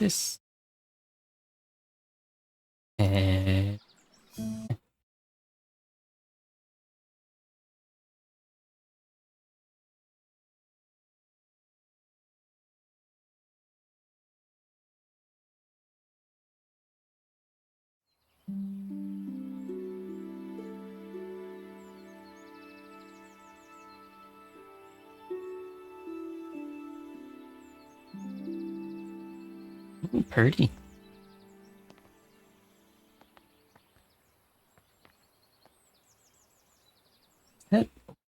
this. And ooh, pretty. That,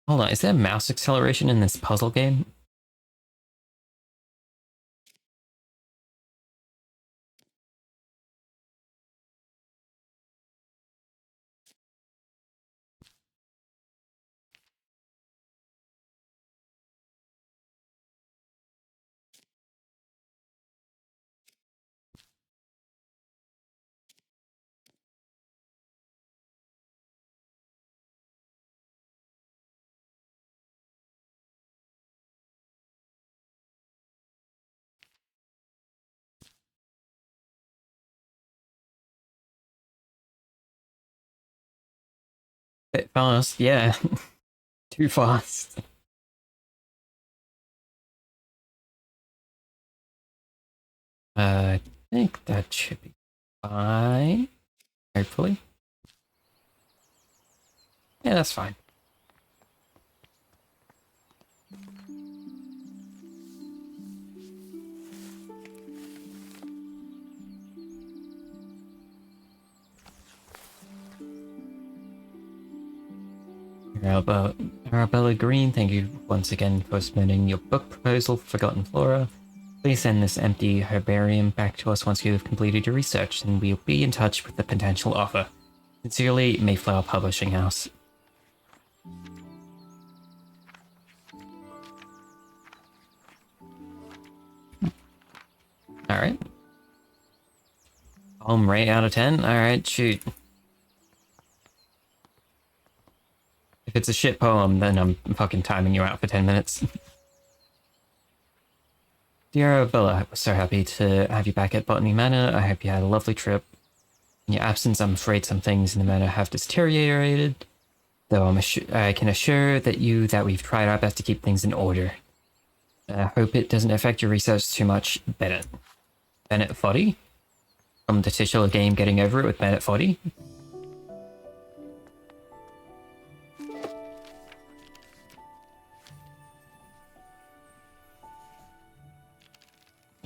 hold on, is there mouse acceleration in this puzzle game? Bit fast, yeah. Too fast. I think that should be fine. Hopefully. Yeah, that's fine. Arabella Green, thank you once again for submitting your book proposal for Forgotten Flora. Please send this empty herbarium back to us once you have completed your research, and we'll be in touch with the potential offer. Sincerely, Mayflower Publishing House. Alright. Rate out of 10? Alright, shoot. If it's a shit poem, then I'm fucking timing you out for 10 minutes. Dear Arabella, we're so happy to have you back at Botany Manor. I hope you had a lovely trip. In your absence, I'm afraid some things in the manor have deteriorated, though I can assure you that we've tried our best to keep things in order. I hope it doesn't affect your research too much. Bennett VOD? From the titular game Getting Over It with Bennett VOD?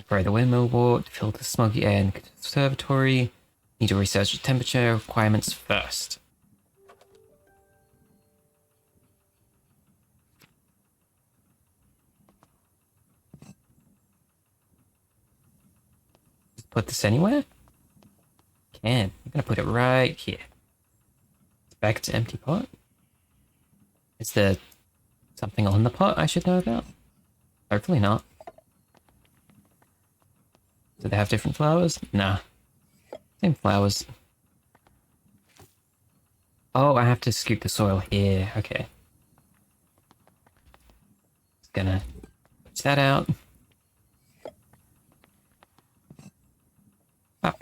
Spray the windmill wart, filter smoky air in the conservatory. Need to research the temperature requirements first. Just put this anywhere? Can. I'm gonna put it right here. Back to empty pot. Is there something on the pot I should know about? Hopefully not. Do they have different flowers? Nah. Same flowers. Oh, I have to scoop the soil here. Okay. Just gonna push that out. Ah.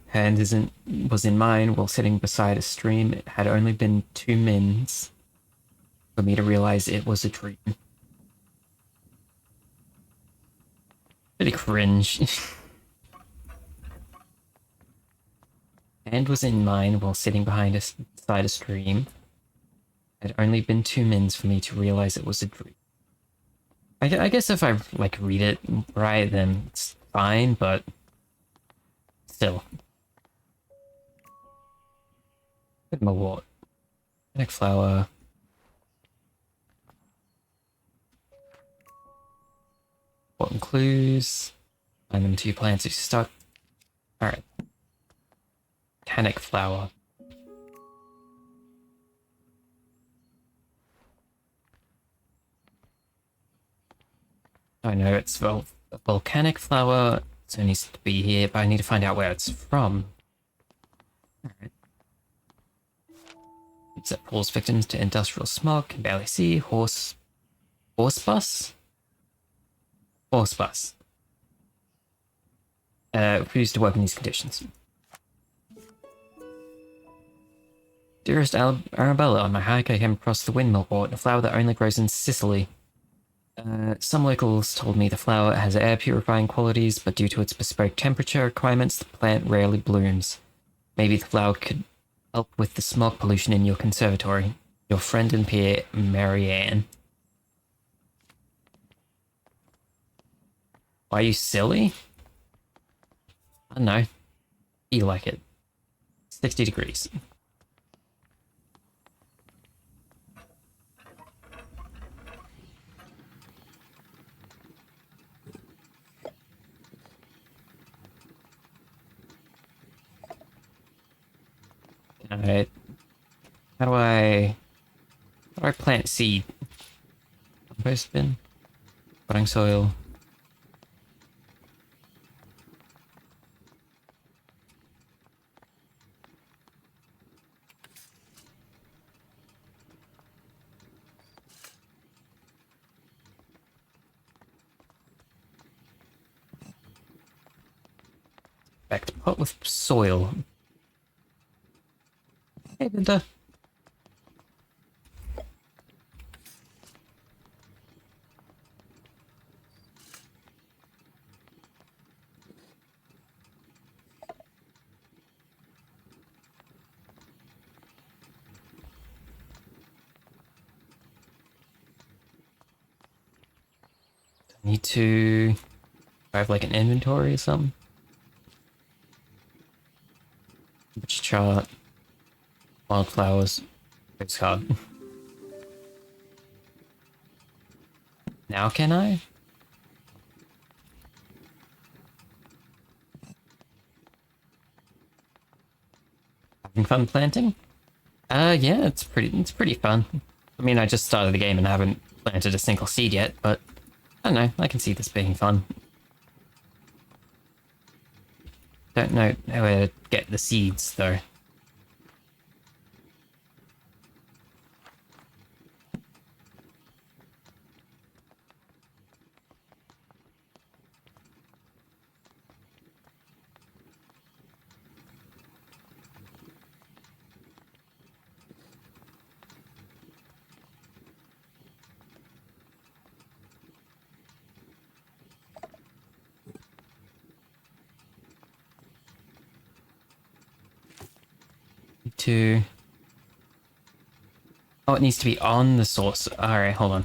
Hand was in mine while sitting beside a stream. It had only been 2 mins for me to realize it was a dream. Really cringe. Hand was in mine while sitting beside a stream. It had only been 2 mins for me to realize it was a dream. I guess if I like read it right, then it's fine, but still. Good mawart. Neck flower. Important clues. Find them 2 plants if stuck. Alright. Canic flower. I know it's volcanic flower, So it needs to be here, but I need to find out where it's from. Alright. That pulls victims to industrial smog, can barely see, horse bus? Horse bus. Refuse to work in these conditions. Dearest Arabella, on my hike I came across the windmill wort, a flower that only grows in Sicily. Some locals told me the flower has air purifying qualities, but due to its bespoke temperature requirements, the plant rarely blooms. Maybe the flower could help with the smog pollution in your conservatory. Your friend and peer, Marianne. Why are you silly? I don't know. You like it. 60 degrees. Alright. How do I plant seed? Compost bin? Potting soil. Back to pot with soil. Hey, Linda. Need to have like an inventory or something. Which chart? Wildflowers. It's hard. Now can I? Having fun planting? Yeah, it's pretty fun. I mean, I just started the game and haven't planted a single seed yet, but I don't know, I can see this being fun. Don't know where to get the seeds, though. To... Oh, it needs to be on the source. Alright, hold on.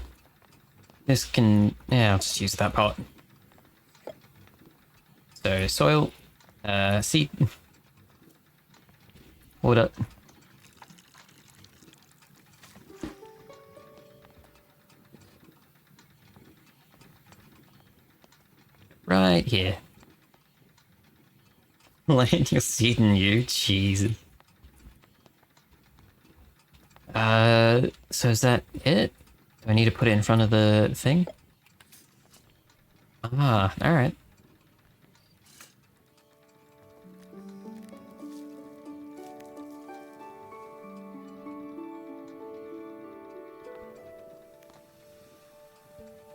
This can... Yeah, I'll just use that pot. So, soil, seed, water. Right here. Land your seed in you, Jesus. So is that it? Do I need to put it in front of the thing? Ah, alright.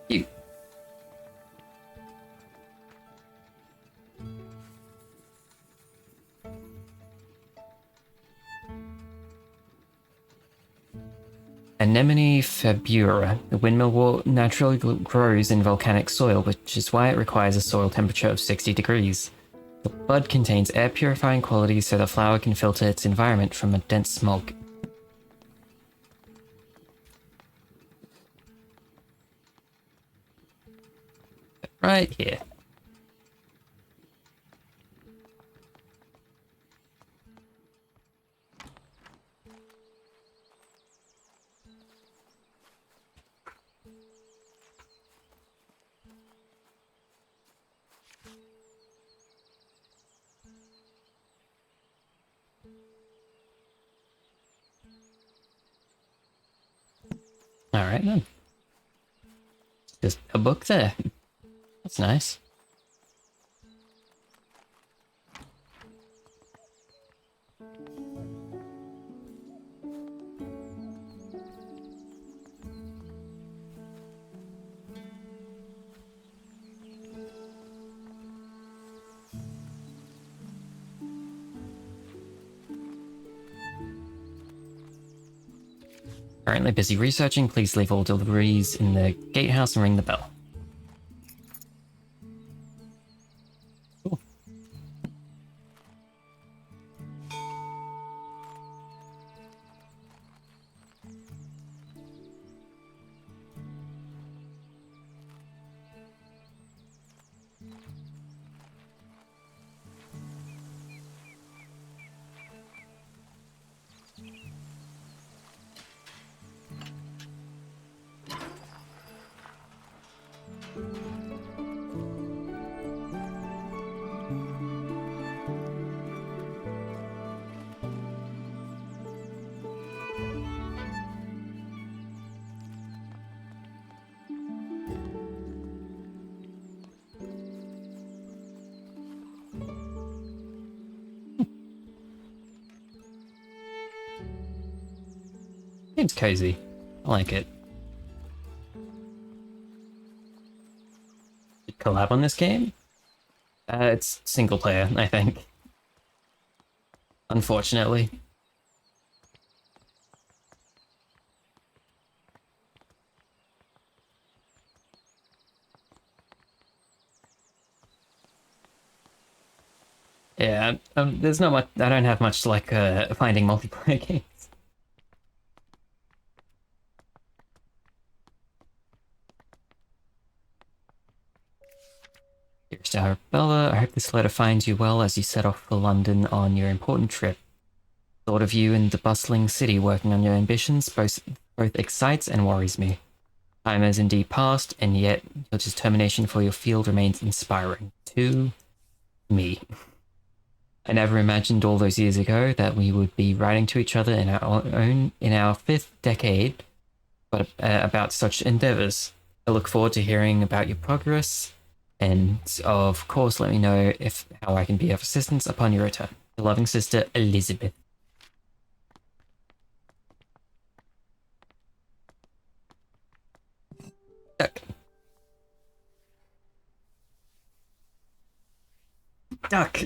You. Anemone fabura. The windmill wort naturally grows in volcanic soil, which is why it requires a soil temperature of 60 degrees. The bud contains air purifying qualities so the flower can filter its environment from a dense smog. Right here. Alright then. Just a book there. That's nice. Currently busy researching. Please leave all deliveries in the gatehouse and ring the bell. Cool. Seems cozy. I like it. Collab on this game? It's single player, I think. Unfortunately. Yeah, there's not much. I don't have much like finding multiplayer games. Dearest Arabella, I hope this letter finds you well as you set off for London on your important trip. Thought of you in the bustling city working on your ambitions both excites and worries me. Time has indeed passed, and yet your determination for your field remains inspiring. To me. I never imagined all those years ago that we would be writing to each other in our fifth decade, but about such endeavors. I look forward to hearing about your progress, and of course, let me know how I can be of assistance upon your return. Your loving sister, Elizabeth. Duck. Duck.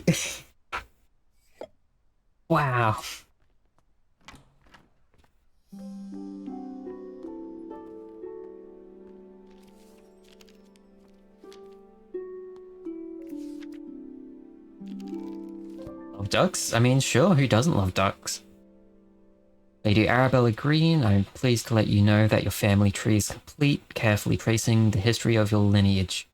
Wow. Love ducks? I mean, sure, who doesn't love ducks? Lady Arabella Green, I'm pleased to let you know that your family tree is complete, carefully tracing the history of your lineage.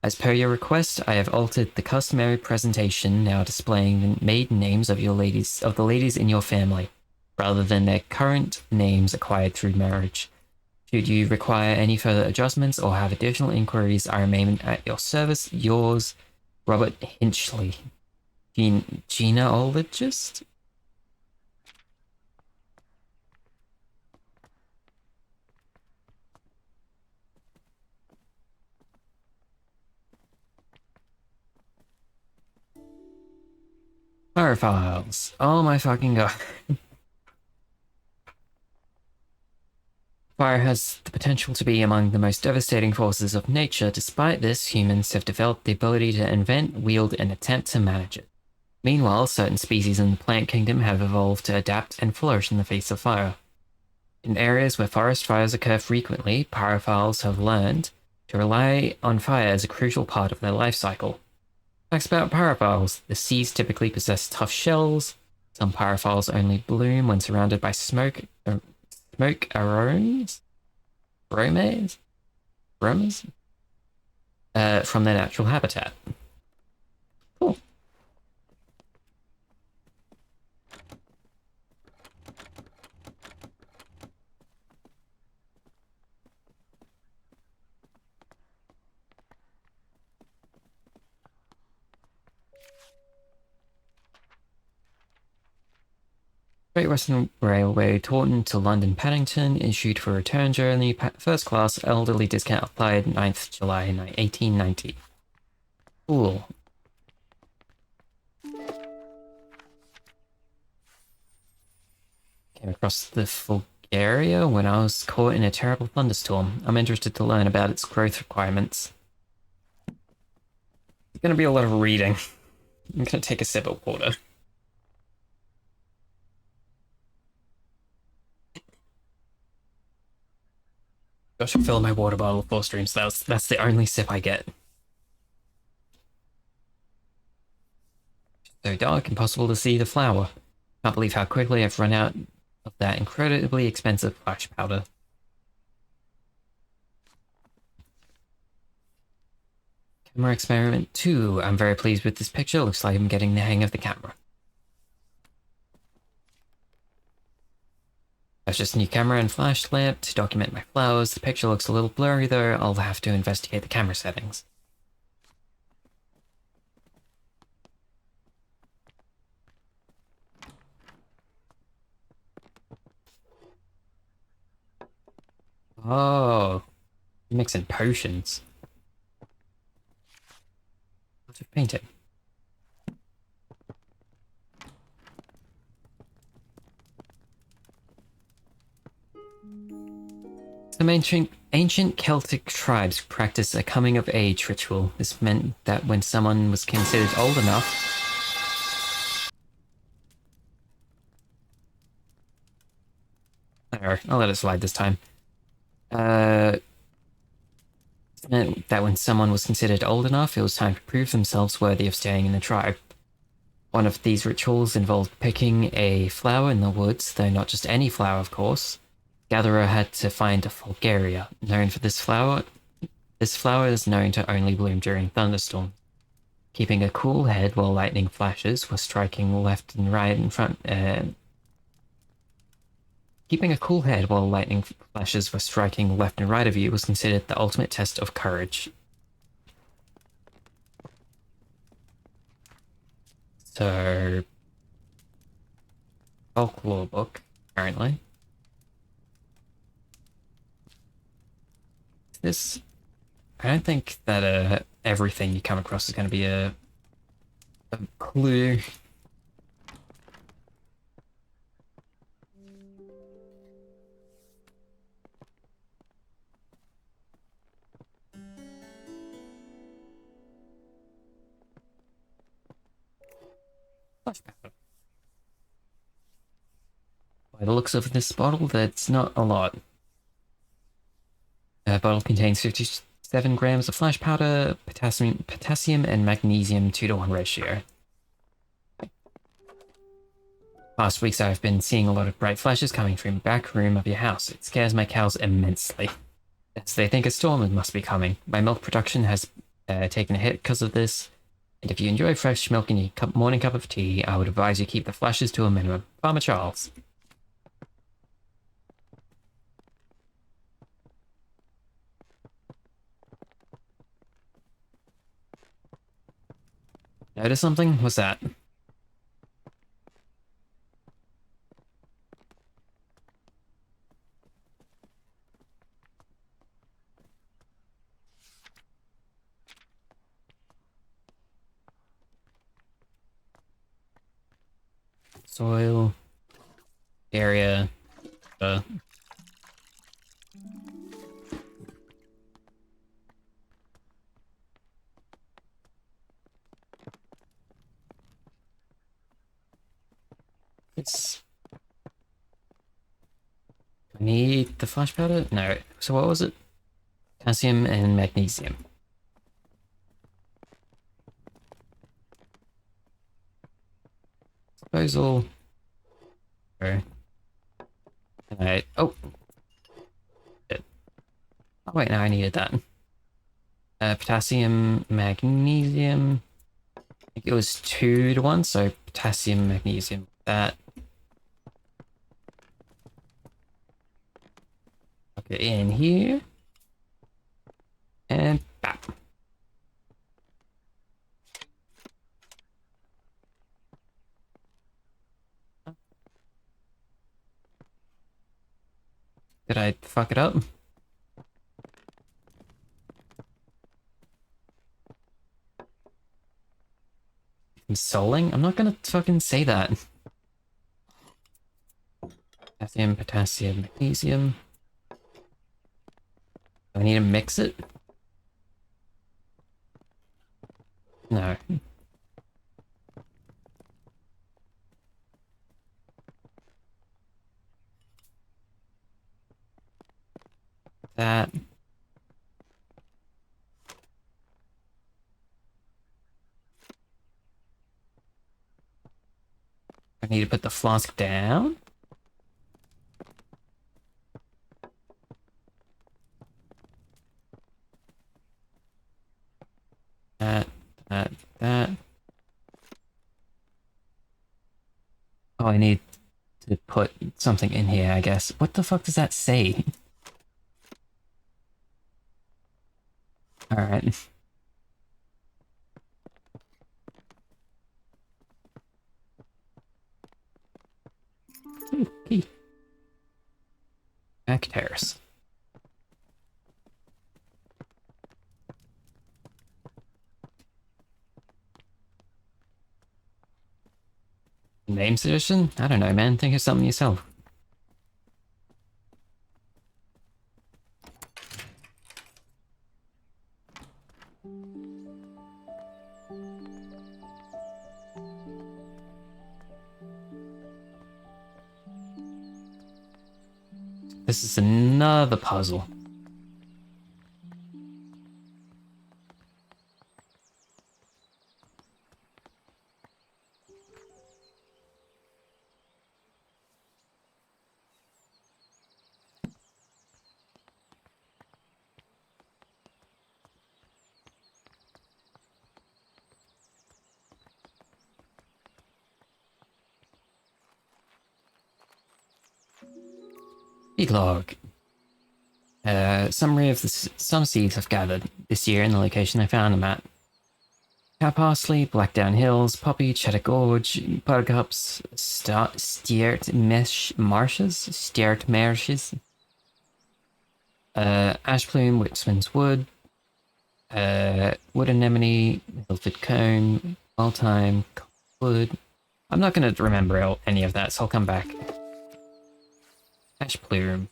As per your request, I have altered the customary presentation, now displaying the maiden names of the ladies in your family, rather than their current names acquired through marriage. Should you require any further adjustments or have additional inquiries, I remain at your service. Yours, Robert Hinchley. Genealogist? Fire files. Oh my fucking god. Fire has the potential to be among the most devastating forces of nature. Despite this, humans have developed the ability to invent, wield, and attempt to manage it. Meanwhile, certain species in the plant kingdom have evolved to adapt and flourish in the face of fire. In areas where forest fires occur frequently, pyrophiles have learned to rely on fire as a crucial part of their life cycle. Facts about pyrophiles. The seeds typically possess tough shells. Some pyrophiles only bloom when surrounded by smoke aromas from their natural habitat. Cool. Great Western Railway, Taunton to London Paddington, issued for return journey, first class, elderly discount applied, 9th July 1890. Cool. Came across the Bulgaria when I was caught in a terrible thunderstorm. I'm interested to learn about its growth requirements. It's gonna be a lot of reading. I'm gonna take a sip of water. Gosh, I fill my water bottle full stream, so that's the only sip I get. So dark, impossible to see the flower. Can't believe how quickly I've run out of that incredibly expensive flash powder. Camera experiment 2. I'm very pleased with this picture. Looks like I'm getting the hang of the camera. That's just a new camera and flash lamp to document my flowers. The picture looks a little blurry though. I'll have to investigate the camera settings. Oh, mixing potions. Lots of painting. Some ancient Celtic tribes practiced a coming-of-age ritual. This meant that when someone was considered old enough... There, I'll let it slide this time. It meant that when someone was considered old enough, it was time to prove themselves worthy of staying in the tribe. One of these rituals involved picking a flower in the woods, though not just any flower, of course. Gatherer had to find a Fulgaria, known for this flower. This flower is known to only bloom during thunderstorms. Keeping a cool head while lightning flashes was striking left and right in front. Keeping a cool head while lightning flashes were striking left and right of you was considered the ultimate test of courage. So, folklore book, apparently. This, I don't think that everything you come across is going to be a clue. By the looks of this bottle, that's not a lot. The bottle contains 57 grams of flash powder, potassium and magnesium 2-to-1 ratio. Past weeks I've been seeing a lot of bright flashes coming from the back room of your house. It scares my cows immensely. As they think a storm must be coming. My milk production has taken a hit because of this, and if you enjoy fresh milk in your morning cup of tea, I would advise you keep the flashes to a minimum. Farmer Charles. Notice something? What's that? Soil. Area. It's... I need the flash powder? No. So what was it? Potassium and magnesium. Disposal. Oh. Alright. Oh. Shit. Oh wait, no, I needed that. Potassium, magnesium. I think it was 2-to-1, so potassium, magnesium, that. Plug it in here. And bap. Did I fuck it up? Consoling? I'm not gonna fucking say that. Potassium, potassium, magnesium. Do I need to mix it? No. that. I need to put the flask down. That, that. Oh, I need to put something in here, I guess. What the fuck does that say? Alright. Key. Back terrace. Name suggestion? I don't know, man. Think of something yourself. This is another puzzle. Log. Summary of some seeds I've gathered this year in the location I found them at. Cow parsley, Blackdown Hills, poppy, Cheddar Gorge, buttercups, Stiert marshes, ash plume, Witsman's wood, wood anemone, Hilford comb, wild thyme, wood. I'm not going to remember any of that, so I'll come back. Ash plume.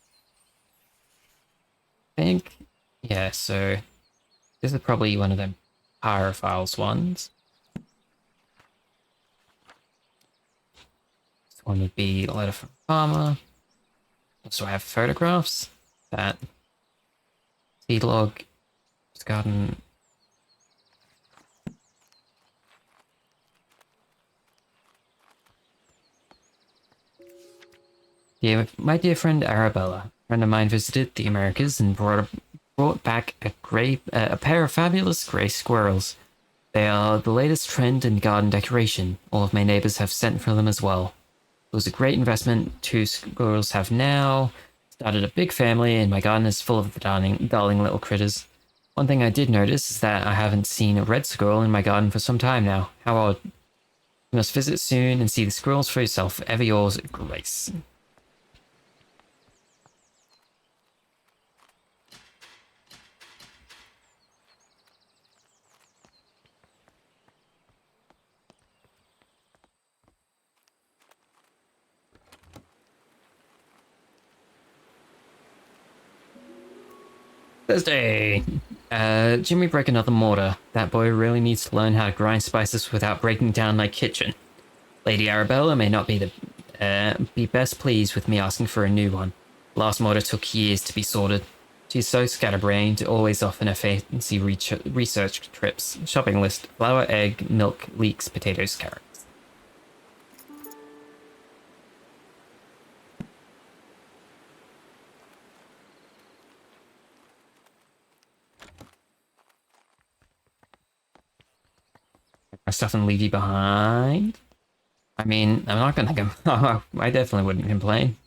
I think, yeah, so this is probably one of them pyrophiles ones. This one would be a letter from farmer. Also, I have photographs. That seed log, garden. Yeah, my dear friend Arabella, a friend of mine visited the Americas and brought back a pair of fabulous grey squirrels. They are the latest trend in garden decoration. All of my neighbors have sent for them as well. It was a great investment. 2 squirrels have now started a big family, and my garden is full of the darling little critters. One thing I did notice is that I haven't seen a red squirrel in my garden for some time now. How odd. You must visit soon and see the squirrels for yourself. Ever yours, Grace. Thursday! Jimmy broke another mortar. That boy really needs to learn how to grind spices without breaking down my kitchen. Lady Arabella may not be best pleased with me asking for a new one. Last mortar took years to be sorted. She's so scatterbrained, always off in her fancy research trips. Shopping list: flour, egg, milk, leeks, potatoes, carrots. My stuff and leave you behind? I mean, I'm not gonna I definitely wouldn't complain.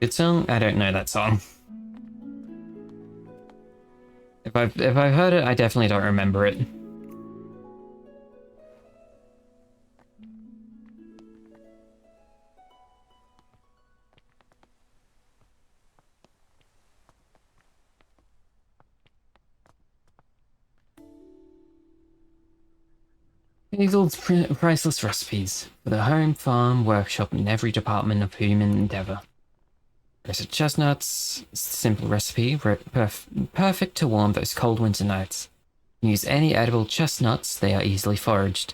Good song? I don't know that song. If I've heard it, I definitely don't remember it. It yields priceless recipes for the home, farm, workshop, and every department of human endeavor. Roasted chestnuts, simple recipe, perfect to warm those cold winter nights. Use any edible chestnuts, they are easily foraged.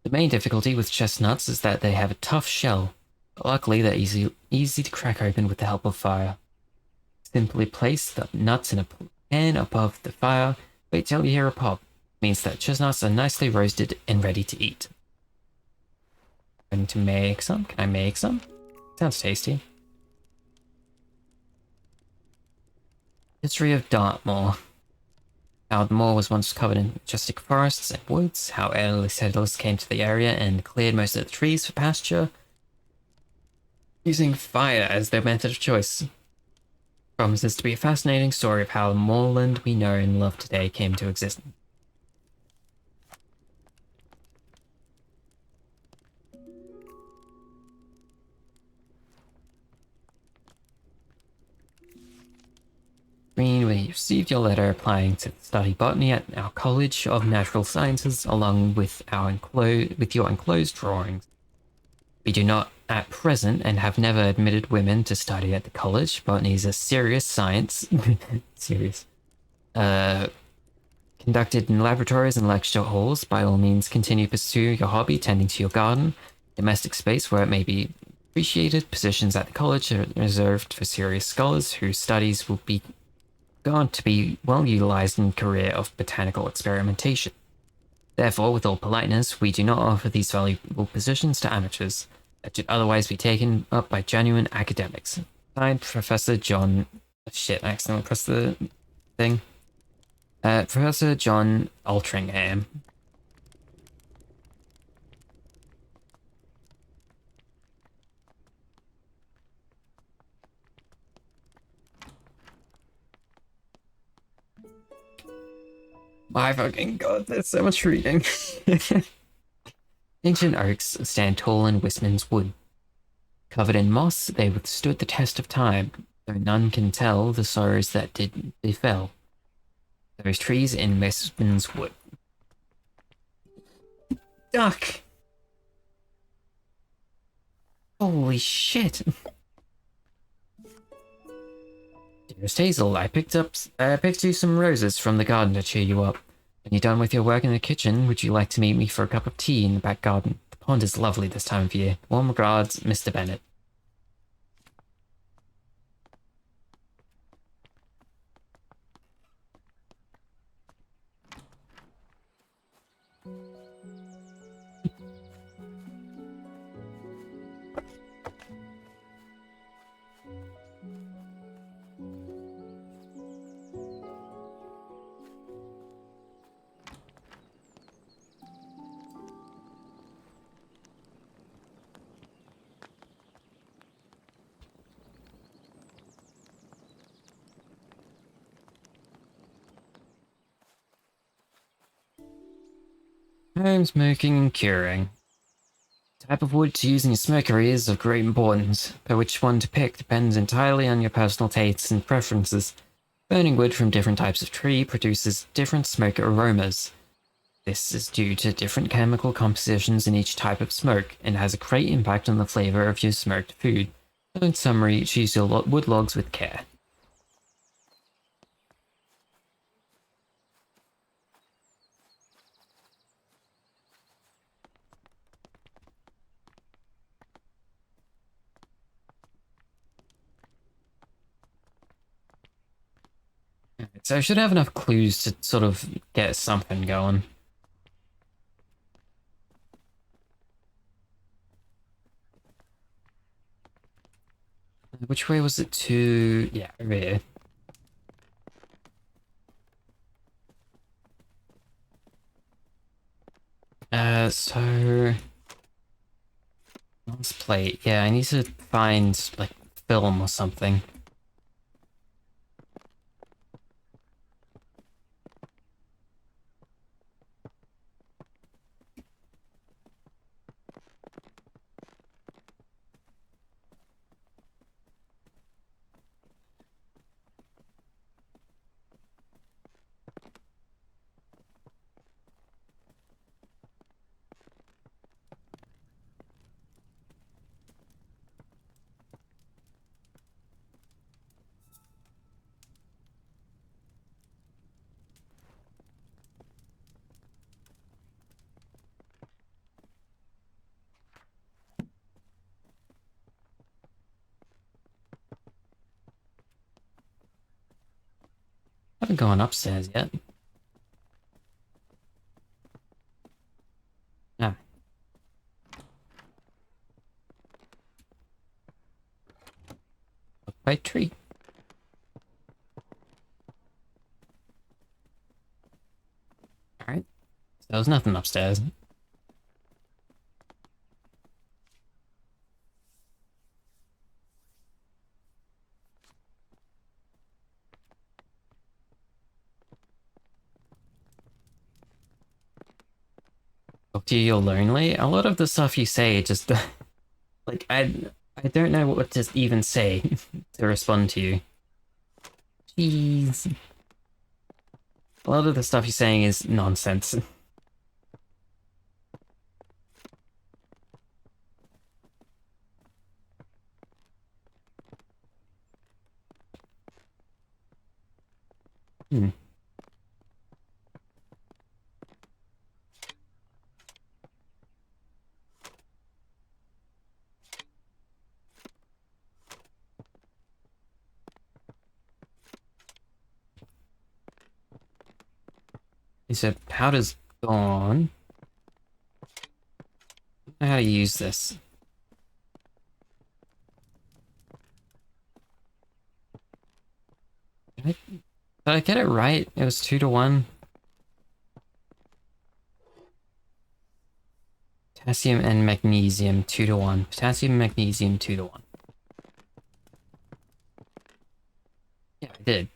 The main difficulty with chestnuts is that they have a tough shell, but luckily they're easy to crack open with the help of fire. Simply place the nuts in a pan above the fire, wait till you hear a pop. It means that chestnuts are nicely roasted and ready to eat. I'm going to make some. Can I make some? Sounds tasty. History of Dartmoor. How the moor was once covered in majestic forests and woods, how early settlers came to the area and cleared most of the trees for pasture, using fire as their method of choice. Promises to be a fascinating story of how the moorland we know and love today came to existence. Green, we received your letter applying to study botany at our College of Natural Sciences, along with your enclosed drawings. We do not at present and have never admitted women to study at the college. Botany is a serious science. Serious. Conducted in laboratories and lecture halls. By all means, continue to pursue your hobby, tending to your garden. Domestic space where it may be appreciated. Positions at the college are reserved for serious scholars whose studies will be gone to be well utilized in a career of botanical experimentation. Therefore, with all politeness, we do not offer these valuable positions to amateurs that should otherwise be taken up by genuine academics. Signed, Professor John... Shit, I accidentally pressed the thing. Professor John Altringham. My fucking god, there's so much reading. Ancient oaks stand tall in Wistman's wood. Covered in moss, they withstood the test of time, though none can tell the sorrows that did befell those trees in Wistman's wood. Duck! Holy shit! Dearest Hazel, I picked you some roses from the garden to cheer you up. When you're done with your work in the kitchen, would you like to meet me for a cup of tea in the back garden? The pond is lovely this time of year. Warm regards, Mr. Bennett. Home smoking and curing. The type of wood to use in your smokery is of great importance, but which one to pick depends entirely on your personal tastes and preferences. Burning wood from different types of tree produces different smoke aromas. This is due to different chemical compositions in each type of smoke, and has a great impact on the flavor of your smoked food. So in summary, choose your wood logs with care. So I should have enough clues to sort of get something going. Which way was it to... Yeah, over here. So... Let's play. Yeah, I need to find, like, film or something. haven't gone upstairs yet. Ah. By tree. Alright. So there was nothing upstairs. Talk to you, you're lonely. A lot of the stuff you say just like I don't know what to even say to respond to you. Jeez. A lot of the stuff you're saying is nonsense. Hmm. He said, powder's gone. I don't know how to use this. Did I get it right? It was 2-1. Potassium and magnesium 2-1. Potassium, magnesium 2-1. Yeah, I did.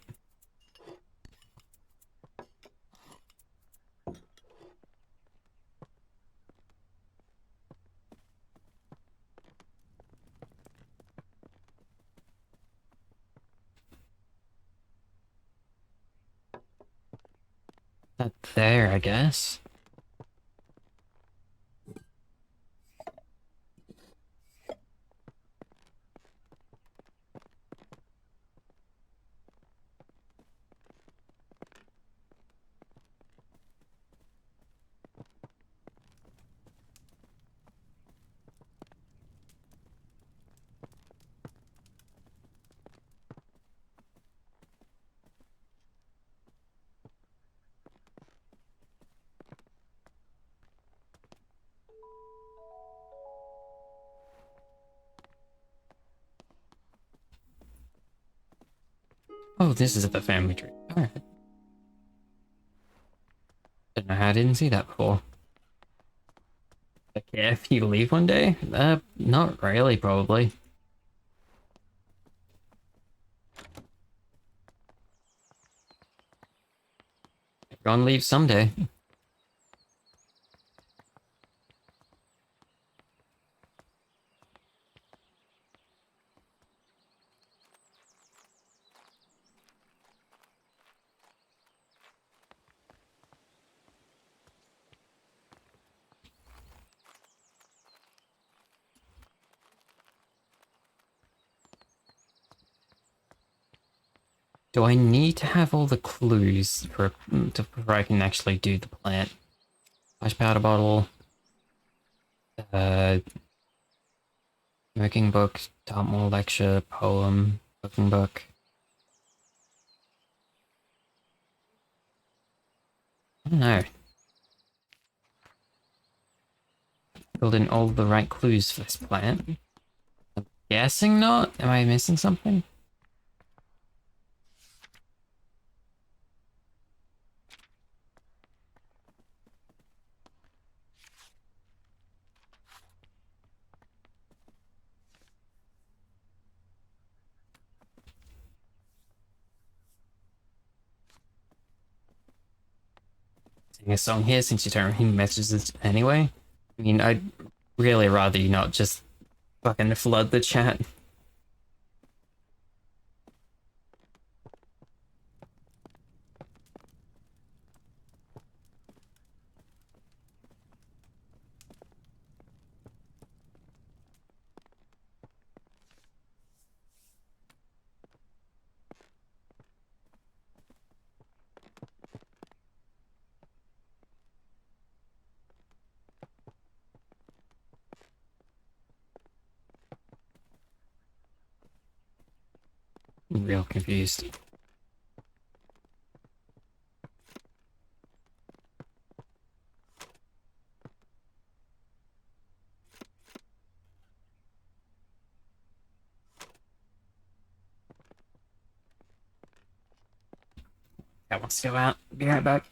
That there, I guess. Oh, this is the family tree. Alright. Don't know how I didn't see that before. Okay, if you leave one day? Not really, probably. Everyone leaves someday. Do I need to have all the clues before I can actually do the plant? Flash powder bottle. Uh, smoking book, Dartmoor lecture, poem, cooking book. I don't know. Filled in all the right clues for this plant. I'm guessing not? Am I missing something? Sing a song here since you don't read messages anyway. I mean, I'd really rather you not just fucking flood the chat. I'm real confused. Cat wants to go out. Be right back.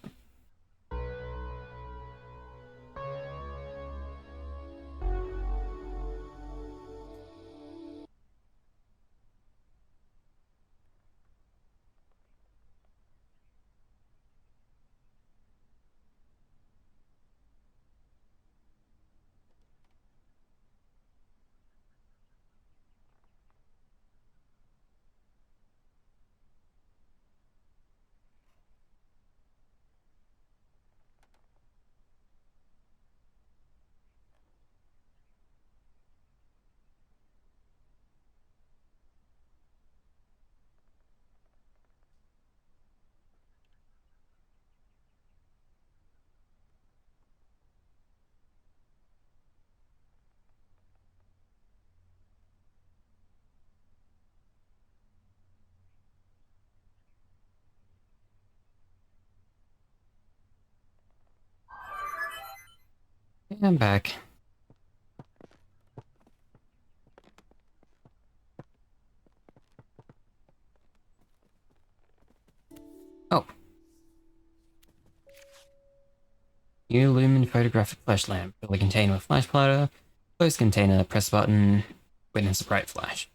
I'm back. Oh. New lumen photographic flash lamp. Fill the container with flash powder. Close container, press button, witness a bright flash.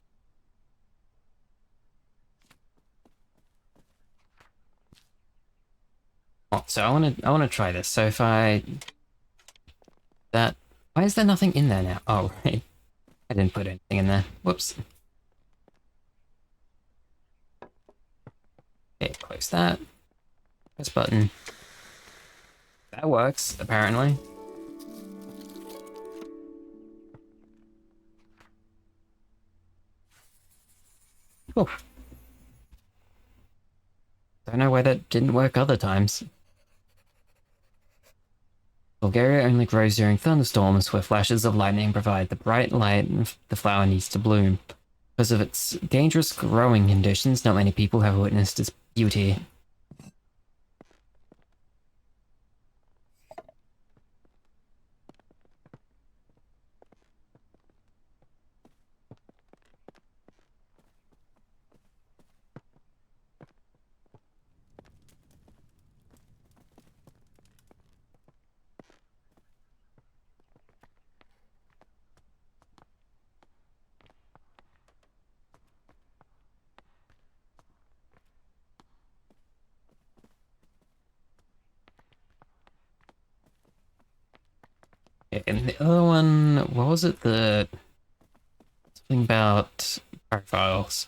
Oh, so I wanna try this. So if I why is there nothing in there now? Oh right. I didn't put anything in there. Whoops. Okay, close that. Press button. That works, apparently. Cool. Don't know why that didn't work other times. Bulgaria only grows during thunderstorms where flashes of lightning provide the bright light the flower needs to bloom. Because of its dangerous growing conditions, not many people have witnessed its beauty. And the other one, what was it? Something about profiles.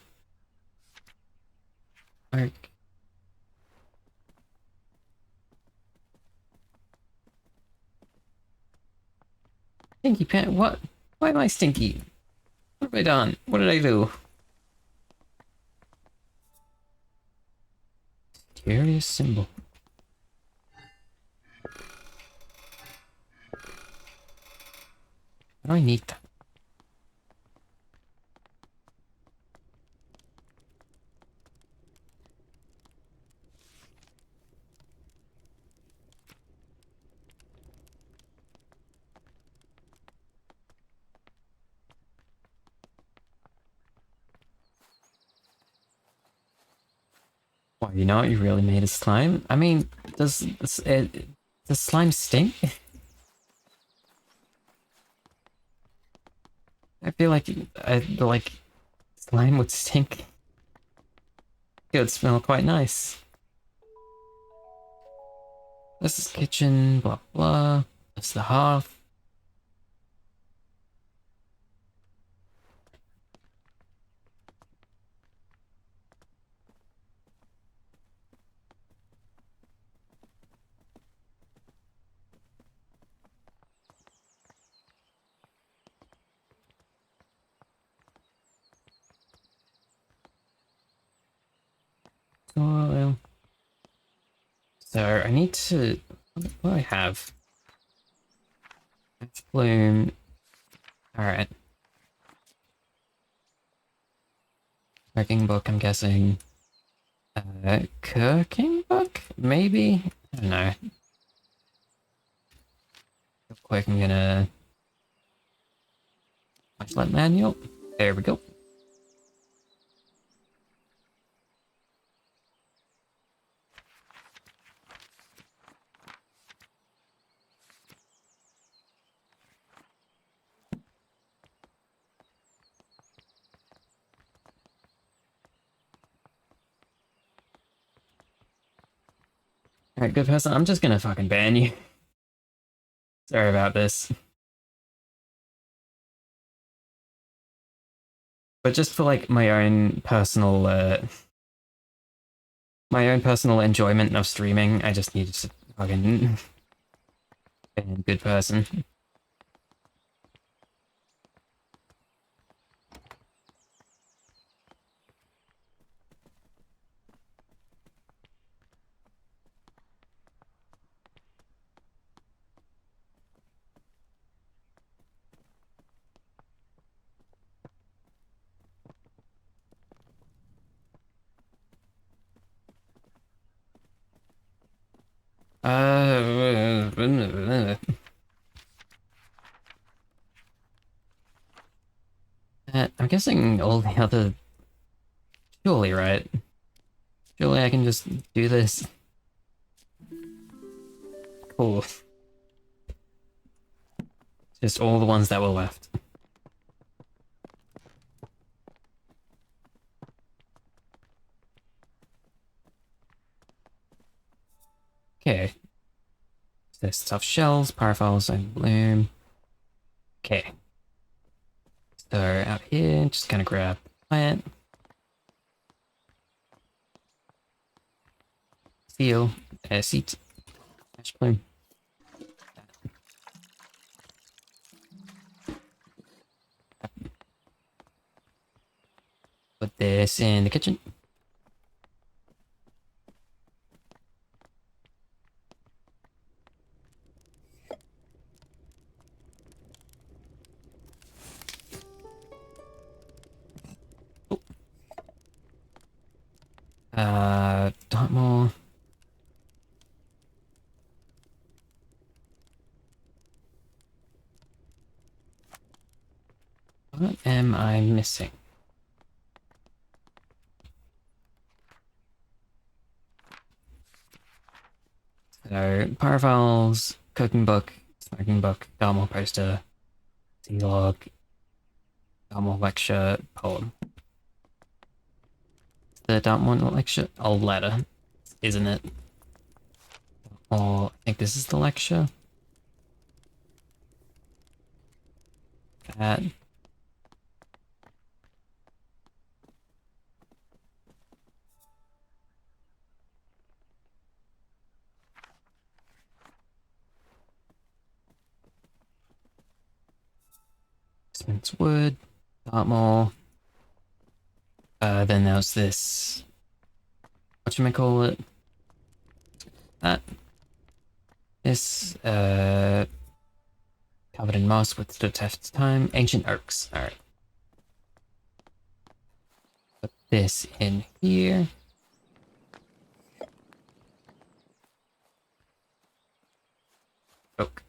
Like, Stinky Pant, what? Why am I stinky? What have I done? What did I do? Mysterious symbol. Why do I need that? Why, you know what you really made a slime? I mean, does slime stink? I feel like slime would stink. It would smell quite nice. This is kitchen, blah blah. That's the hearth. Oil. So I need to. What do I have? Match bloom. All right. Cooking book. I'm guessing. Cooking book? Maybe? I don't know. Real quick, I'm gonna flashlight manual. There we go. Alright, good person, I'm just gonna fucking ban you. Sorry about this. But just for like my own personal enjoyment of streaming, I just needed to fucking ban good person. I'm guessing all the other... Surely, right? Surely I can just do this. Cool. Just all the ones that were left. Okay. There's stuffed shells, paraphiles, and bloom. Okay. So out here, just gonna grab plant. Seal. Seat. Ash bloom. Put this in the kitchen. Dartmoor. What am I missing? So, paraphiles, cooking book, smoking book, Dartmoor poster, sea log, Dartmoor lecture, poem. The Dartmoor lecture? A letter, isn't it? Or I think this is the lecture. That. Smith's Wood, Dartmoor. Then there's this. Whatchamacallit? That. This, covered in moss with the test of time. Ancient oaks. Alright. Put this in here. Oak.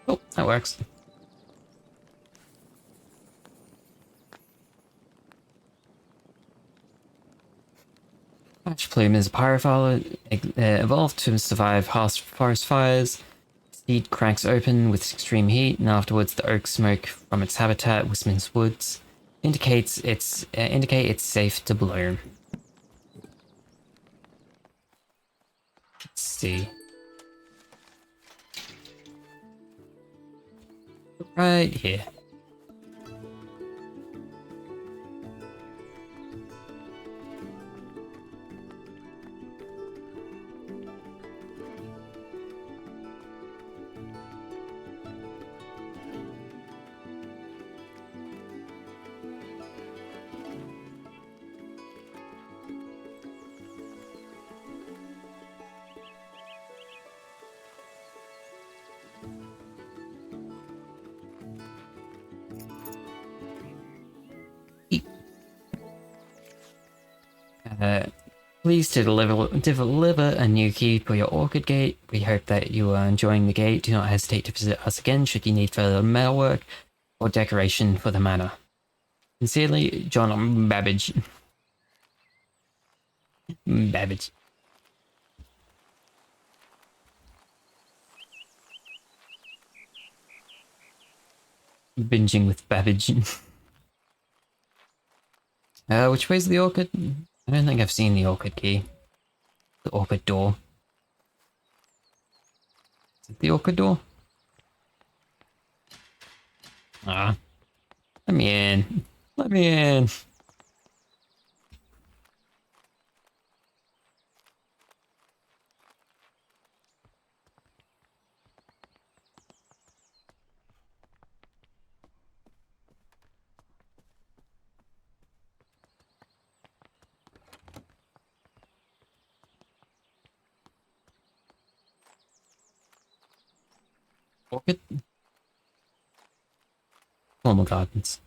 Oh, that works. Ash plume is a pyrophile, evolved to survive forest fires. Seed cracks open with extreme heat, and afterwards the oak smoke from its habitat, Wistman's Woods, indicate it's safe to bloom. Let's see. Right here. Pleased to deliver a new key for your orchid gate. We hope that you are enjoying the gate. Do not hesitate to visit us again should you need further metalwork or decoration for the manor. Sincerely, John Babbage. Babbage. Binging with Babbage. Which way's the orchid? I don't think I've seen the orchid key. The orchid door. Is it the orchid door? Ah. Let me in. Let me in. Orchid? Normal gardens.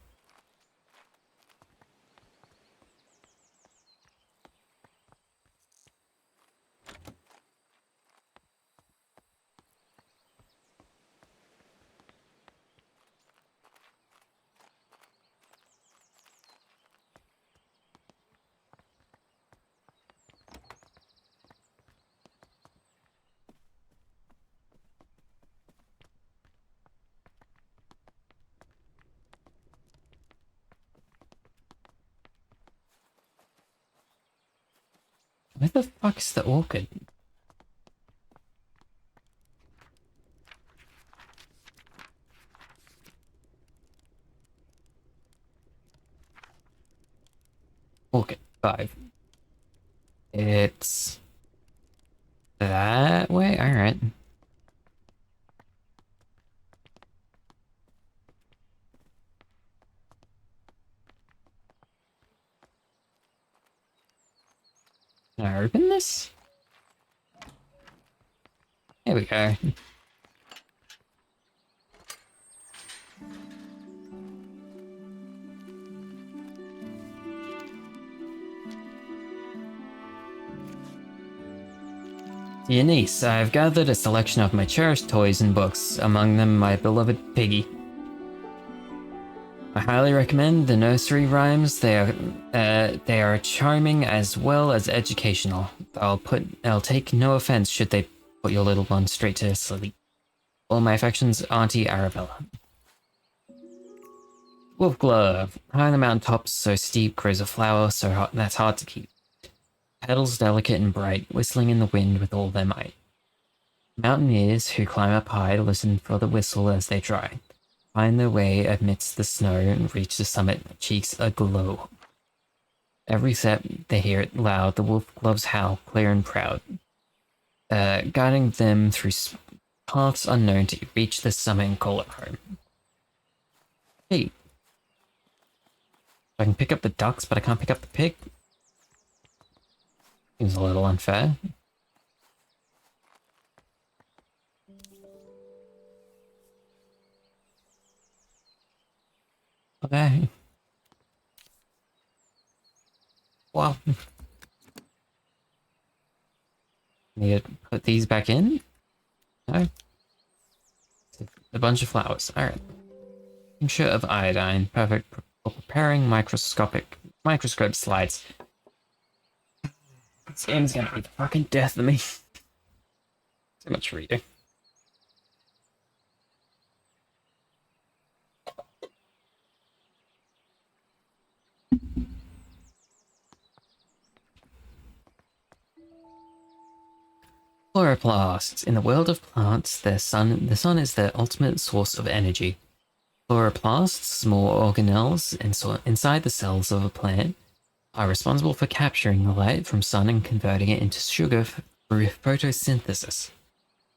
Where the fuck is the orchid? Orchid 5. It's that way? Alright. Can I open this? There we go. Dear niece, I've gathered a selection of my cherished toys and books, among them my beloved Piggy. I highly recommend the nursery rhymes. They are charming as well as educational. I'll take no offense should they put your little one straight to sleep. All my affections, Auntie Arabella. Wolf Glove. High on the mountain tops, so steep, grows a flower so hot that's hard to keep. Petals delicate and bright, whistling in the wind with all their might. Mountaineers who climb up high listen for the whistle as they try. Find their way amidst the snow and reach the summit, cheeks aglow. Every step they hear it loud, the wolf gloves howl, clear and proud, guiding them through paths unknown to reach the summit and call it home. Hey, I can pick up the ducks, but I can't pick up the pig? Seems a little unfair. Okay. Well, need to put these back in? No? A bunch of flowers. Alright. Tincture of iodine. Perfect for preparing microscope slides. This game's gonna be the fucking death of me. So much reading. Chloroplasts. In the world of plants, the sun is their ultimate source of energy. Chloroplasts, small organelles inside the cells of a plant, are responsible for capturing the light from sun and converting it into sugar through photosynthesis.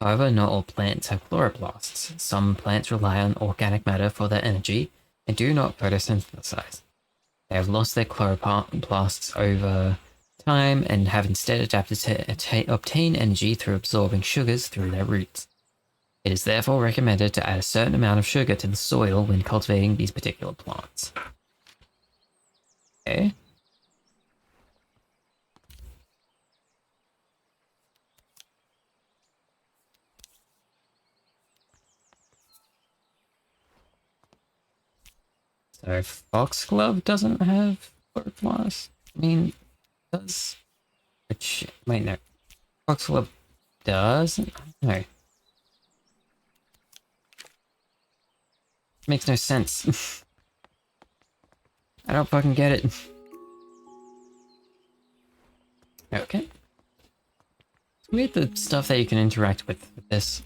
However, not all plants have chloroplasts. Some plants rely on organic matter for their energy and do not photosynthesize. They have lost their chloroplasts over time and have instead adapted to obtain energy through absorbing sugars through their roots. It is therefore recommended to add a certain amount of sugar to the soil when cultivating these particular plants. Okay. So Foxglove doesn't have chloroplast? I mean, does? Which, wait, no. Foxglove doesn't? No. Makes no sense. I don't fucking get it. Okay. We have the stuff that you can interact with this.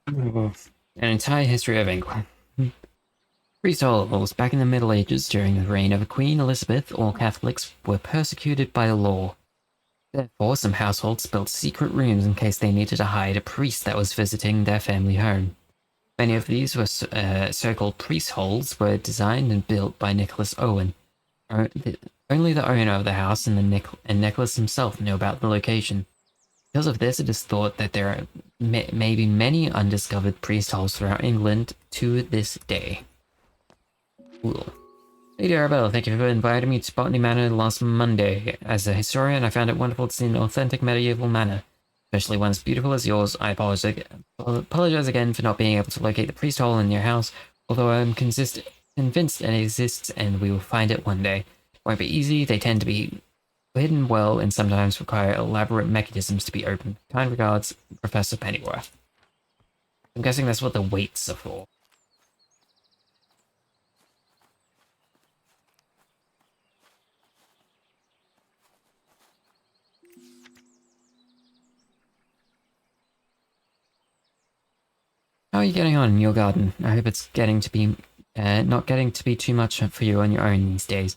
An entire history of England. Priest halls. Back in the Middle Ages, during the reign of Queen Elizabeth, all Catholics were persecuted by the law. Therefore, some households built secret rooms in case they needed to hide a priest that was visiting their family home. Many of these were so-called priest holes were designed and built by Nicholas Owen. Only the owner of the house and Nicholas himself knew about the location. Because of this, it is thought that there are may be many undiscovered priest holes throughout England to this day. Cool. Lady Arabella, thank you for inviting me to Botany Manor last Monday. As a historian, I found it wonderful to see an authentic medieval manor, especially one as beautiful as yours. I apologize again for not being able to locate the priest hole in your house, although I'm convinced it exists and we will find it one day. It won't be easy, they tend to be hidden well and sometimes require elaborate mechanisms to be opened. Kind regards, Professor Pennyworth. I'm guessing that's what the weights are for. How are you getting on in your garden? I hope it's getting to be, not getting to be too much for you on your own these days.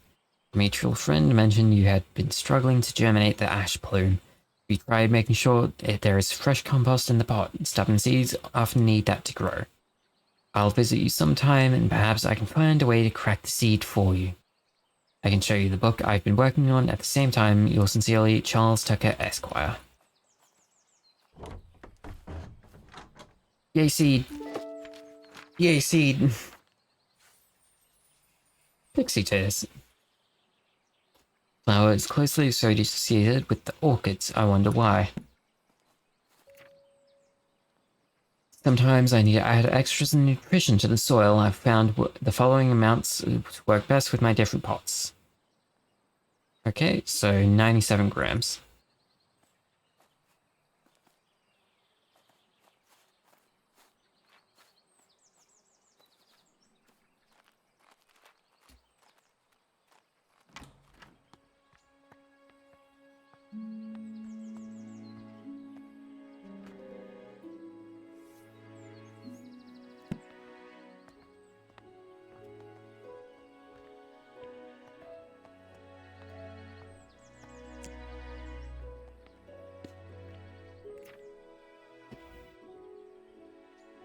A mutual friend mentioned you had been struggling to germinate the ash plume. We tried making sure there is fresh compost in the pot. Stubborn seeds often need that to grow. I'll visit you sometime and perhaps I can find a way to crack the seed for you. I can show you the book I've been working on at the same time. Yours sincerely, Charles Tucker, Esquire. Yay, seed. Yay, seed. Pixie tears. Flower is closely associated with the orchids. I wonder why. Sometimes I need to add extras and nutrition to the soil. I've found the following amounts to work best with my different pots. Okay, so 97 grams.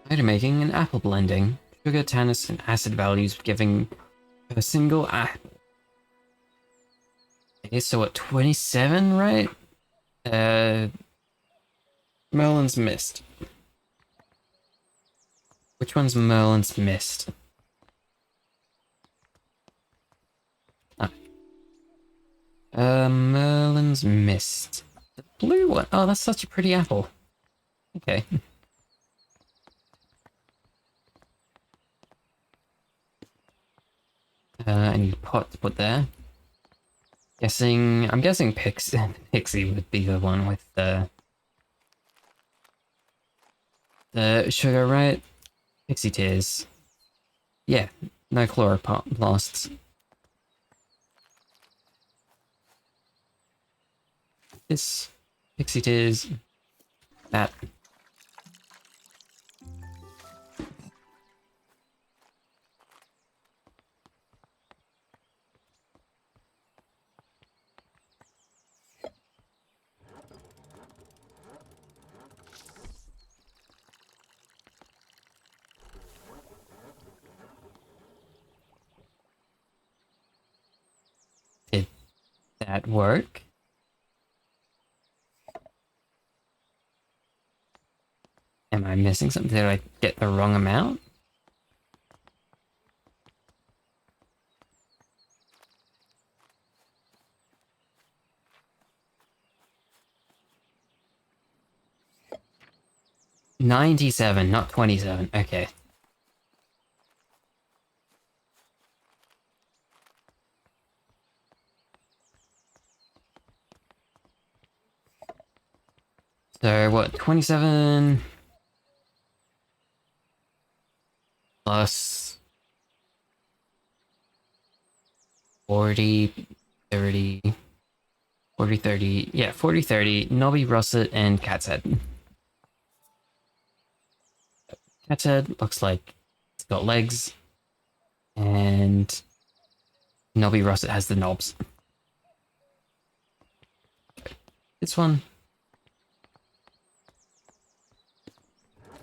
Item making and apple blending. Sugar, tannins, and acid values giving a single apple. Okay, so at 27, right? Merlin's Mist. Which one's Merlin's Mist? Ah. Merlin's Mist. The blue one. Oh, that's such a pretty apple. Okay. I need a pot to put there. I'm guessing Pixie would be the one with the sugar, right? Pixie tears. Yeah, no chloroplasts. This Pixie tears. That. Did that work? Am I missing something? Did I get the wrong amount? $97, not 27. Okay. So what, 27? plus 40, 30, 40, 30, yeah, 40, 30, Nobby, Russet, and Cat's Head. Cat's Head looks like it's got legs, and Nobby Russet has the knobs. This one.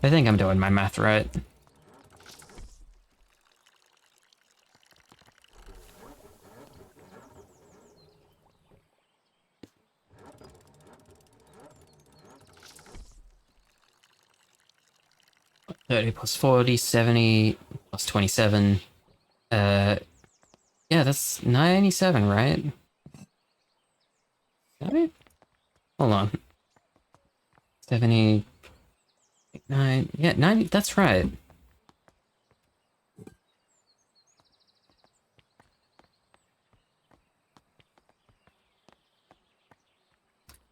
I think I'm doing my math right. +30 plus 40, 70 plus 27. Yeah, that's 97, right? Right? Hold on. 79. Yeah, 90. That's right.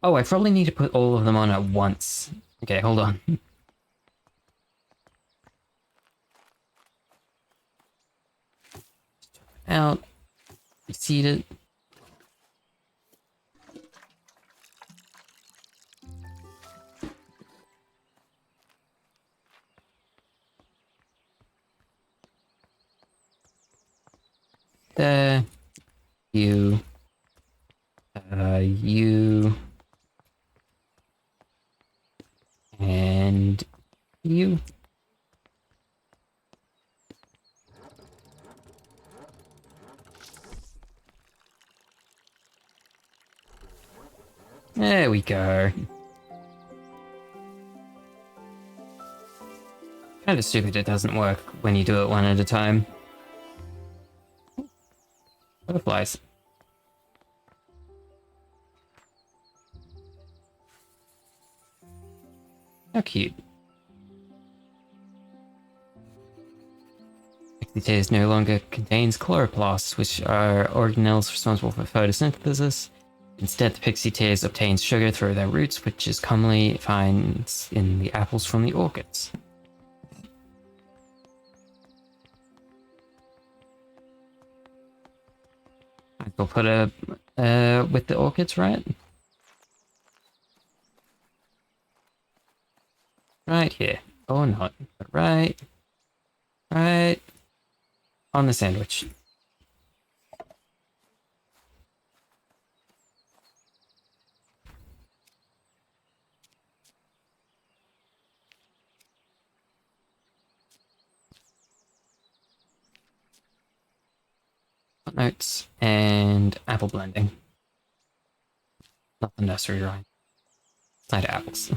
Oh, I probably need to put all of them on at once. Okay, hold on. Out. Reseat it. There. You. You. And you. There we go. Kind of stupid it doesn't work when you do it one at a time. Butterflies. How cute. Pixie no longer contains chloroplasts, which are organelles responsible for photosynthesis. Instead, the pixie tears obtains sugar through their roots, which is commonly finds in the apples from the orchids. I'll put a with the orchids, right? Right here. Or not. But right on the sandwich. Notes and apple blending. Not the nursery rhyme. Cider apples.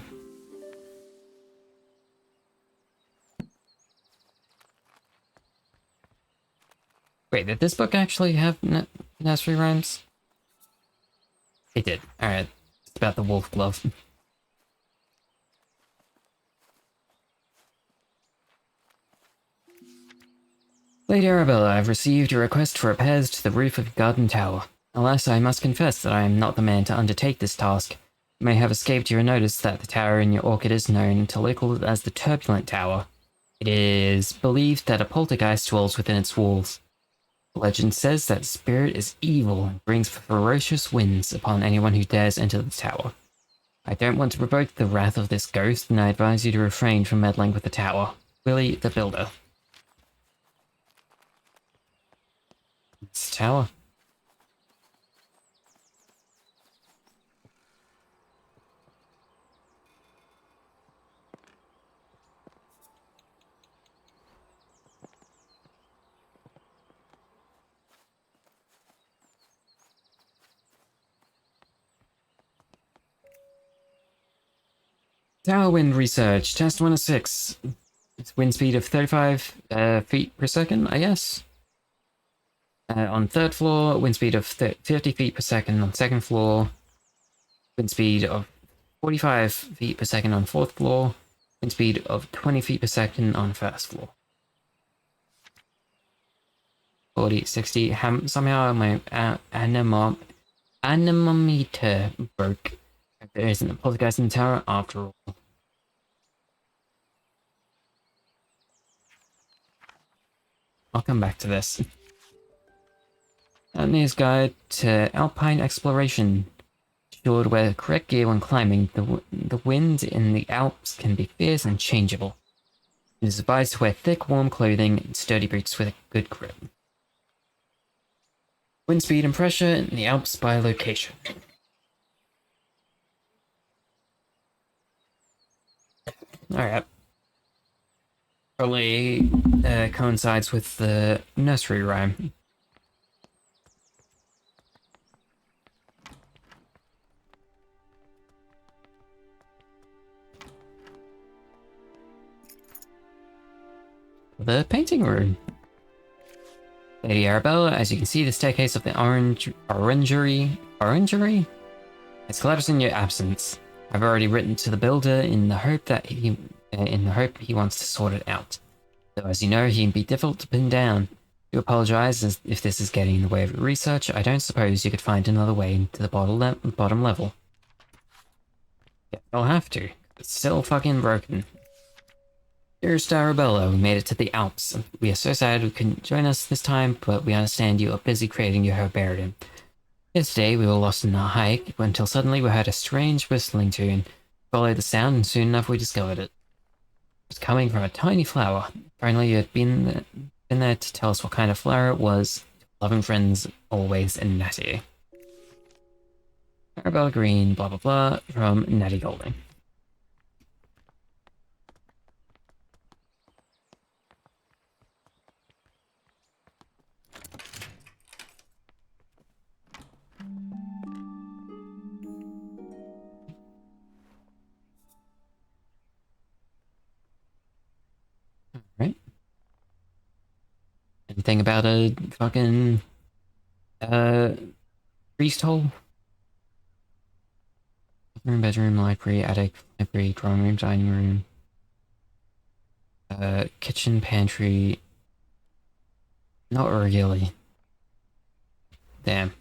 Wait, did this book actually have nursery rhymes? It did. Alright. It's about the wolf glove. Lady Arabella, I've received your request for repairs to the roof of the garden tower. Alas, I must confess that I am not the man to undertake this task. It may have escaped your notice that the tower in your orchid is known to locals as the Turbulent Tower. It is believed that a poltergeist dwells within its walls. The legend says that the spirit is evil and brings ferocious winds upon anyone who dares enter the tower. I don't want to provoke the wrath of this ghost, and I advise you to refrain from meddling with the tower. Willie the Builder. It's the tower. Tower wind research, test 106. It's wind speed of 35 feet per second, I guess. On third floor, wind speed of 50 feet per second. On second floor, wind speed of 45 feet per second on fourth floor. Wind speed of 20 feet per second on first floor. 40, 60. Somehow my anemometer broke. There isn't a poltergeist in the tower after all. I'll come back to this. Mountaineer's Guide to Alpine Exploration. Sure to wear correct gear when climbing. The wind in the Alps can be fierce and changeable. It is advised to wear thick, warm clothing and sturdy boots with a good grip. Wind speed and pressure in the Alps by location. Alright. Probably coincides with the nursery rhyme. The painting room. Lady Arabella, as you can see, the staircase of the orangery has collapsed in your absence. I've already written to the builder in the hope he wants to sort it out. Though, as you know, he can be difficult to pin down. I do apologize if this is getting in the way of your research. I don't suppose you could find another way to the bottom level. Yeah, I'll have to. It's still fucking broken. Dearest Arabella, we made it to the Alps. We are so sad you couldn't join us this time, but we understand you are busy creating your herbarium. Yesterday, we were lost in our hike until suddenly we heard a strange whistling tune. Followed the sound, and soon enough we discovered it. It was coming from a tiny flower. Apparently, you had been there to tell us what kind of flower it was. Loving friends, always, and Natty. Arabella Green, blah blah blah, from Natty Golding. Right? Anything about a fucking priest hole? Room, bedroom, library, attic, library, drawing room, dining room. Kitchen, pantry. Not really. Damn.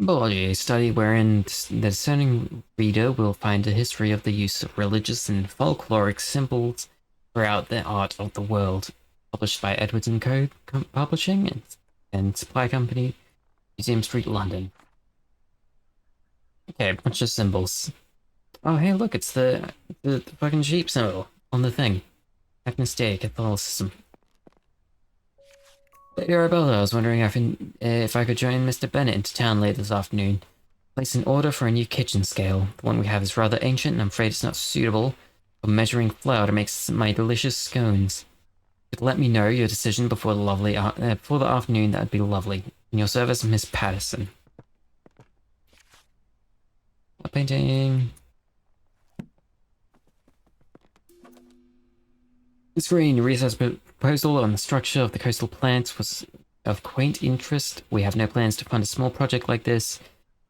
Biology, a study wherein the discerning reader will find a history of the use of religious and folkloric symbols throughout the art of the world. Published by Edwards & Co. Publishing and Supply Company, Museum Street, London. Okay, a bunch of symbols. Oh, hey, look, it's the fucking sheep symbol on the thing. Agnostic Catholicism. Lady Arabella, I was wondering if I could join Mr. Bennett into town later this afternoon. Place an order for a new kitchen scale. The one we have is rather ancient, and I'm afraid it's not suitable for measuring flour to make my delicious scones. If you could let me know your decision before the afternoon, that would be lovely. In your service, Miss Patterson. A painting. The screen research proposal on the structure of the coastal plant was of quaint interest. We have no plans to fund a small project like this,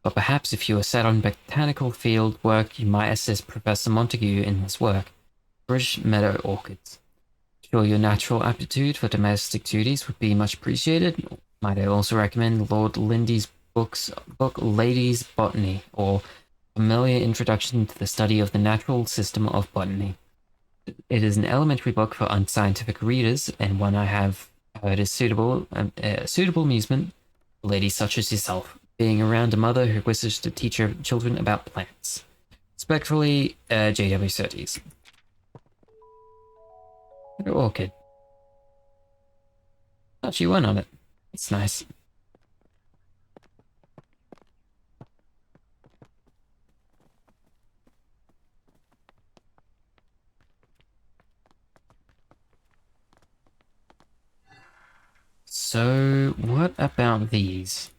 but perhaps if you are set on botanical field work, you might assist Professor Montague in his work. British meadow orchids. Sure, your natural aptitude for domestic duties would be much appreciated. Might I also recommend Lord Lindy's book Ladies' Botany, or Familiar Introduction to the Study of the Natural System of Botany. It is an elementary book for unscientific readers, and one I have heard is suitable amusement for ladies such as yourself, being around a mother who wishes to teach her children about plants. Respectfully, J.W. Surtees. Orchid. Oh, she won on it. It's nice. So, what about these?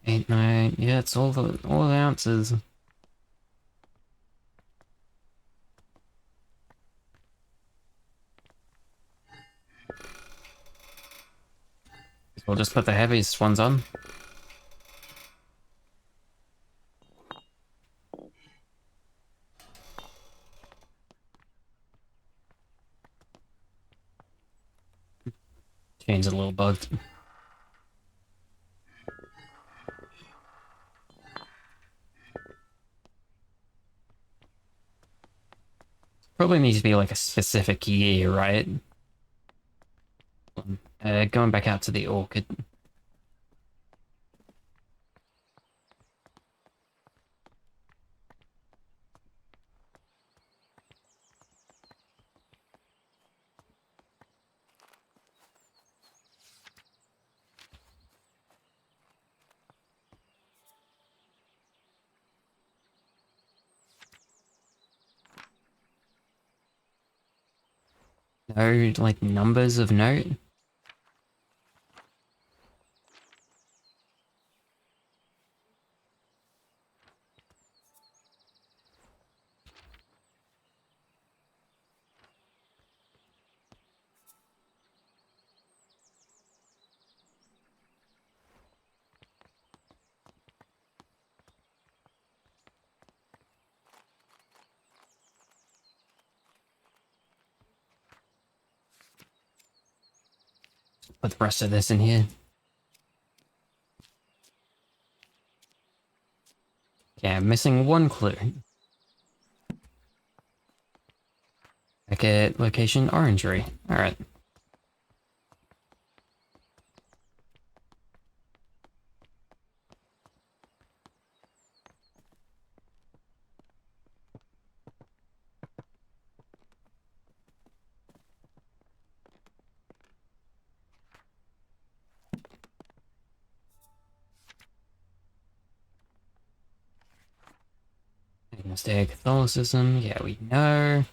8, 9, yeah, it's all the ounces. We'll just put the heaviest ones on. Chain's a little bugged. Probably needs to be like a specific year, right? Going back out to the orchid. No, like, numbers of note? Put the rest of this in here. Okay, I'm missing one clue. Packet location orangery. Alright. Agnostic Catholicism, yeah, we know.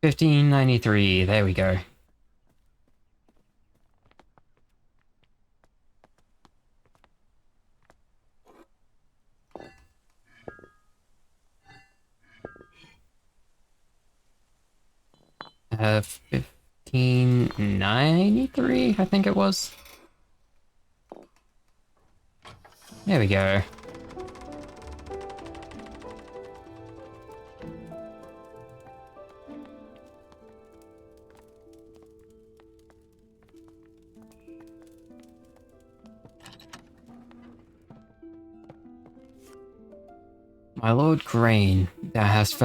$15.93, there we go. $15.93, I think it was. There we go. My lord Grain, thou hast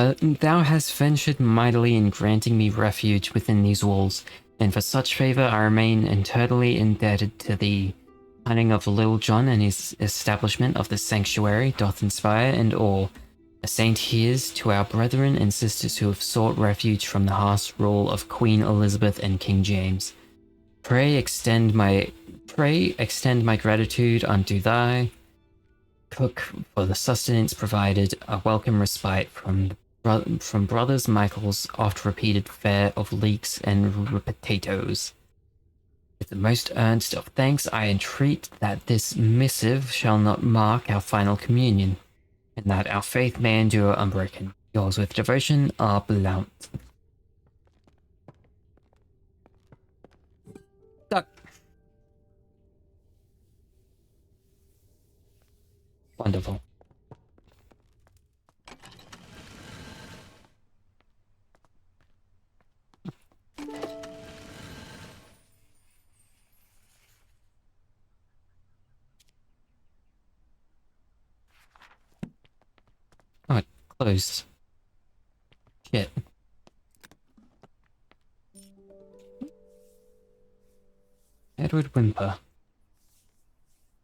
ventured mightily in granting me refuge within these walls, and for such favour I remain eternally indebted to thee. Planning of Lil John and his establishment of the sanctuary doth inspire and awe. A saint here's to our brethren and sisters who have sought refuge from the harsh rule of Queen Elizabeth and King James. Pray extend my gratitude unto thy cook for the sustenance provided, a welcome respite from brothers Michael's oft-repeated fare of leeks and potatoes. With the most earnest of thanks, I entreat that this missive shall not mark our final communion, and that our faith may endure unbroken. Yours with devotion, R. Blount. Duck. Wonderful. Oh, it closed. Shit. Edward Wimper.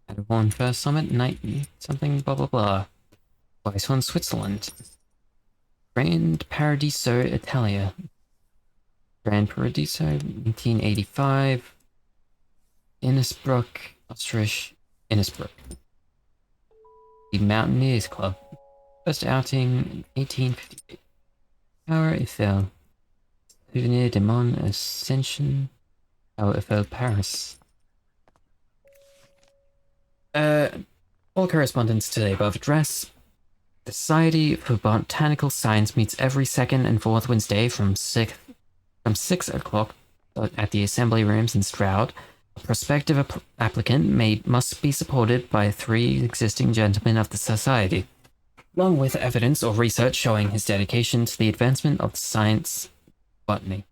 Had won first summit, night, something, blah blah blah. Twice won Switzerland. Grand Paradiso, Italia. Grand Paradiso, 1985. Innsbruck, Ostrich, Innsbruck. The Mountaineers Club. First outing, 1858. Tower Eiffel. Souvenir de Mon Ascension. Tower Eiffel, Paris. All correspondence to the above address. The Society for Botanical Science meets every second and fourth Wednesday from 6th from 6 o'clock at the assembly rooms in Stroud. A prospective applicant must be supported by 3 existing gentlemen of the society, along with evidence or research showing his dedication to the advancement of science botany.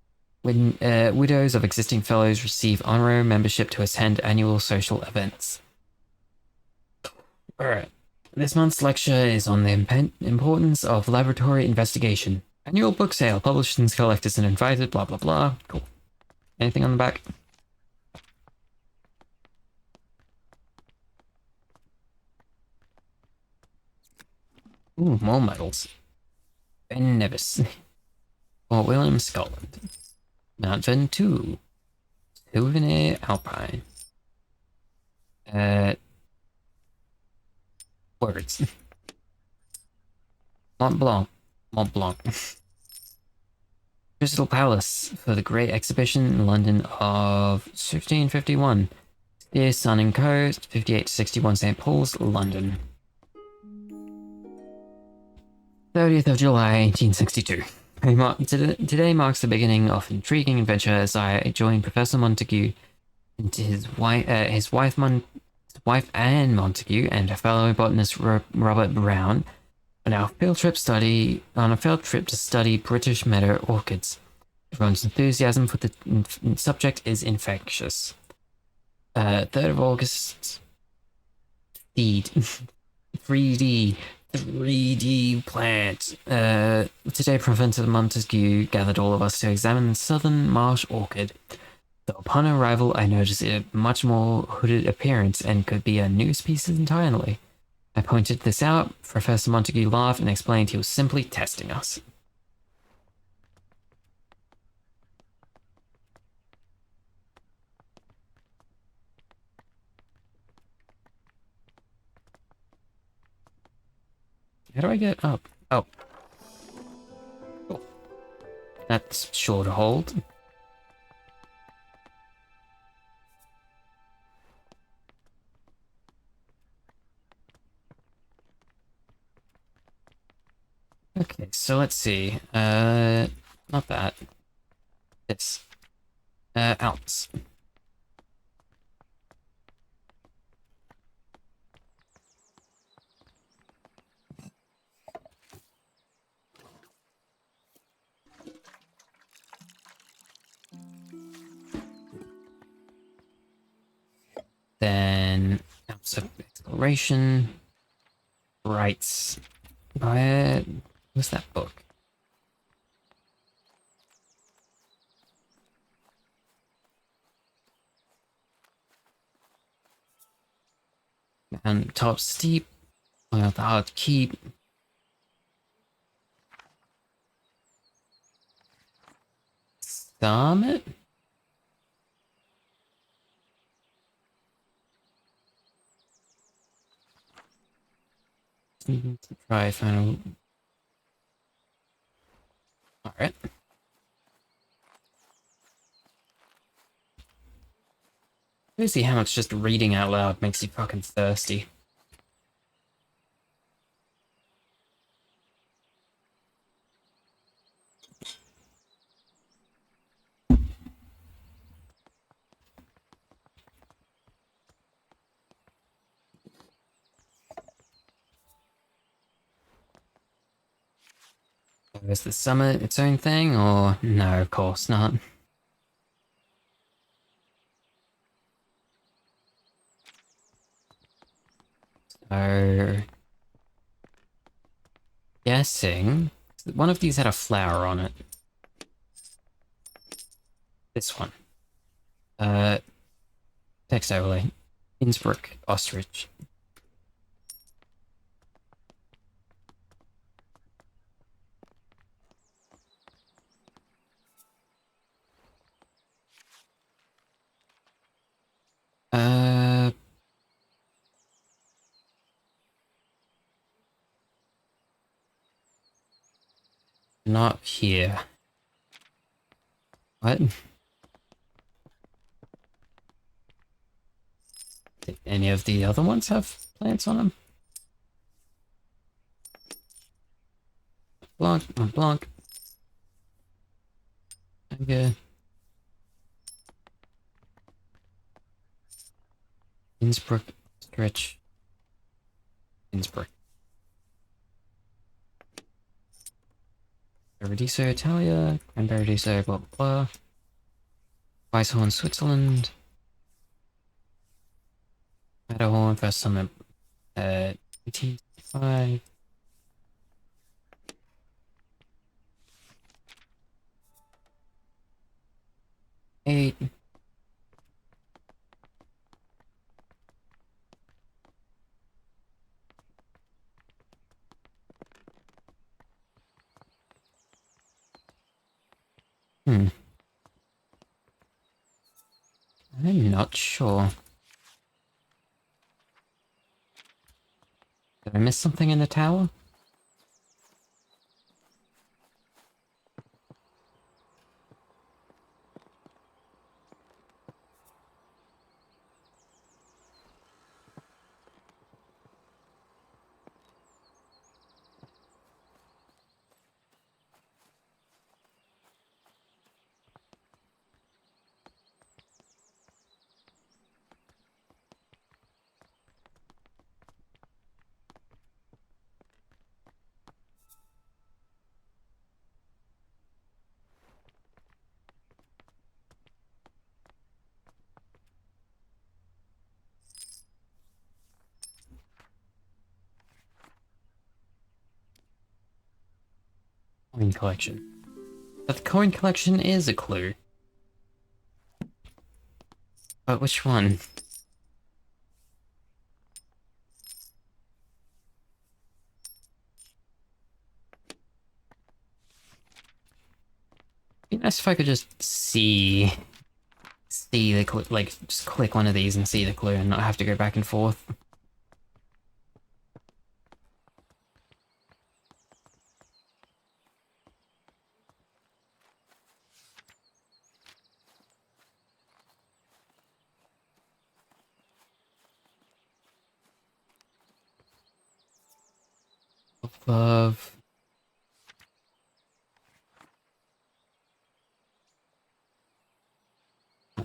When widows of existing fellows receive honorary membership to attend annual social events. Alright. This month's lecture is on the importance of laboratory investigation. Annual book sale, publishers, collectors, and invited, blah blah blah. Cool. Anything on the back? Ooh, more medals. Ben Nevis. Fort William, Scotland. Mount Ventoux. Souvenir Alpine. Words. Mont Blanc. Mont Blanc. Crystal Palace for the Great Exhibition in London of 1551. Dear Sun and Co. 58 to 61 St. Paul's, London. 30th of July, 1862. Today marks the beginning of an intriguing adventure as I join Professor Montague and his wife Anne Montague and her fellow botanist Robert Brown on a field trip to study British meadow orchids. Everyone's enthusiasm for the subject is infectious. 3rd of August. Seed. 3D plant. Today, Professor Montague gathered all of us to examine the southern marsh orchid. So upon arrival, I noticed a much more hooded appearance and could be a new species entirely. I pointed this out. Professor Montague laughed and explained he was simply testing us. How do I get up? Oh. Cool. That's sure to hold. Okay, so let's see. Not that. This. Alps. Then Alps of Exploration. Rights. What's that book? And top steep. Well, the hard keep. Summit? Try final. Alright. Let me see how much just reading out loud makes you fucking thirsty. Is the summit its own thing, or no, of course not. So, guessing one of these had a flower on it. This one. Text overlay. Innsbruck ostrich. Not here. What? Did any of the other ones have plants on them? Blanc, Blanc. Good. Innsbruck, Stretch, Innsbruck. Paradiso, Italia, Grand Paradiso, blah blah blah. Weisshorn, Switzerland. Matterhorn, first summit, 1865. 8. I'm not sure. Did I miss something in the tower? Coin collection. But the coin collection is a clue. But which one? It'd be nice if I could just see the clue, like, just click one of these and see the clue and not have to go back and forth. Love.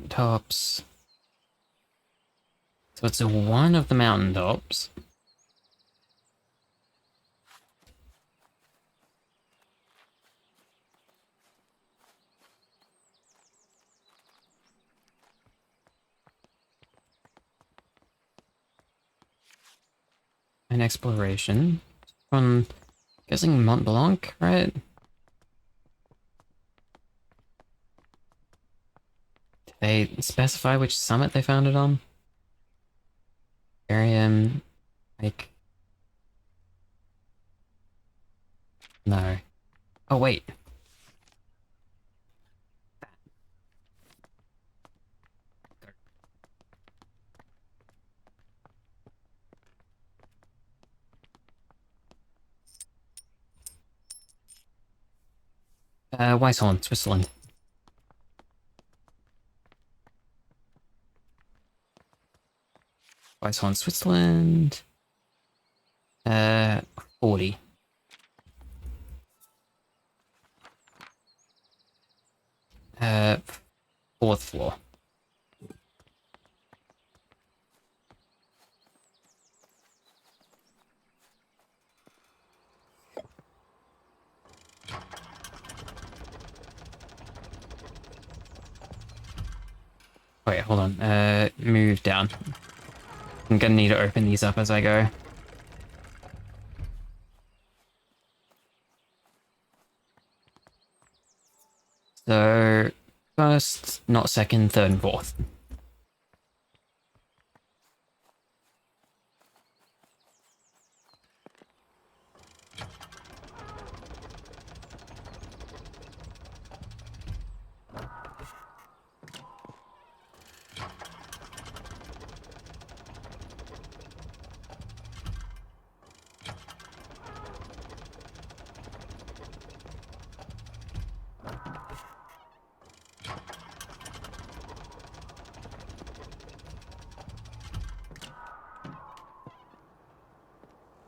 Tops. So it's a one of the mountain tops. An exploration. From, guessing Mont Blanc, right? Did they specify which summit they found it on? Arium, like... No. Oh, wait. Weisshorn, Switzerland. Weisshorn, Switzerland. 40. Fourth floor. Wait, hold on. Move down. I'm gonna need to open these up as I go. So, first, not second, third, and fourth.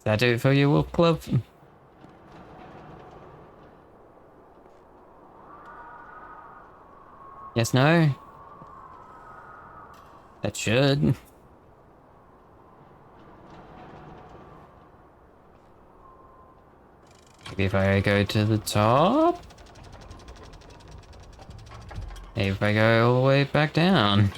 That do it for you, Wolf Club? Yes, no? That should. Maybe if I go to the top? Maybe if I go all the way back down.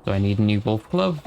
Do I need a new wolf glove?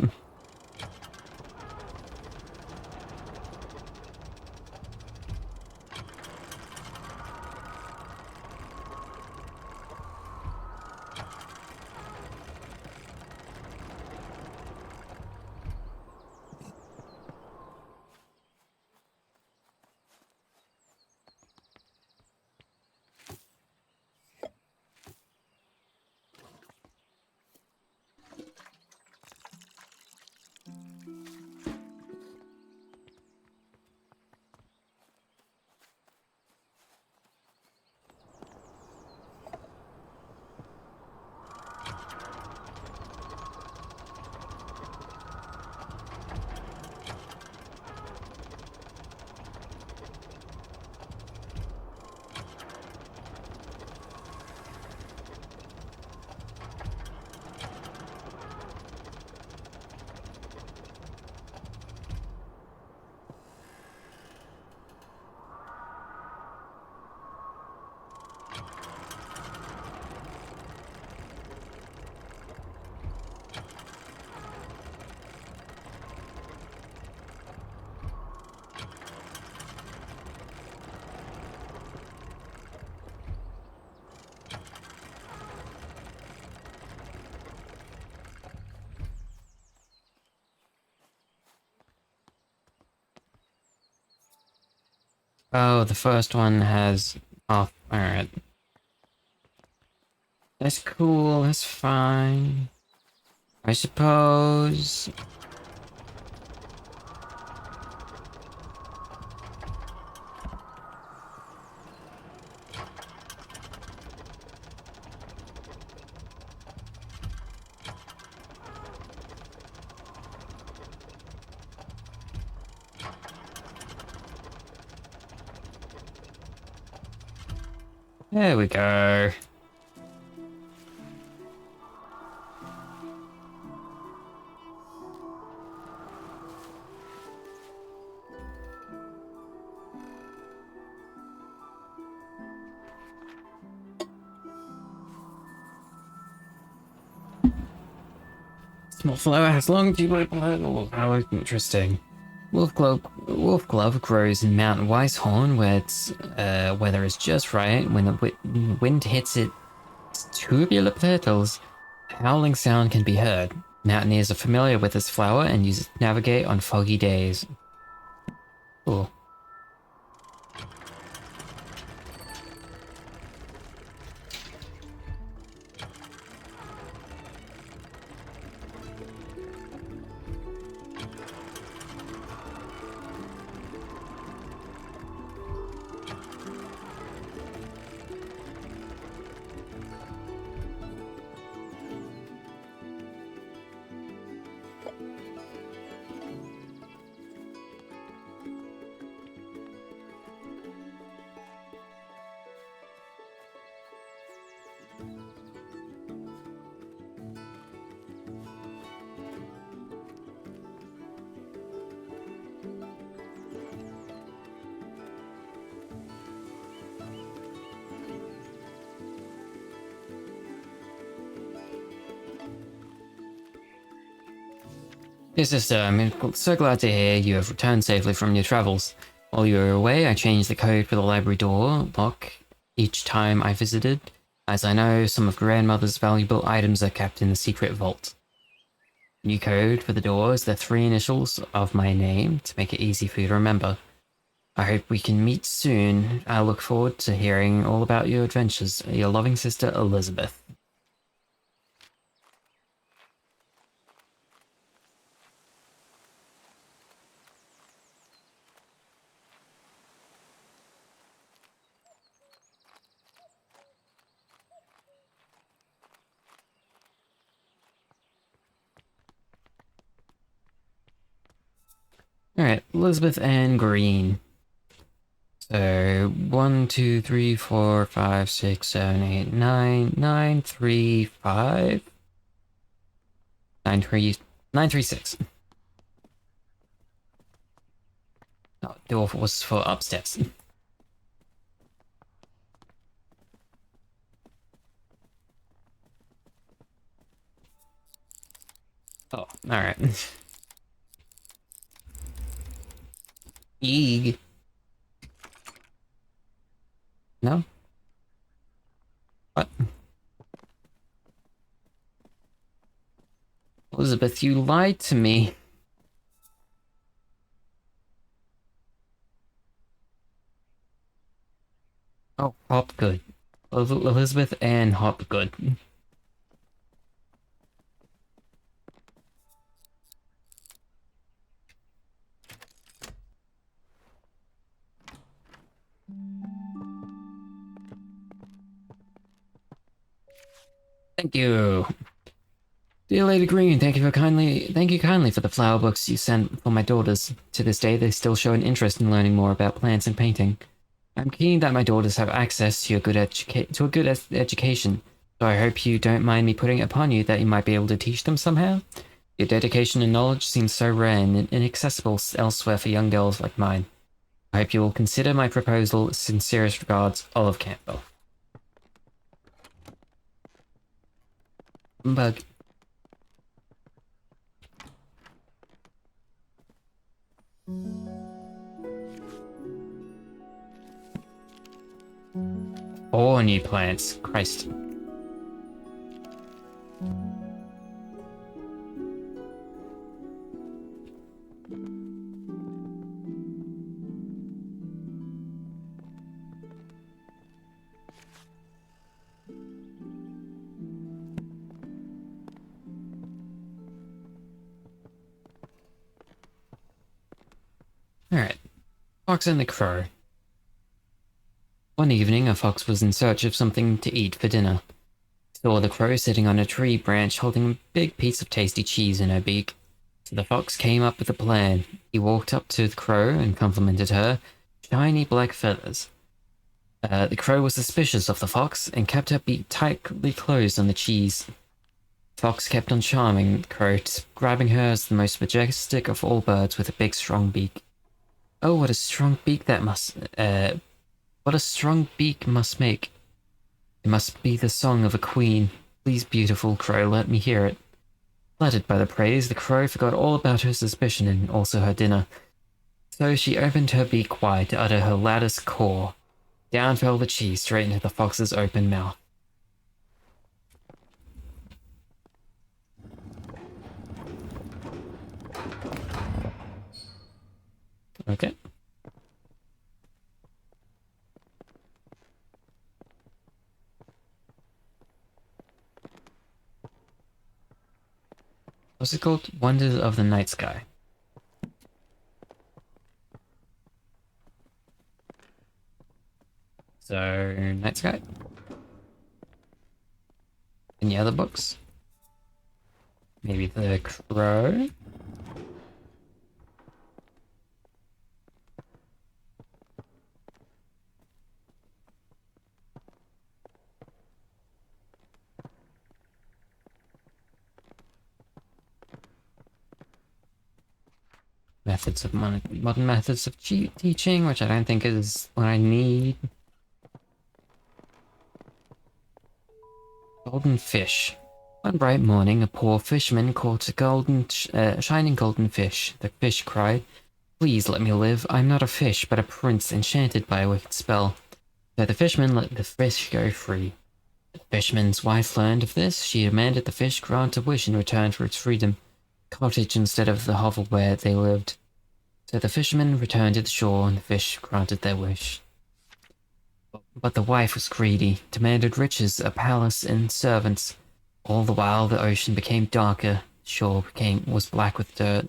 Oh, the first one has... Oh, alright. That's cool, that's fine. I suppose... There we go. Small flower has long tubular petals. How interesting. Wolf glove grows in Mount Weisshorn, where its weather is just right. When the wind hits its tubular petals, a howling sound can be heard. Mountaineers are familiar with this flower and use it to navigate on foggy days. Cool. Dear sister, I'm so glad to hear you have returned safely from your travels. While you were away, I changed the code for the library door lock each time I visited, as I know some of grandmother's valuable items are kept in the secret vault. New code for the door is the 3 initials of my name to make it easy for you to remember. I hope we can meet soon. I look forward to hearing all about your adventures. Your loving sister, Elizabeth. Alright, Elizabeth Ann Green. So 1, 2, 3, 4, 5, 6, 7, 8, 9, 9, 3, 5, 9, 3, 9, 3, 6. Oh, the door was for upstairs. Oh, alright. Eeg. No? What? Elizabeth, you lied to me. Oh, Hopgood. Elizabeth Ann Hopgood. Thank you. Dear Lady Green, thank you kindly for the flower books you sent for my daughters. To this day, they still show an interest in learning more about plants and painting. I'm keen that my daughters have access to a good education, so I hope you don't mind me putting it upon you that you might be able to teach them somehow. Your dedication and knowledge seems so rare and inaccessible elsewhere for young girls like mine. I hope you will consider my proposal. Sincerest regards, Olive Campbell. Bug. Four new plants. Christ. Alright. Fox and the Crow. One evening, a fox was in search of something to eat for dinner. He saw the crow sitting on a tree branch holding a big piece of tasty cheese in her beak. So the fox came up with a plan. He walked up to the crow and complimented her shiny black feathers. The crow was suspicious of the fox and kept her beak tightly closed on the cheese. The fox kept on charming the crow, describing her as the most majestic of all birds with a big strong beak. Oh, what a strong beak that what a strong beak must make. It must be the song of a queen. Please, beautiful crow, let me hear it. Flattered by the praise, the crow forgot all about her suspicion and also her dinner. So she opened her beak wide to utter her loudest caw. Down fell the cheese straight into the fox's open mouth. Okay. What's it called? Wonders of the Night Sky. So, Night Sky? Any other books? Maybe The Crow? Modern methods of teaching, which I don't think is what I need. Golden fish. One bright morning, a poor fisherman caught a shining golden fish. The fish cried, "Please let me live. I'm not a fish, but a prince enchanted by a wicked spell." So the fisherman let the fish go free. The fisherman's wife learned of this. She demanded the fish grant a wish in return for its freedom. Cottage instead of the hovel where they lived. So the fishermen returned to the shore and the fish granted their wish. But the wife was greedy, demanded riches, a palace, and servants. All the while the ocean became darker, the shore was black with dirt.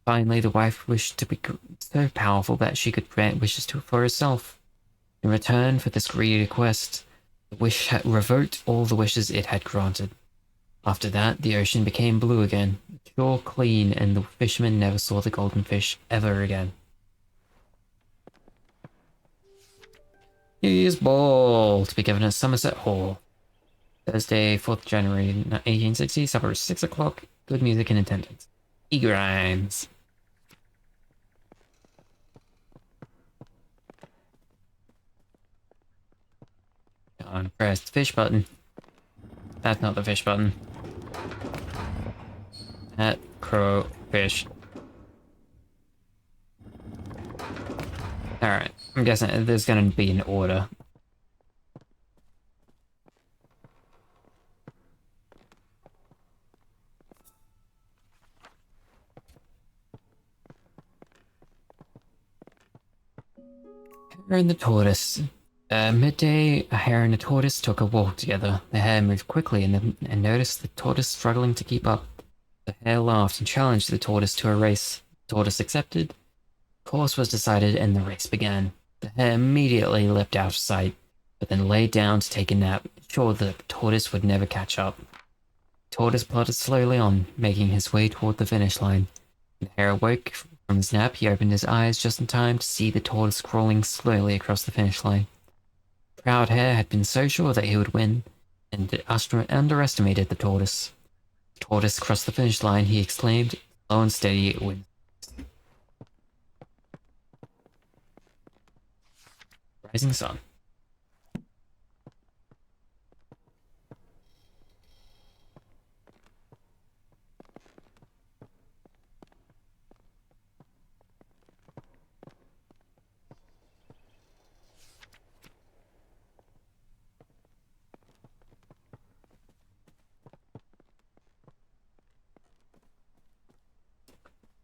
Finally, the wife wished to be so powerful that she could grant wishes for herself. In return for this greedy request, the wish had revoked all the wishes it had granted. After that, the ocean became blue again, the shore clean, and the fishermen never saw the golden fish ever again. New Year's Ball to be given at Somerset Hall. Thursday, 4th January 1860, supper 6 o'clock, good music in attendance. E-Grimes. On, press the fish button. That's not the fish button. Hat, crow, fish. Alright, I'm guessing there's gonna be an order. Hare and the tortoise. Midday, a hare and a tortoise took a walk together. The hare moved quickly and noticed the tortoise struggling to keep up. The hare laughed and challenged the tortoise to a race. The tortoise accepted. Course was decided and the race began. The hare immediately leapt out of sight, but then lay down to take a nap, sure the tortoise would never catch up. The tortoise plodded slowly on, making his way toward the finish line. When the hare awoke from his nap, he opened his eyes just in time to see the tortoise crawling slowly across the finish line. The proud hare had been so sure that he would win, and underestimated the tortoise. The tortoise crossed the finish line, he exclaimed, slow and steady it wins. Rising sun.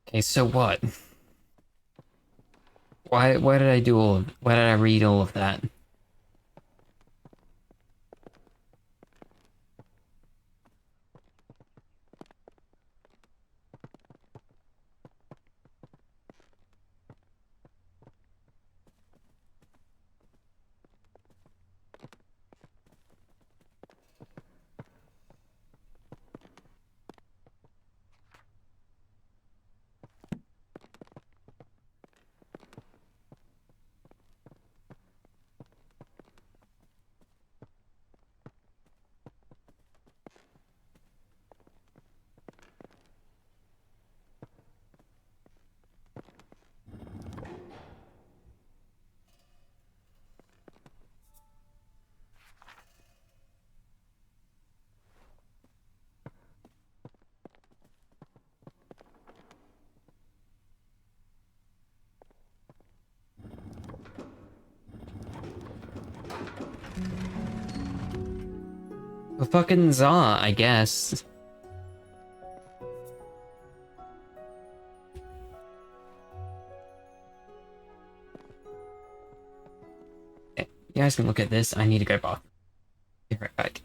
Okay, so what? Why did I do why did I read all of that? A fucking Za, I guess. You guys can look at this. I need to go bath. Be right back.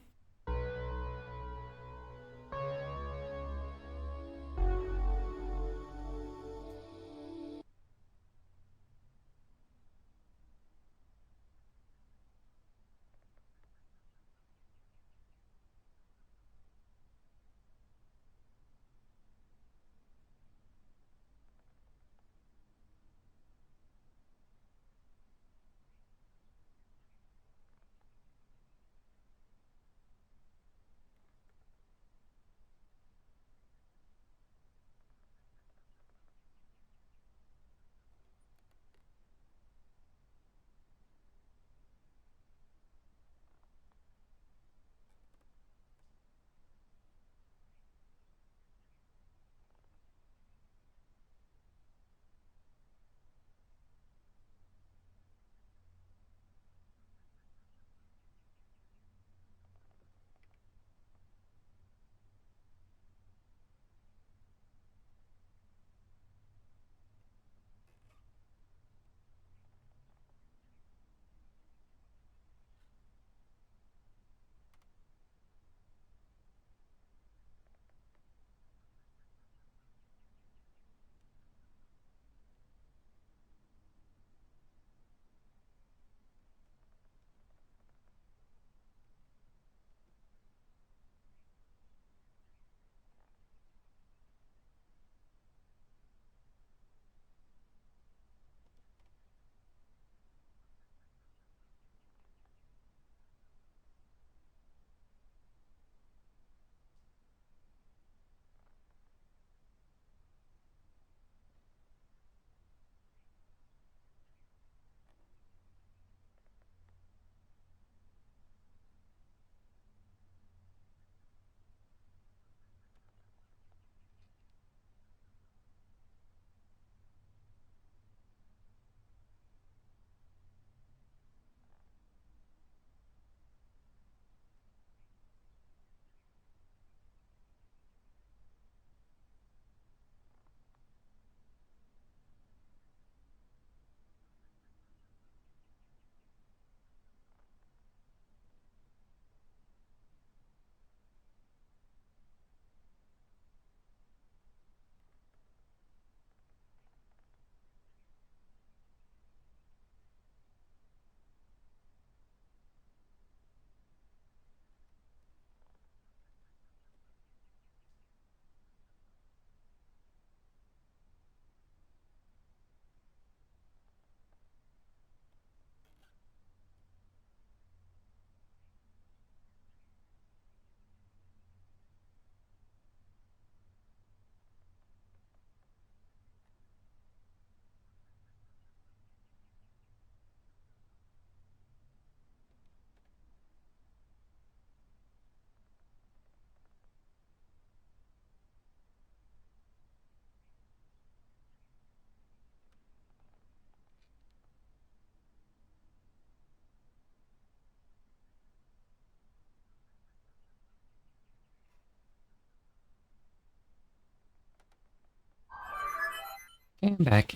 I'm back.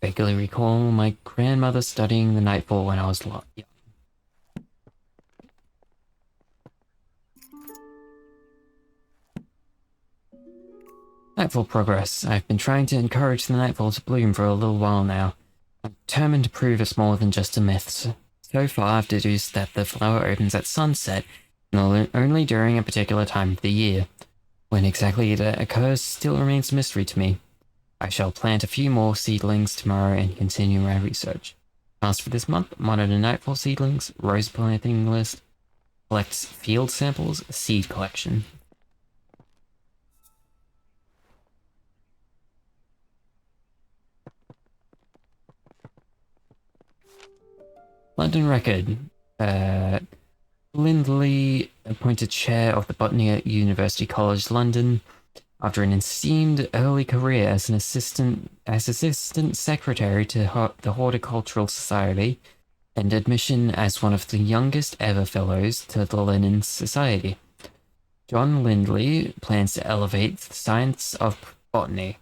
Vaguely recall my grandmother studying the Nightfall when I was young. Nightfall progress. I've been trying to encourage the Nightfall to bloom for a little while now. I'm determined to prove it's more than just a myth. So far, I've deduced that the flower opens at sunset, and only during a particular time of the year. When exactly it occurs still remains a mystery to me. I shall plant a few more seedlings tomorrow and continue my research. Task for this month, monitor Nightfall seedlings, rose planting list, collect field samples, seed collection. London Record. Lindley appointed chair of the botany at University College London after an esteemed early career as an assistant secretary to the Horticultural Society and admission as one of the youngest ever fellows to the Linnean Society. John Lindley plans to elevate the science of botany.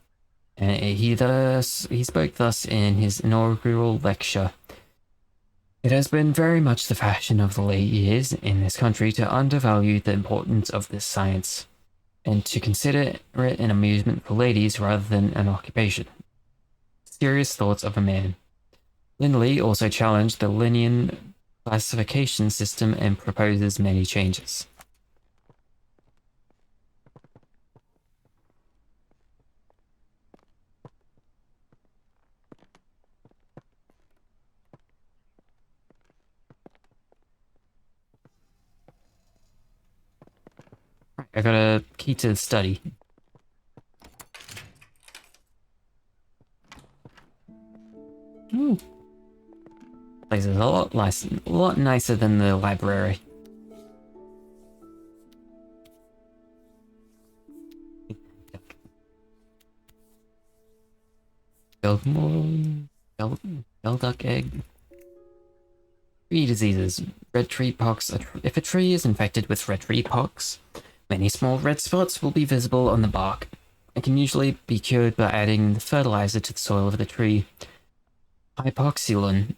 He spoke thus in his inaugural lecture. It has been very much the fashion of the late years in this country to undervalue the importance of this science, and to consider it an amusement for ladies rather than an occupation. Serious thoughts of a man. Lindley also challenged the Linnean classification system and proposes many changes. I got a key to the study. Ooh. Place is a lot nicer than the library. Duck egg. Tree diseases. Red tree pox. If a tree is infected with red tree pox, many small red spots will be visible on the bark. It can usually be cured by adding the fertilizer to the soil of the tree. Hypoxylin.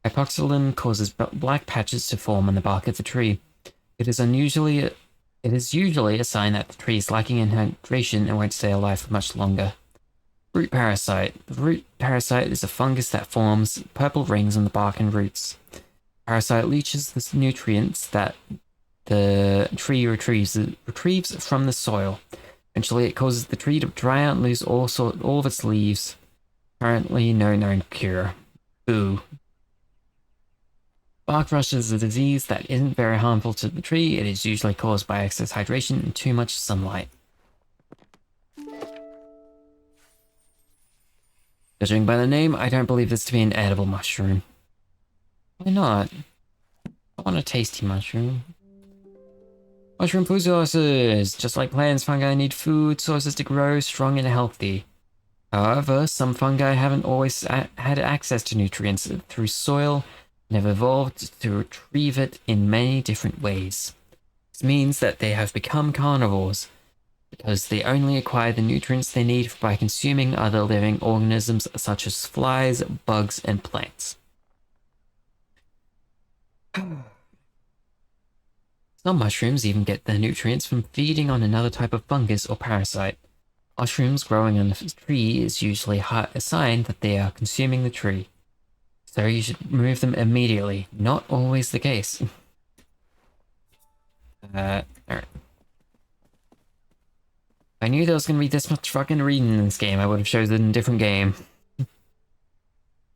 Hypoxylin causes black patches to form on the bark of the tree. It is usually a sign that the tree is lacking in hydration and won't stay alive for much longer. Root parasite. The root parasite is a fungus that forms purple rings on the bark and roots. Parasite leaches the nutrients that the tree retrieves from the soil. Eventually, it causes the tree to dry out and lose all of its leaves. Currently, no known cure. Boo. Bark rust is a disease that isn't very harmful to the tree. It is usually caused by excess hydration and too much sunlight. Judging by the name, I don't believe this to be an edible mushroom. Why not? I want a tasty mushroom. Mushroom food sources! Just like plants, fungi need food sources to grow strong and healthy. However, some fungi haven't always had access to nutrients through soil and have evolved to retrieve it in many different ways. This means that they have become carnivores, because they only acquire the nutrients they need by consuming other living organisms such as flies, bugs, and plants. Some mushrooms even get their nutrients from feeding on another type of fungus or parasite. Mushrooms growing on a tree is usually a sign that they are consuming the tree. So you should remove them immediately. Not always the case. Alright. If I knew there was going to be this much fucking reading in this game, I would have chosen a different game.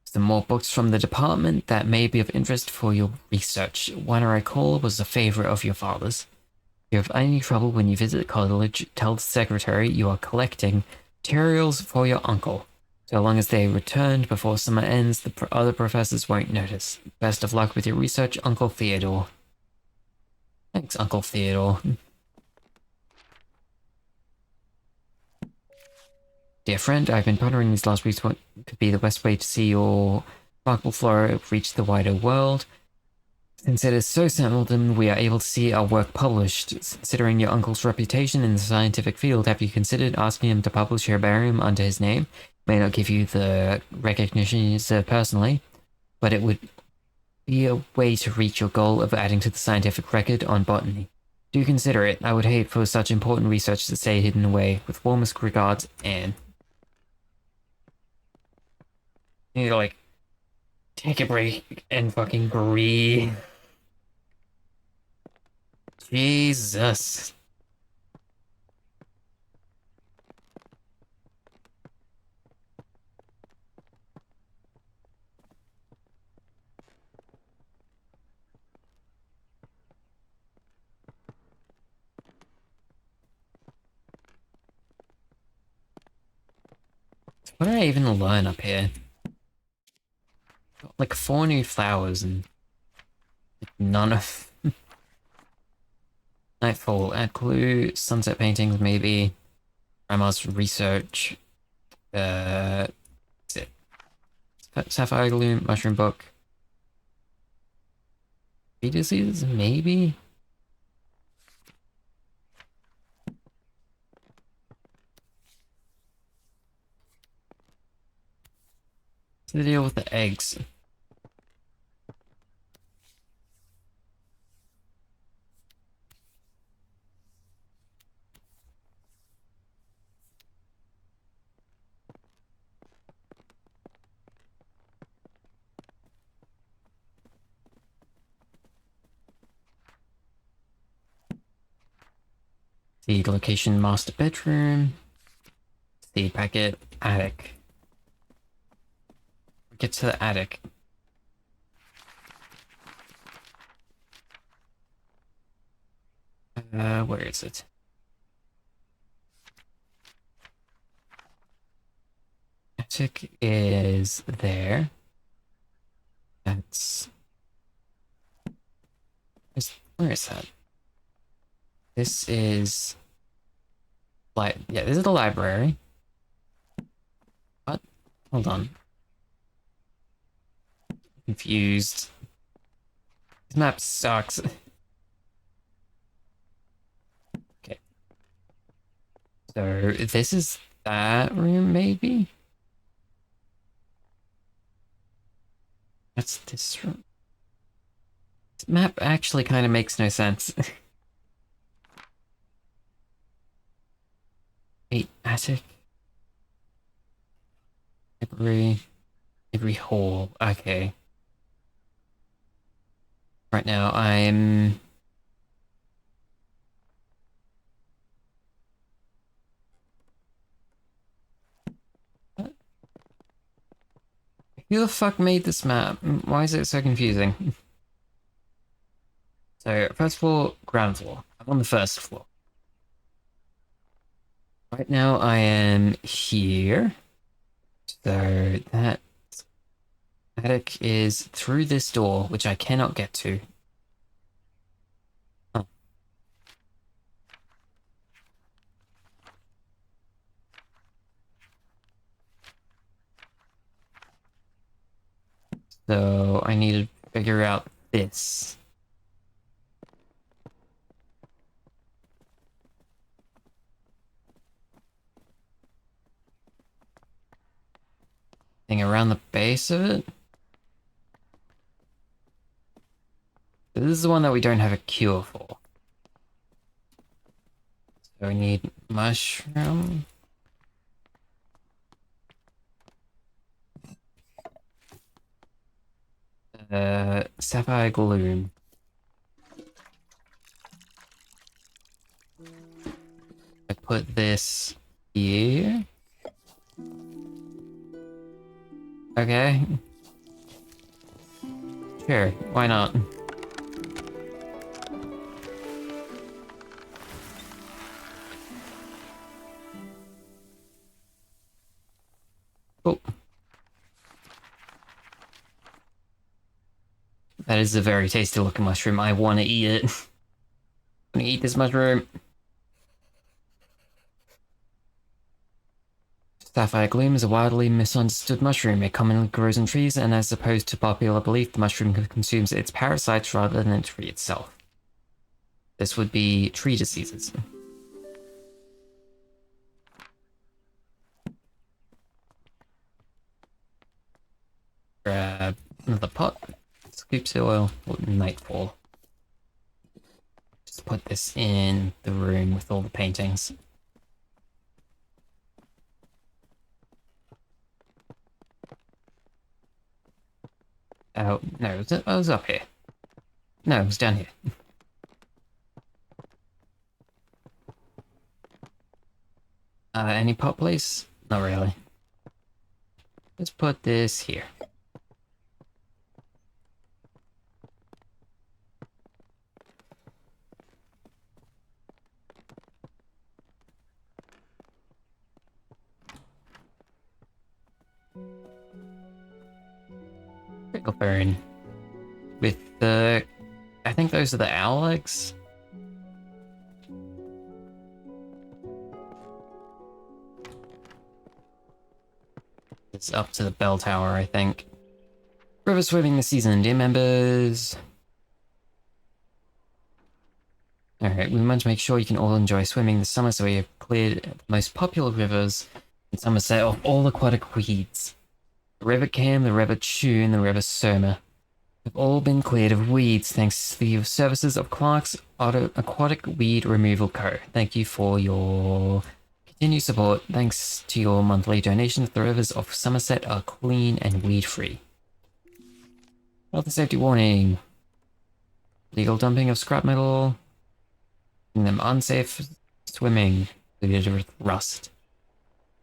Some more books from the department that may be of interest for your research. One I recall was a favorite of your father's. If you have any trouble when you visit college, tell the secretary you are collecting materials for your uncle. So long as they returned before summer ends, the other professors won't notice. Best of luck with your research, Uncle Theodore. Thanks, Uncle Theodore. Dear friend, I've been pondering these last weeks what could be the best way to see your remarkable flora reach the wider world. Since it is so seldom we are able to see our work published, considering your uncle's reputation in the scientific field, have you considered asking him to publish your herbarium under his name? May not give you the recognition you deserve personally, but it would be a way to reach your goal of adding to the scientific record on botany. Do consider it. I would hate for such important research to stay hidden away. With warmest regards, Anne. You need to, like, take a break and fucking breathe. Jesus. What did I even learn up here? Got like 4 new flowers and none of... Nightfall, add clue, sunset paintings, maybe. Grandma's research. That's it. Sapphire Gloom, Mushroom Book. Fetuses, maybe? What's the deal with the eggs? Seed location, master bedroom. Seed packet, attic. Get to the attic. Where is it? Attic is there. That's... Where is that? This is... Yeah, this is the library. What? Hold on. Confused. This map sucks. Okay. So, this is that room, maybe? That's this room. This map actually kind of makes no sense. Wait, attic? Every hall. Okay. Right now, I'm... What? Who the fuck made this map? Why is it so confusing? So, first floor, ground floor. I'm on the first floor. Right now, I am here. So, that attic is through this door, which I cannot get to. Huh. So, I need to figure out this. Thing around the base of it. This is the one that we don't have a cure for. So we need mushroom. Sapphire Gloom. I put this here. Okay. Sure, why not? Oh. That is a very tasty looking mushroom. I want to eat it. I'm gonna eat this mushroom. Sapphire Gloom is a wildly misunderstood mushroom. It commonly grows in trees, and as opposed to popular belief, the mushroom consumes its parasites rather than the tree itself. This would be tree diseases. Grab another pot, scoops of oil, nightfall. Just put this in the room with all the paintings. Oh, no, it was up here. No, it was down here. Any pot place? Not really. Let's put this here. Pickleburn. With the... I think those are the owl eggs? It's up to the bell tower, I think. River swimming this season, dear members. Alright, we want to make sure you can all enjoy swimming this summer, so we have cleared the most popular rivers in Somerset of all aquatic weeds. The River Cam, the River Chew, and the River Surma have all been cleared of weeds thanks to the services of Clark's Aquatic Weed Removal Co. Thank you for your continued support. Thanks to your monthly donations, the rivers of Somerset are clean and weed-free. Health and safety warning. Legal dumping of scrap metal. Making them unsafe swimming, polluted with rust.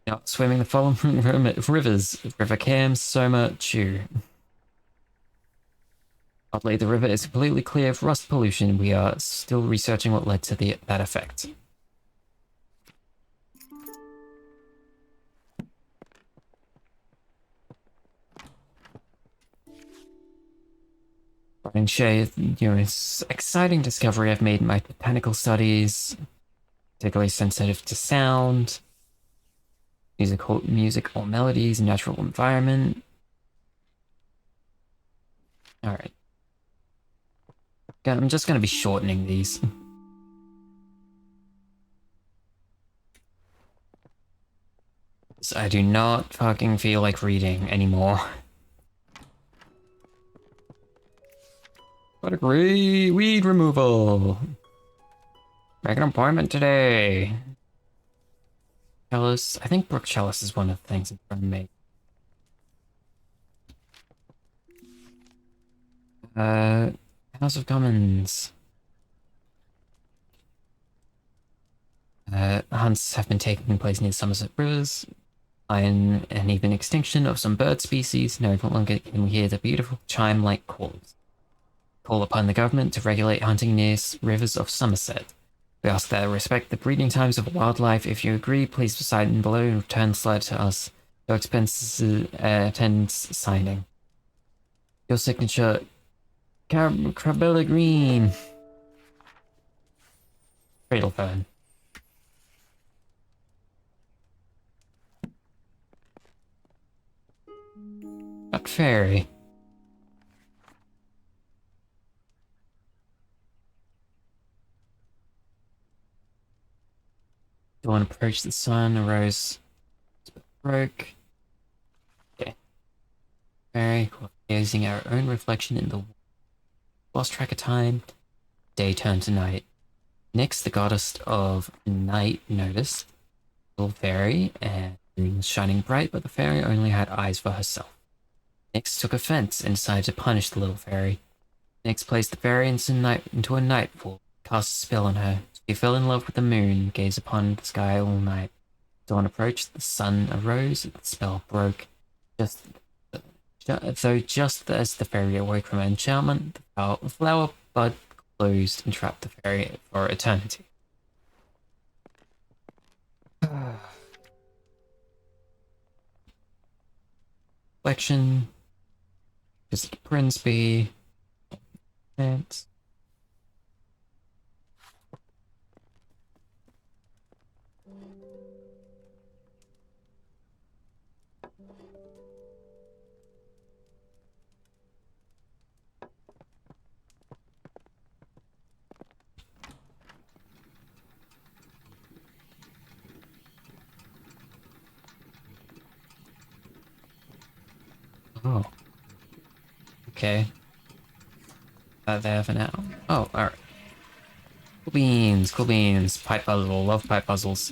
Not swimming the following rivers: River Cam, Soma, Chew. Oddly, the river is completely clear of rust pollution. We are still researching what led to that effect. Brian Shea, it's exciting discovery I've made in my botanical studies, particularly sensitive to sound, music or melodies, natural environment. Alright. I'm just gonna be shortening these. I do not fucking feel like reading anymore. What a great weed removal! Make an appointment today! Chalice. I think Brook Chalice is one of the things in front of me. House of Commons. Hunts have been taking place near Somerset rivers, and even extinction of some bird species. No longer can we hear the beautiful chime-like calls. Call upon the government to regulate hunting near rivers of Somerset. We ask that respect the breeding times of wildlife. If you agree, please sign below and return this letter to us. No expenses attends signing. Your signature, Crabella Green. Cradle Fern. That fairy. Dawn approached the sun, arose, broke. Okay. Fairy, gazing at our own reflection in the lost track of time. Day turned to night. Next, the goddess of night noticed the little fairy, and the moon was shining bright, but the fairy only had eyes for herself. Nyx took offense and decided to punish the little fairy. Nyx placed the fairy into a nightfall, cast a spell on her. She fell in love with the moon, gazed upon the sky all night. Dawn approached, the sun arose, the spell broke. Just as the fairy awoke from her enchantment, the flower bud closed and trapped the fairy for eternity. Reflection. Just Brinsby. Pants. Oh, okay. There for now. Oh, alright. Cool beans, cool beans. Pipe puzzle, love pipe puzzles.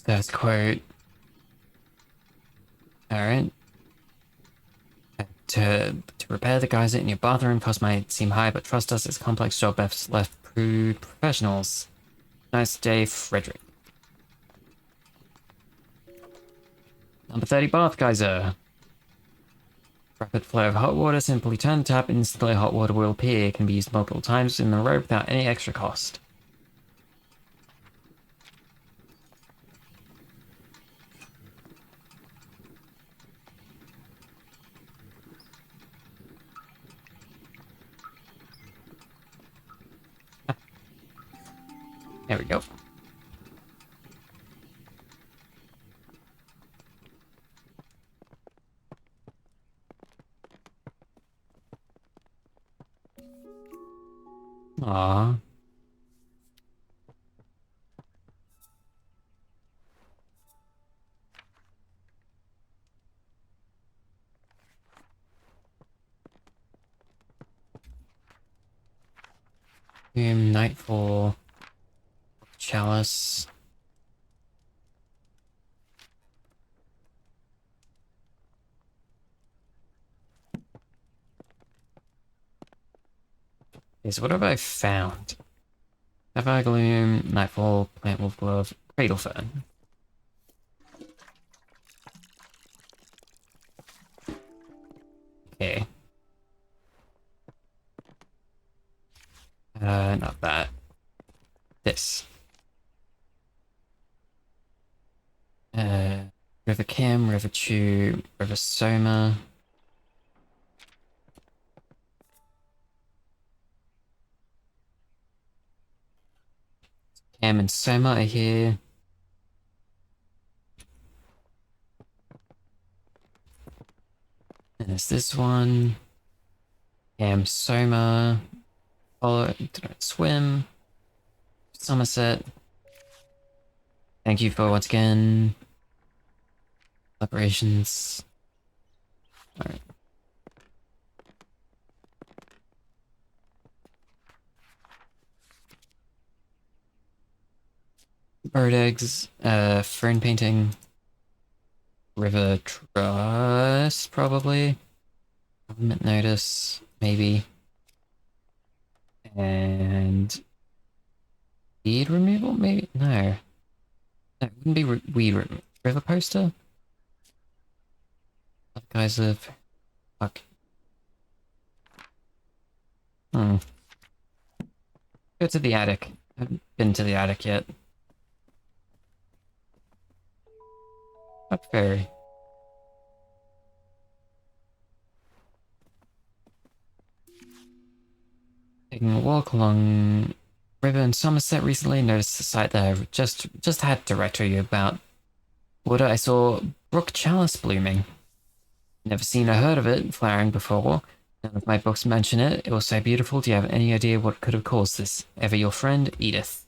That's quote. Alright. To repair the geyser in your bathroom, cost might seem high, but trust us, it's a complex job best left to professionals. Nice day, Frederick. Number 30 bath geyser. Rapid flow of hot water. Simply turn the tap, instantly hot water will appear. It can be used multiple times in a row without any extra cost. There we go. Aww. Nightfall. Chalice. Yes, what have I found? Sapphire Gloom, Nightfall, Plant Wolf Glove, Cradle Fern. Okay. Not that. This. Uh, River Kim, River Chew, River Soma. Cam and Soma are here. And there's this one. Cam, Soma. Follow, swim. Somerset. Thank you for once again. Operations. Alright. Bird eggs, fern painting, river trust, probably. Government notice, maybe. And weed removal, maybe? No. No, it wouldn't be weed removal. River poster? Other guys of... Fuck. Hmm. Go to the attic. I haven't been to the attic yet. Up ferry. Taking a walk along river in Somerset recently, noticed a site that I just had to write to you about. Water, I saw brook chalice blooming. Never seen or heard of it flowering before. None of my books mention it. It was so beautiful. Do you have any idea what could have caused this? Ever your friend, Edith.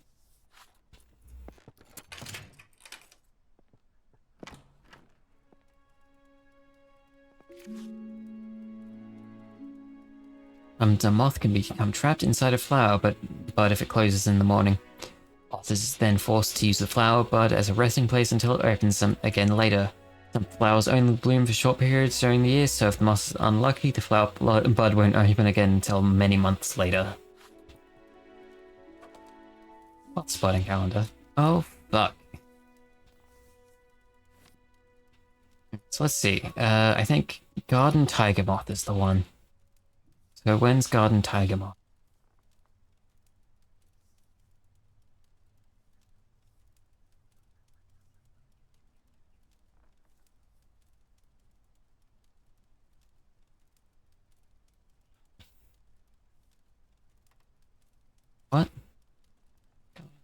The moth can become trapped inside a flower, but if it closes in the morning. Moth is then forced to use the flower bud as a resting place until it opens them again later. Some flowers only bloom for short periods during the year, so if the moth is unlucky, the flower bud won't open again until many months later. What spotting calendar? Oh, fuck. So let's see. I think Garden Tiger Moth is the one. So when's Garden Tiger Moth? What?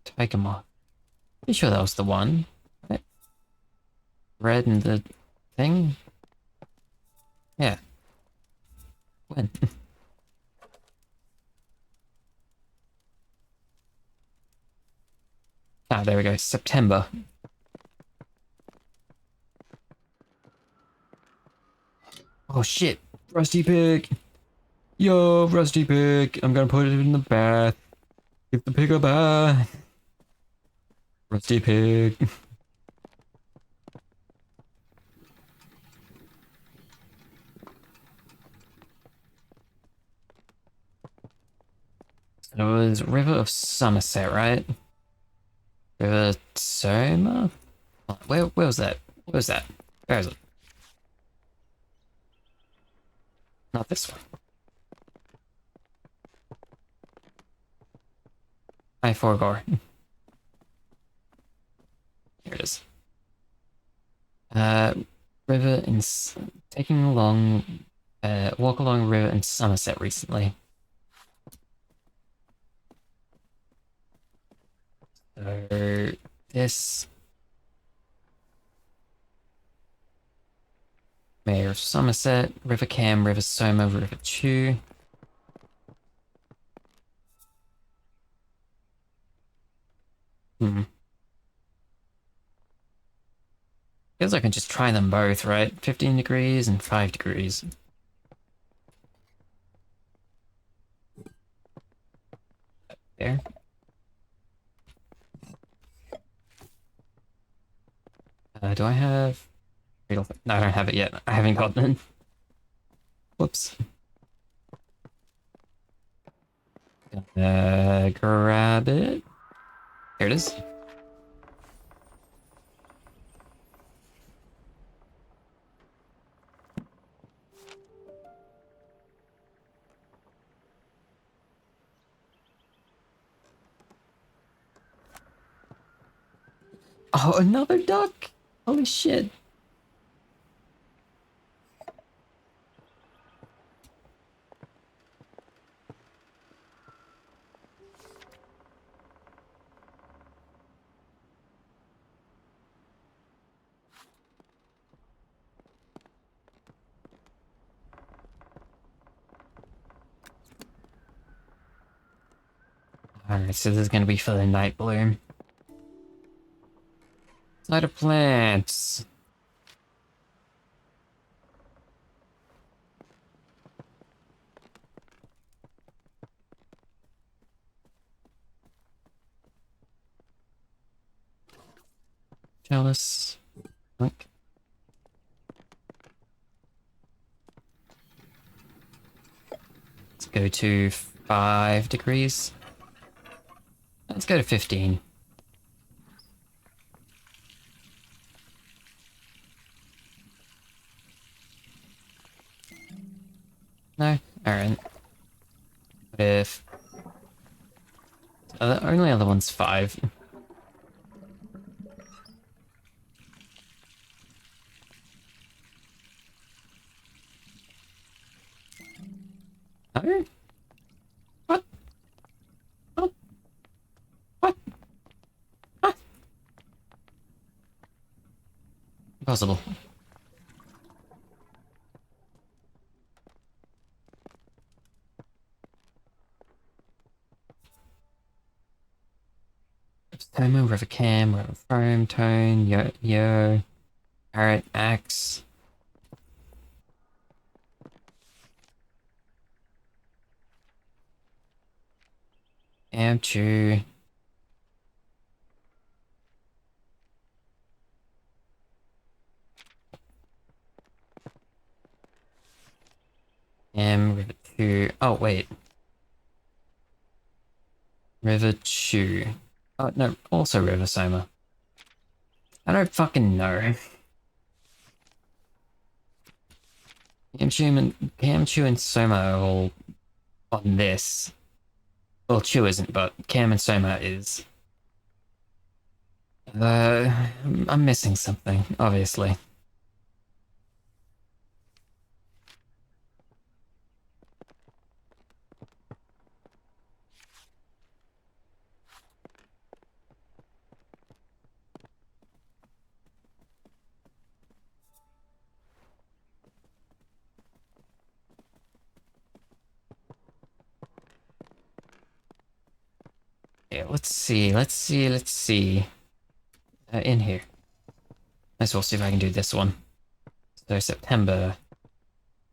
Tiger Moth. You sure that was the one? Right? Red and the thing? Yeah. When? Ah, there we go. September. Oh shit. Rusty pig. Yo, rusty pig. I'm gonna put it in the bath. Give the pig a bath. Rusty pig. It was River of Somerset, right? River Soma? Where was that? Where was that? Where is it? Not this one. I forgot. Here it is. Uh, river in taking along, walk along river in Somerset recently. So this Mayor of Somerset, River Cam, River Soma, River Chew. Hmm. Guess I can just try them both, right? 15 degrees and 5 degrees. There. Do I have... No, I don't have it yet. I haven't gotten it. Whoops. Grab it. Here it is. Oh, another duck! Holy shit. Alright, so this is gonna be for the night bloom. Side of plants. Jealous. Link. Let's go to 5 degrees. Let's go to 15. No? Alright. What if... the only other one's 5. No? What? What? What? What? Impossible. Tomo, River Cam, River Foam, Tone, Yo, Parrot, Axe. Amchu. River 2. Oh, wait. River Chew. Oh, no, also River Soma. I don't fucking know. Camchu and Soma are all on this. Well, Chew isn't, but Cam and Soma is. I'm missing something, obviously. Yeah, let's see. In here. Might as well see if I can do this one. So September,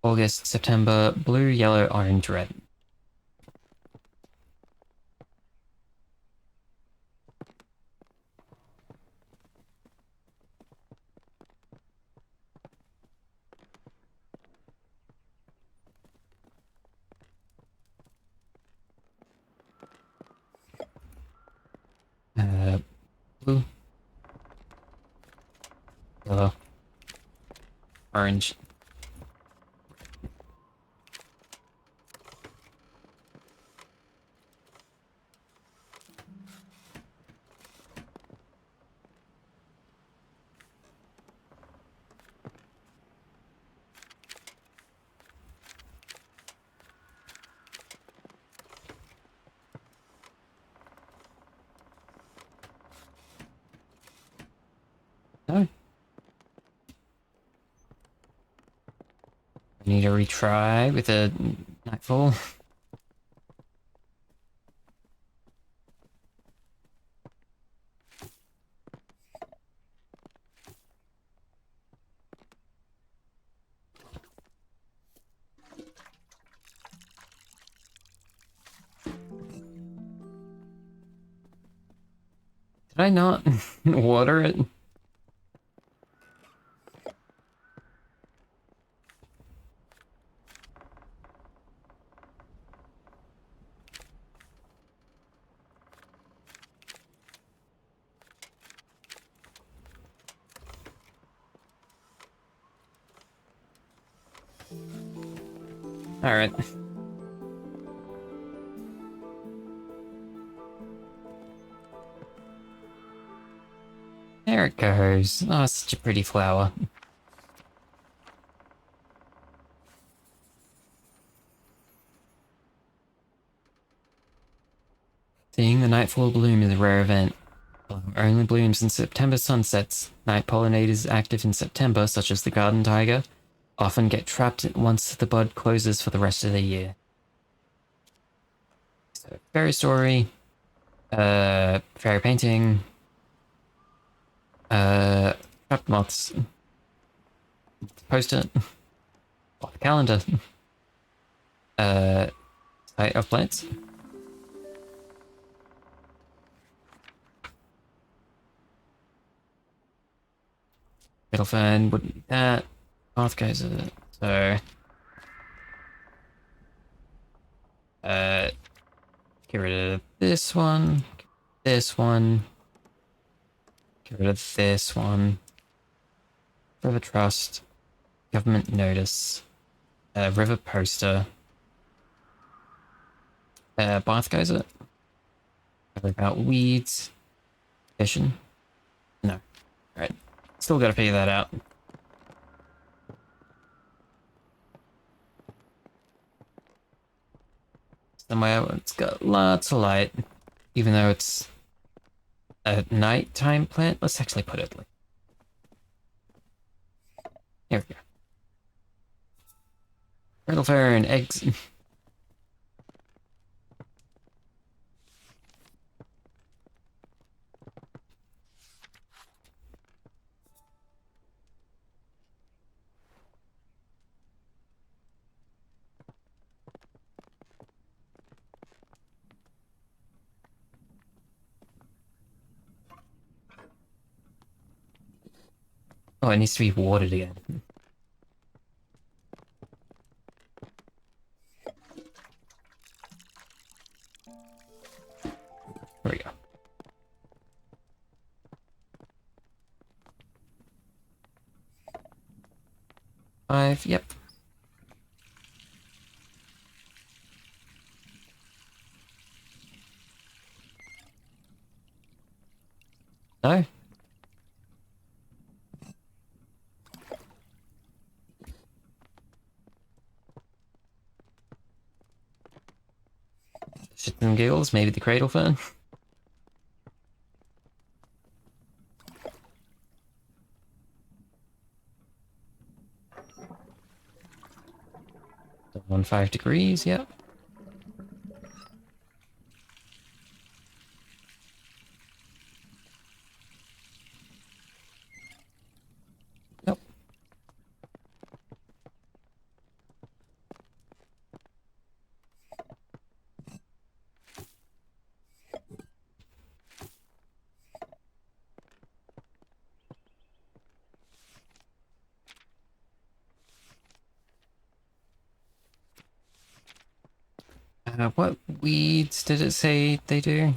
August, September, blue, yellow, orange, red. Blue, yellow, orange. No. I need to retry with a nightfall. Did I not water it? Alright. There it goes. Oh, such a pretty flower. Seeing the nightfall bloom is a rare event. Only blooms in September sunsets. Night pollinators active in September, such as the garden tiger, often get trapped once the bud closes for the rest of the year. So, fairy story, fairy painting, trapped moths, post-it, off the calendar, site of plants. Middle fern wouldn't be that. Path goes with it. So, get rid of this one, this one, get rid of this one. River Trust, Government Notice, River Poster, Bath Geyser. Worry about weeds, fishing. No, alright. Still gotta figure that out. Somewhere it's got lots of light, even though it's a nighttime plant. Let's actually put it like. Here we go. Turtle fern, eggs. Oh, it needs to be watered again. There we go. 5, yep. No? Shits and giggles, maybe the cradle fern? 5 degrees, yep. What weeds did it say they do?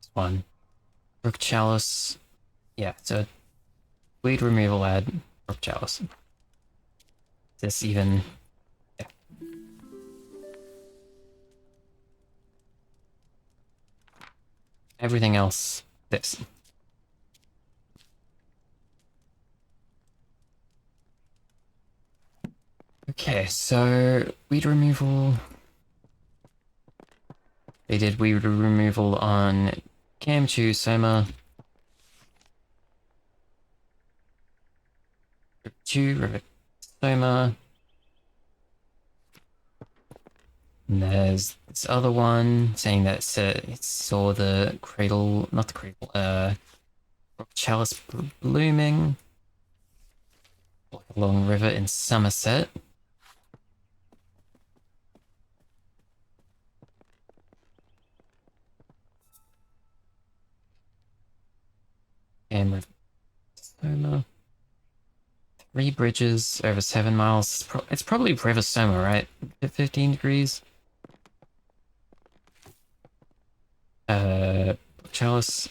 This one. Brook Chalice. Yeah, so weed removal ad. Brook Chalice. This even... Yeah. Everything else, this. Okay, so weed removal. They did weed removal on Kamchu, Soma, River Soma. And there's this other one saying that it saw the cradle, not the cradle, chalice blooming along river in Somerset. And Soma. 3 bridges over 7 miles. It's probably River Soma, right? At 15 degrees. Chalice.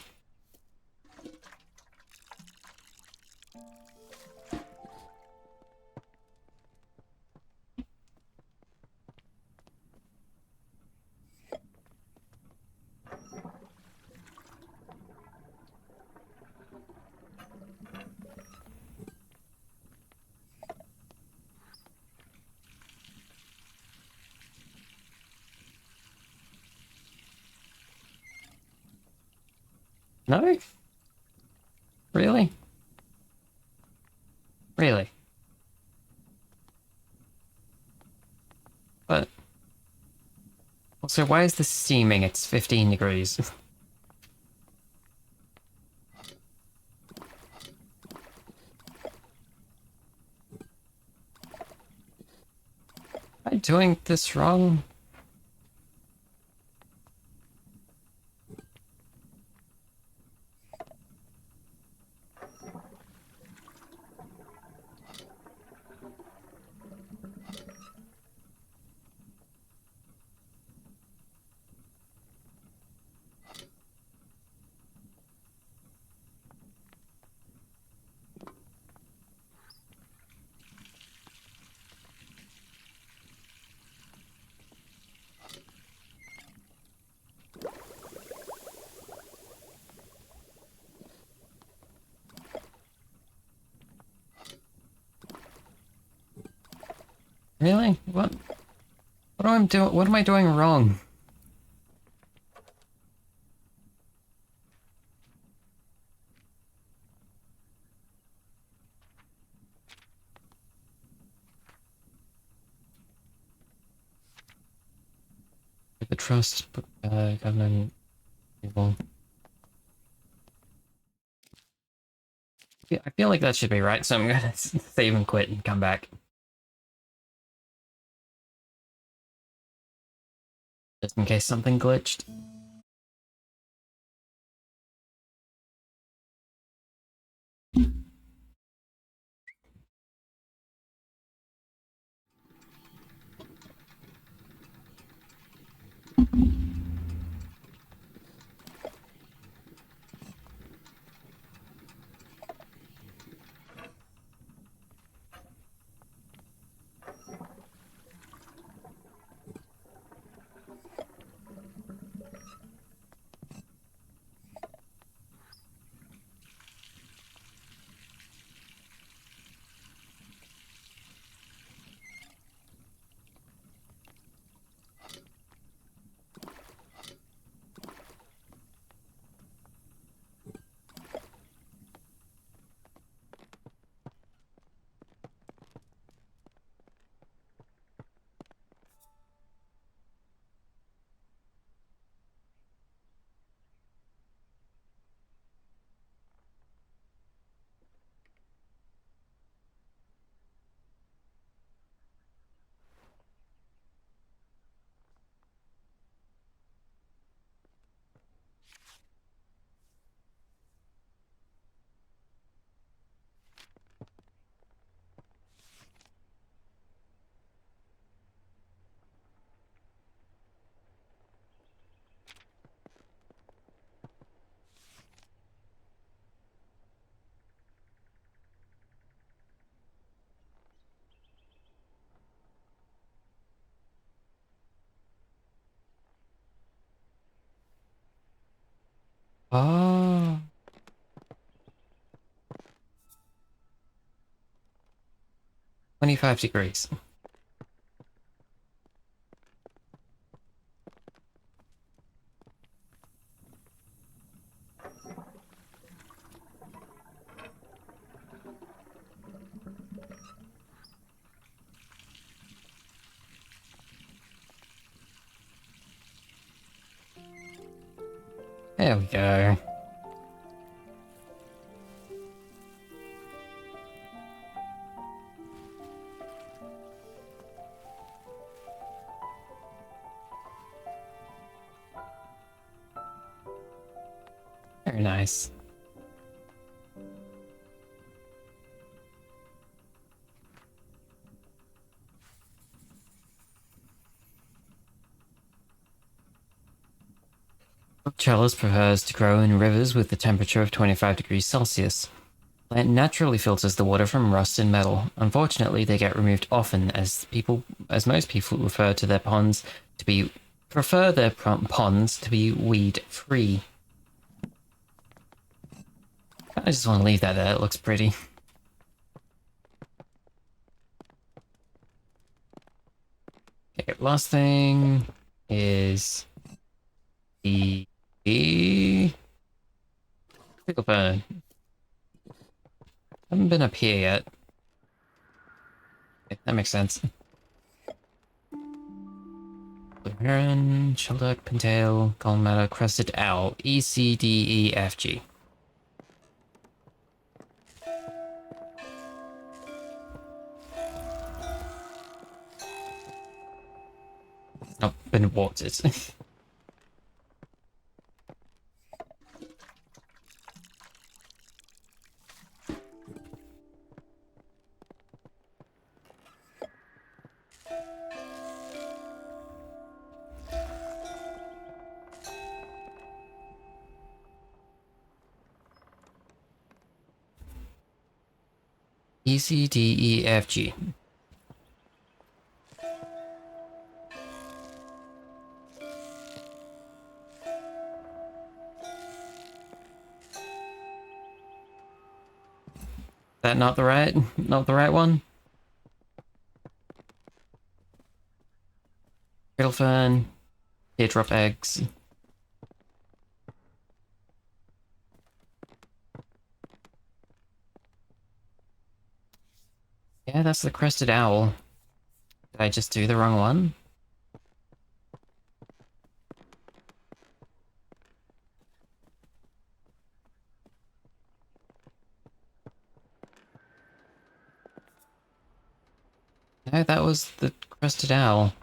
No? Really? Really? But also, why is this steaming? It's 15 degrees. Am I doing this wrong? Really? What am I doing? What am I doing wrong? The trust, government people. Yeah, I feel like that should be right, so I'm gonna save and quit and come back. Just in case something glitched. 25 degrees. There we go. Very nice. Trellis prefers to grow in rivers with the temperature of 25 degrees Celsius. Plant naturally filters the water from rust and metal. Unfortunately, they get removed often as most people prefer their ponds to be weed free. I just want to leave that there, it looks pretty. Okay, last thing is the Pickle burn. Haven't been up here yet. Okay, that makes sense. Blue heron, shelduck, pintail, golden matter, crested owl, E, C, D, E, F, G. Oh, been watered. E, C, D, E, F, G. That not the right one? Cradle fern, teardrop eggs. Yeah, that's the crested owl. Did I just do the wrong one? No, that was the crested owl.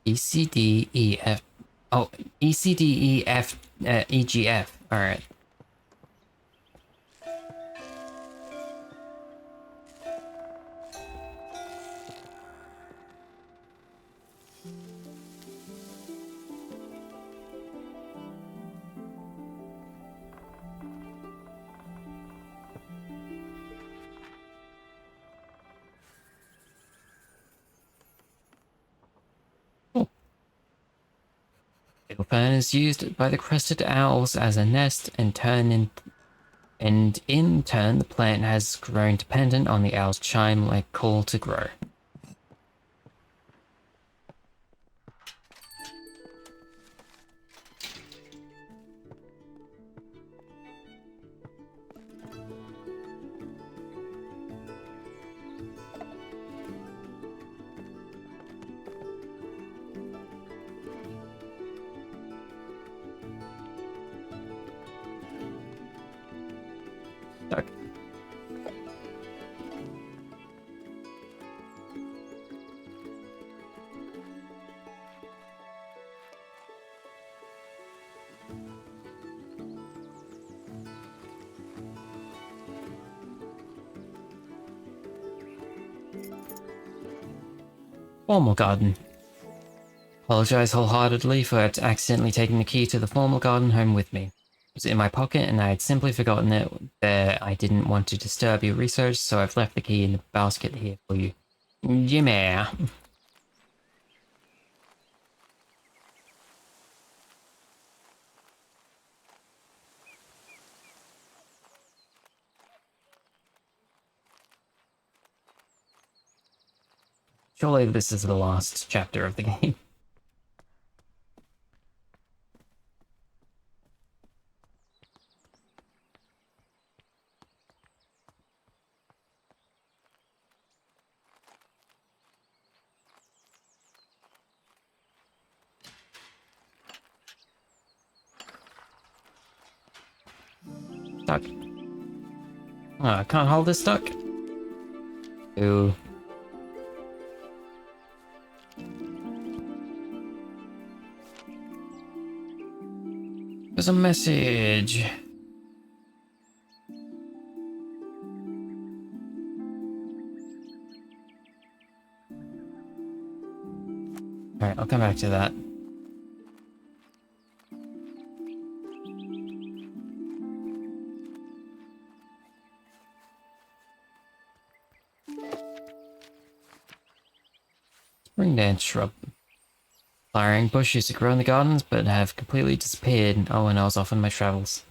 E, C, D, E, F. Oh, E, C, D, E, F, E, G, F. Alright. Cradle fern is used by the crested owls as a nest and in turn the plant has grown dependent on the owl's chime-like call to grow. Duck. Formal garden. Apologize wholeheartedly for accidentally taking the key to the formal garden home with me. It was in my pocket and I had simply forgotten it there. I didn't want to disturb your research, so I've left the key in the basket here for you. Jimmy. Surely this is the last chapter of the game. Stuck. Oh, I can't hold this stuck. Ooh. There's a message. Alright, I'll come back to that. Spring dance shrub. Flowering bush used to grow in the gardens, but have completely disappeared. Oh, when I was off on my travels.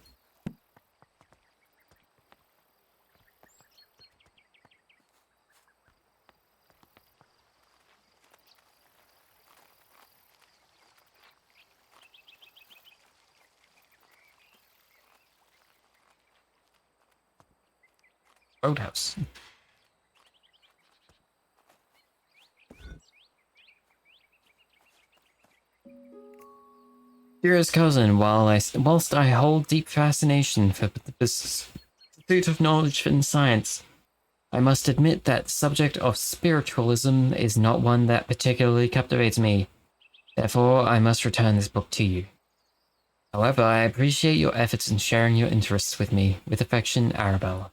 Roadhouse. Dearest cousin, whilst I hold deep fascination for the pursuit of knowledge and science, I must admit that the subject of spiritualism is not one that particularly captivates me. Therefore, I must return this book to you. However, I appreciate your efforts in sharing your interests with me. With affection, Arabella.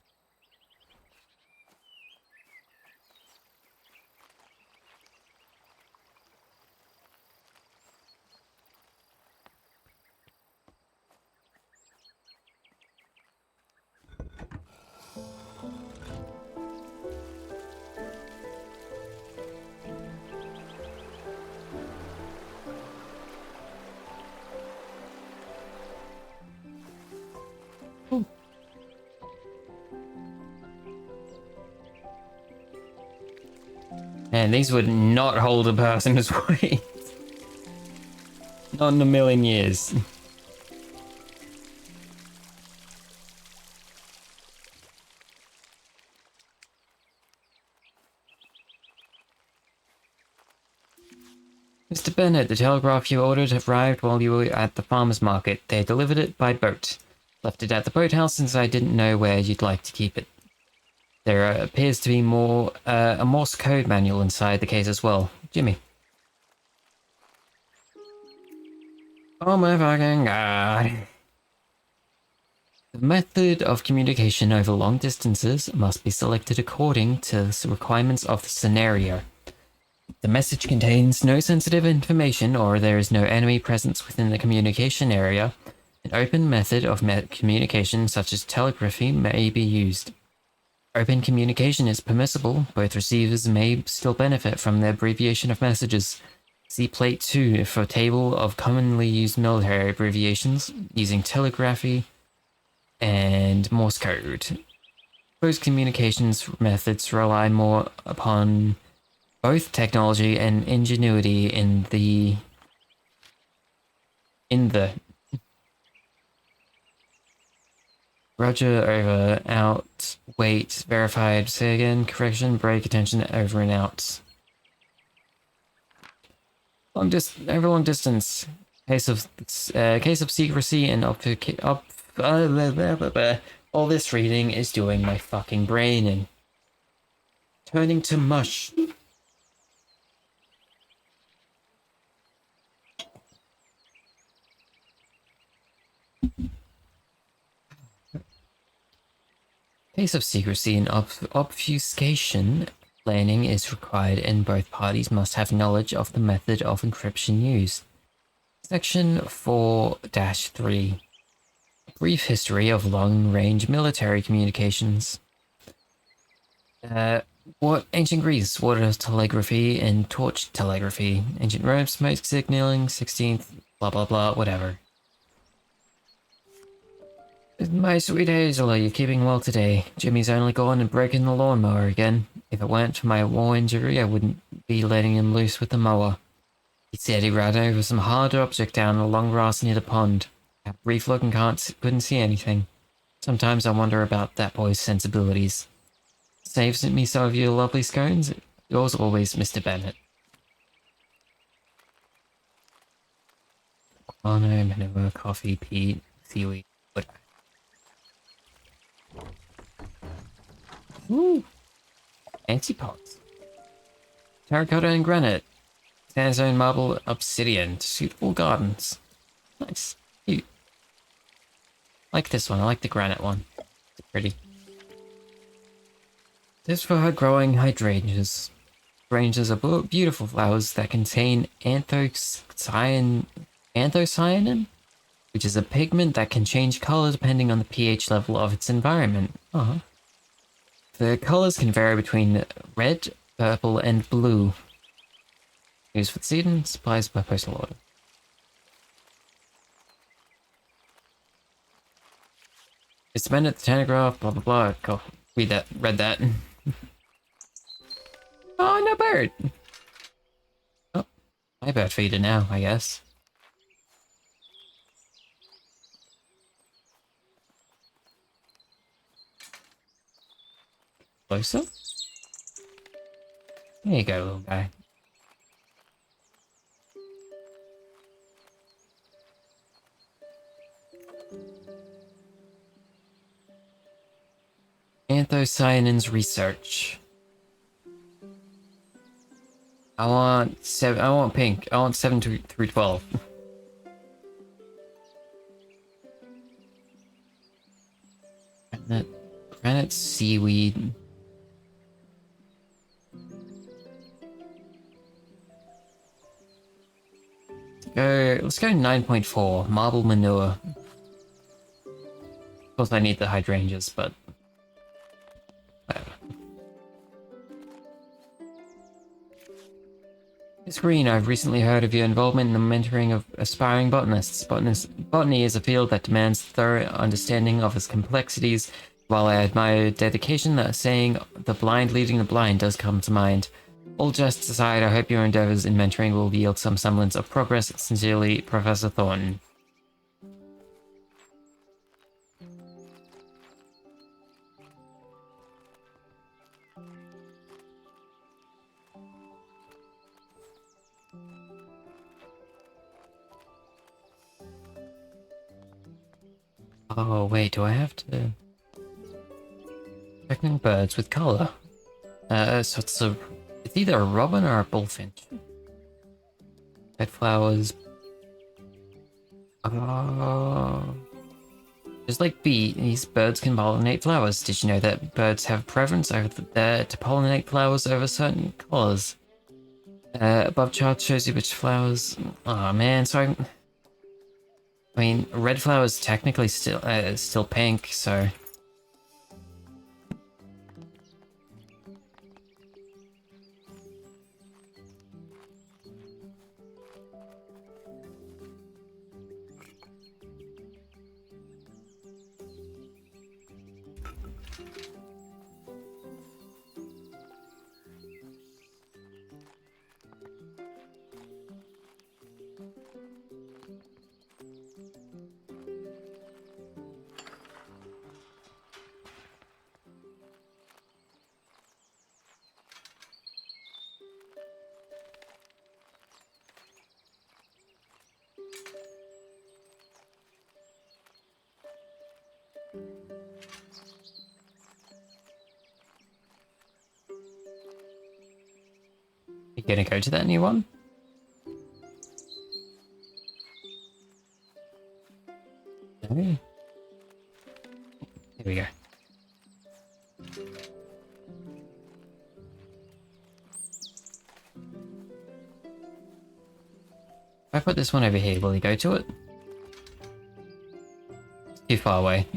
And these would not hold a person's weight. Not in a million years. Mr. Bennett, the telegraph you ordered arrived while you were at the farmer's market. They delivered it by boat. Left it at the boathouse since I didn't know where you'd like to keep it. There appears to be a Morse code manual inside the case as well. Jimmy. Oh my fucking god. The method of communication over long distances must be selected according to the requirements of the scenario. The message contains no sensitive information or there is no enemy presence within the communication area. An open method of communication such as telegraphy may be used. Open communication is permissible. Both receivers may still benefit from the abbreviation of messages. See Plate 2 for a table of commonly used military abbreviations using telegraphy and Morse code. Both communications methods rely more upon both technology and ingenuity in the Roger, over, out, wait, verified, say again, correction, break, attention, over and out. Over long distance. Case of secrecy and all this reading is doing my fucking brain in. Turning to mush. Case of secrecy and obfuscation planning is required and both parties must have knowledge of the method of encryption used. Section 4-3. Brief history of long-range military communications. what ancient Greece, water telegraphy and torch telegraphy, ancient Rome, smoke signaling, 16th, blah blah blah, whatever. My sweet Hazel, are you keeping well today? Jimmy's only gone and breaking the lawnmower again. If it weren't for my war injury, I wouldn't be letting him loose with the mower. He said he ran over some hard object down the long grass near the pond. I had a brief look and couldn't see anything. Sometimes I wonder about that boy's sensibilities. Saves me some of your lovely scones. Yours always, Mr. Bennett. Guano, manure, coffee, peat, seaweed, wood. Ooh! Fancy pots. Terracotta and granite. Sandstone, marble, obsidian. Suitable gardens. Nice. Cute. I like this one. I like the granite one. It's pretty. This for her growing hydrangeas. Hydrangeas are beautiful flowers that contain anthocyanin, which is a pigment that can change color depending on the pH level of its environment. The colors can vary between red, purple, and blue. Used for the season, supplies by postal order. It's meant at the telegraph, blah blah blah. Go read that. Read that. Oh, no bird. Oh, my bird feeder now, I guess. Closer? There you go, little guy. Anthocyanins research. I want pink. I want 7 through 12. Granite seaweed. Let's go 9.4. Marble manure. Of course I need the hydrangeas, but whatever. Miss Green, I've recently heard of your involvement in the mentoring of aspiring botanists. Botany is a field that demands thorough understanding of its complexities. While I admire your dedication, that saying, the blind leading the blind, does come to mind. All jests aside, I hope your endeavors in mentoring will yield some semblance of progress. Sincerely, Professor Thornton. Oh, wait, do I have to... Checking birds with color. So it's either a robin or a bullfinch. Red flowers. Oh. Just like bees, birds can pollinate flowers. Did you know that birds have preference over to pollinate flowers over certain colors? Above chart shows you which flowers... Oh man, so I mean, red flowers technically still pink, so... You gonna go to that new one? No. Here we go. If I put this one over here, will he go to it? It's too far away.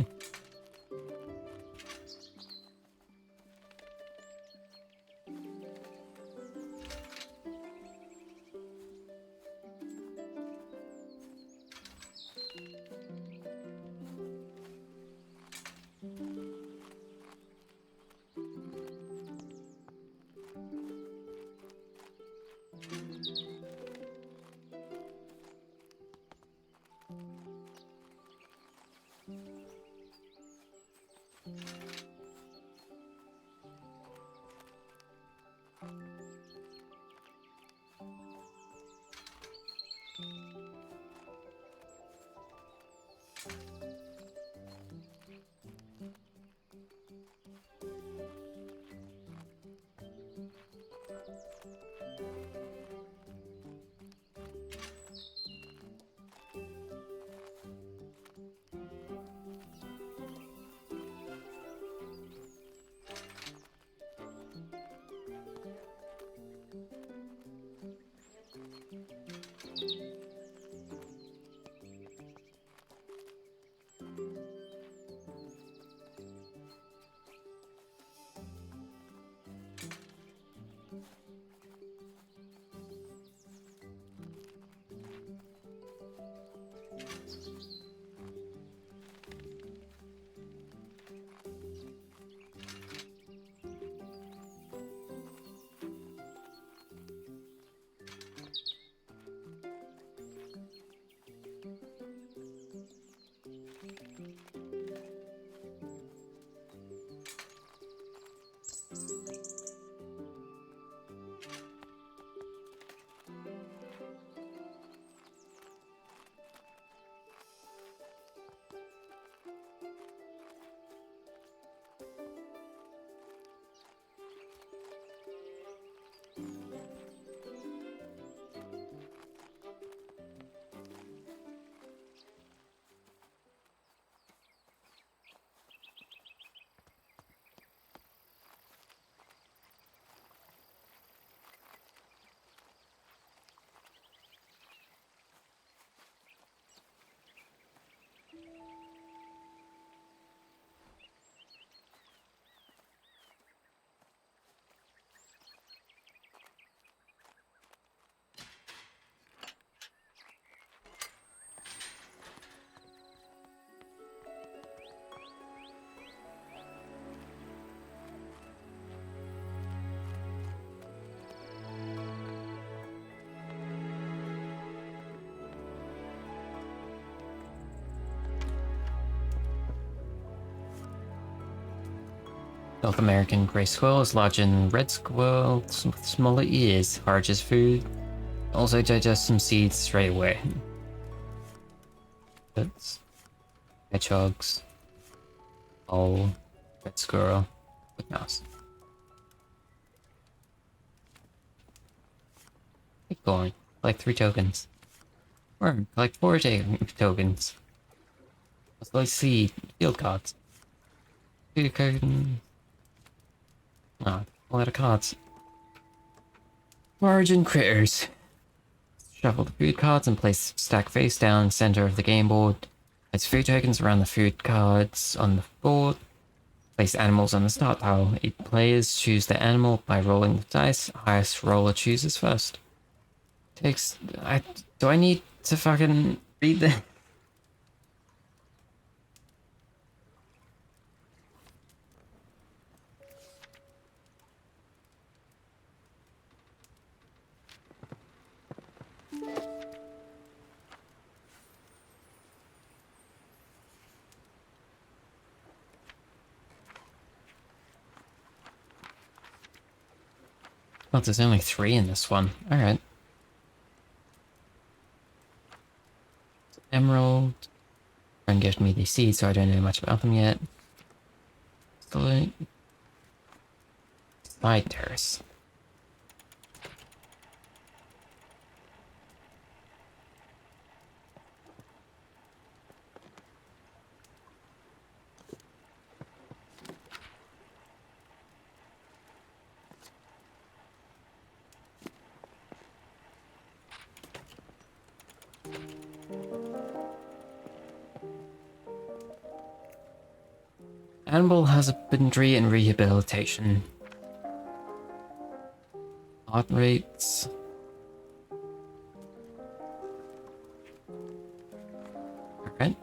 North American gray squirrel is larger than red squirrel with smaller ears, forages food. Also digest some seeds straight away. That's hedgehogs. Owl. Red squirrel. Good mouse. Acorn. Collect 3 tokens. Worm. Collect 4 tokens. Let's seed. Field cards. 2 tokens. Ah, a lot of cards. Origin critters. Shuffle the food cards and place stack face down center of the game board. Place food tokens around the food cards on the board. Place animals on the start pile. Each players choose the animal by rolling the dice. Highest roller chooses first. Do I need to fucking read the... Oh, there's only 3 in this one. Alright. Emerald. Friend gave me these seeds, so I don't know much about them yet. Spiders. Animal husbandry and rehabilitation. Heart rates. Alright.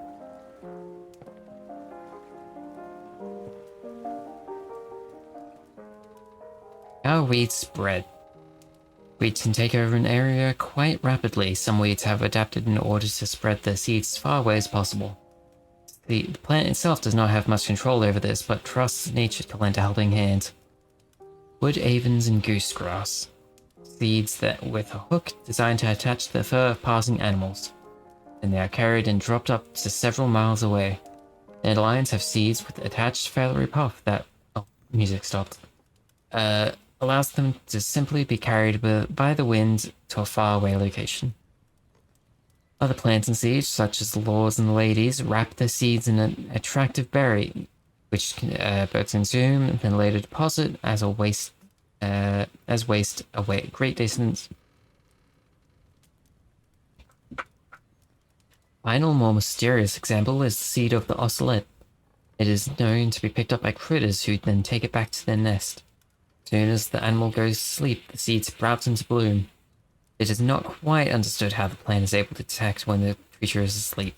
How weeds spread. Weeds can take over an area quite rapidly. Some weeds have adapted in order to spread their seeds as far away as possible. The plant itself does not have much control over this, but trusts nature to lend a helping hand. Wood avens and goosegrass. Seeds that with a hook designed to attach to the fur of passing animals. Then they are carried and dropped up to several miles away. Dandelions have seeds with attached feathery puff that... Oh, music stopped. Allows them to simply be carried by the wind to a faraway location. Other plants and seeds, such as the lords and the ladies, wrap their seeds in an attractive berry, which birds consume and then later deposit as waste away at great distance. Final, more mysterious example is the seed of the ocelot. It is known to be picked up by critters who then take it back to their nest. As soon as the animal goes to sleep, the seed sprouts into bloom. It is not quite understood how the plant is able to detect when the creature is asleep.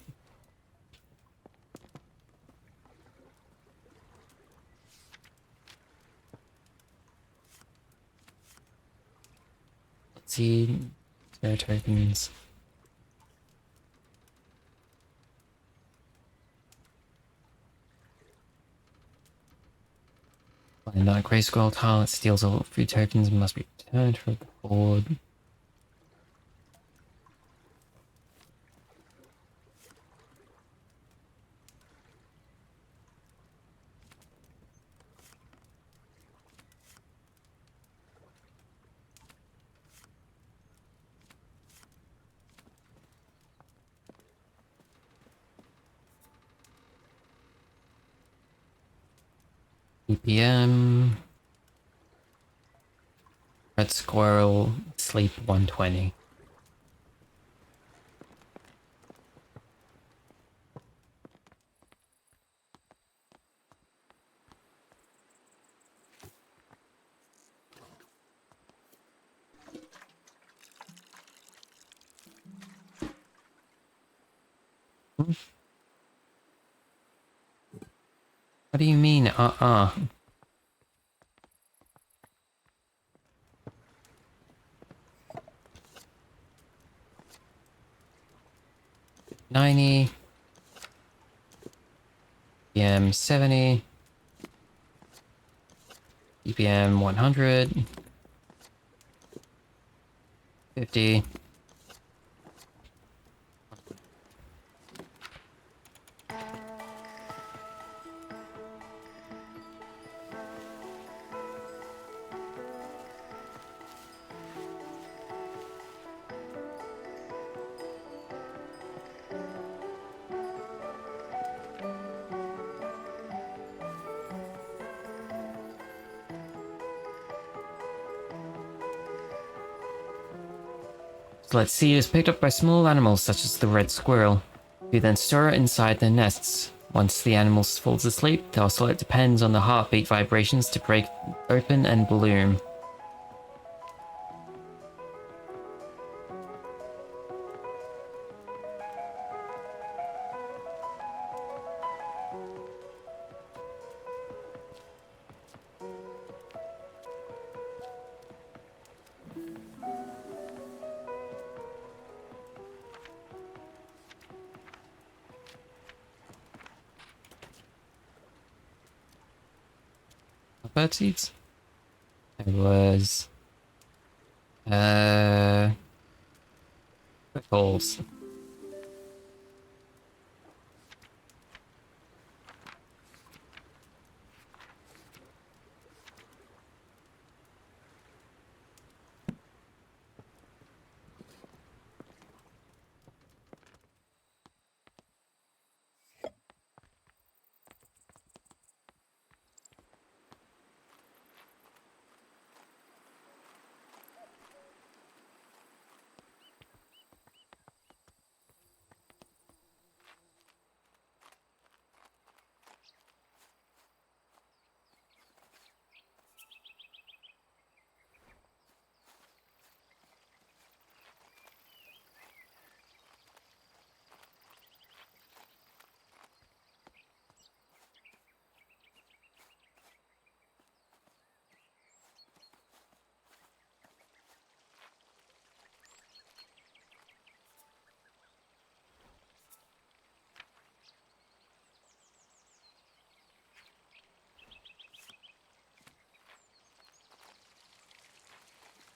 Let's see. Spare tokens. Find that grey scroll tile. It steals all food tokens and must be returned from the board. EPM. Red squirrel. Sleep 120. What do you mean, uh-uh? $90. PM 70. EPM 100. 50. Blood seed is picked up by small animals such as the red squirrel, who then store it inside their nests. Once the animal falls asleep, the oscillate depends on the heartbeat vibrations to break open and bloom. Bird seeds? It was... Footballs.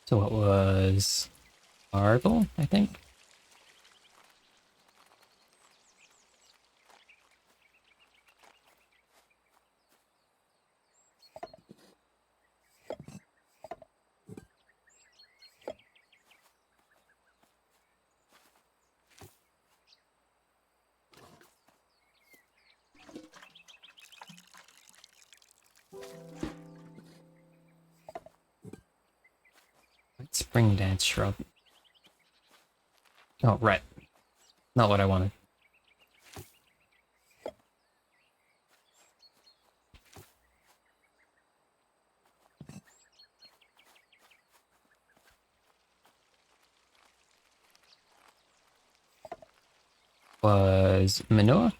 So it was... Marble, I think? Spring dance shrub. Oh, right. Not what I wanted. Was manure?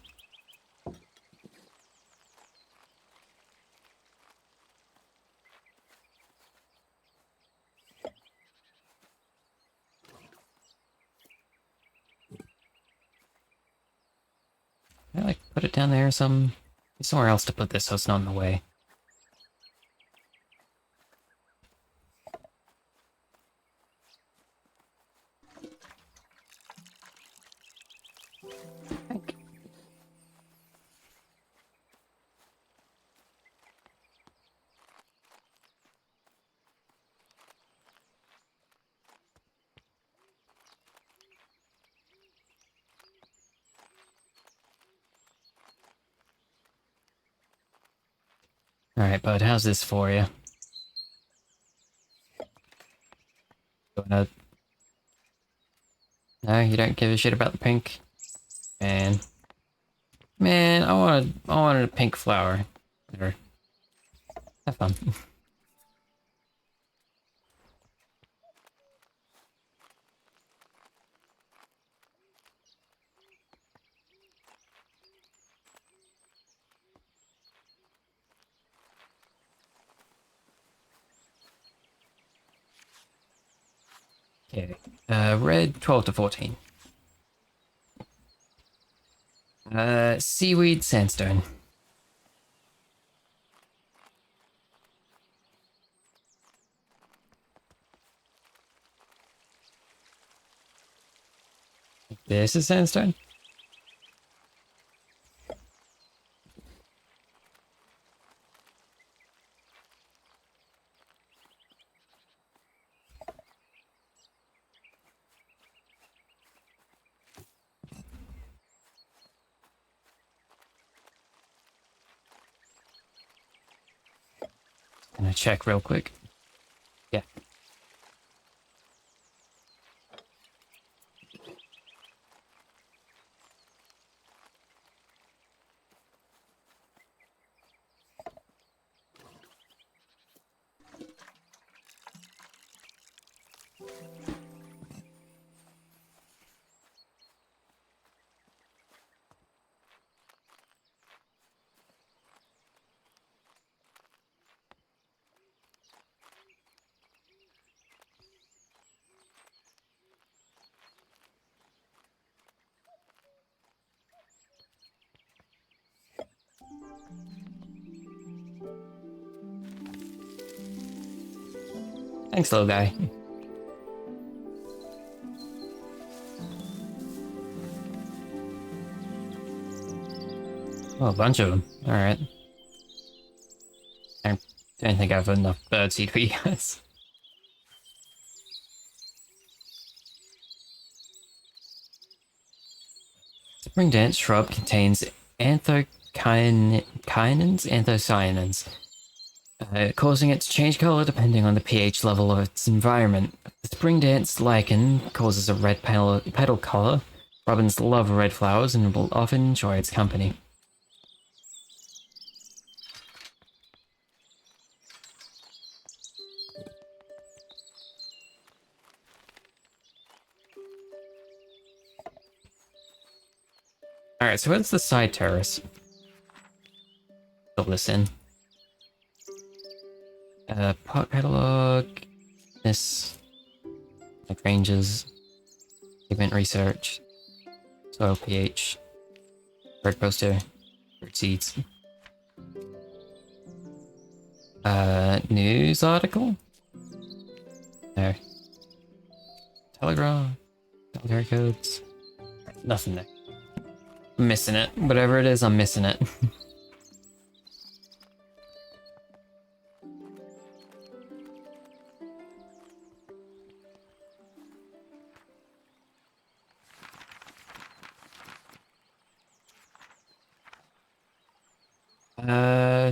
Can I, like, put it down there somewhere else to put this so it's not in the way. Alright, bud, how's this for you? No, you don't give a shit about the pink? Man, I wanted a pink flower. Whatever. Have fun. Okay. Red 12 to 14. Seaweed sandstone. This is sandstone? Gonna check real quick. Yeah. Thanks, little guy. Oh, a bunch of them. Alright. I don't think I have enough birdseed for you guys. Spring dance shrub contains anthocyanins, causing it to change color depending on the pH level of its environment. The spring dance lichen causes a red petal color. Robins love red flowers and will often enjoy its company. Alright, so where's the side terrace? Fill this in. Pot catalog. This. Like ranges. Event research. Soil pH. Bird poster. Bird seeds. News article? No. Telegram. Military codes. Nothing there. I'm missing it. Whatever it is, I'm missing it.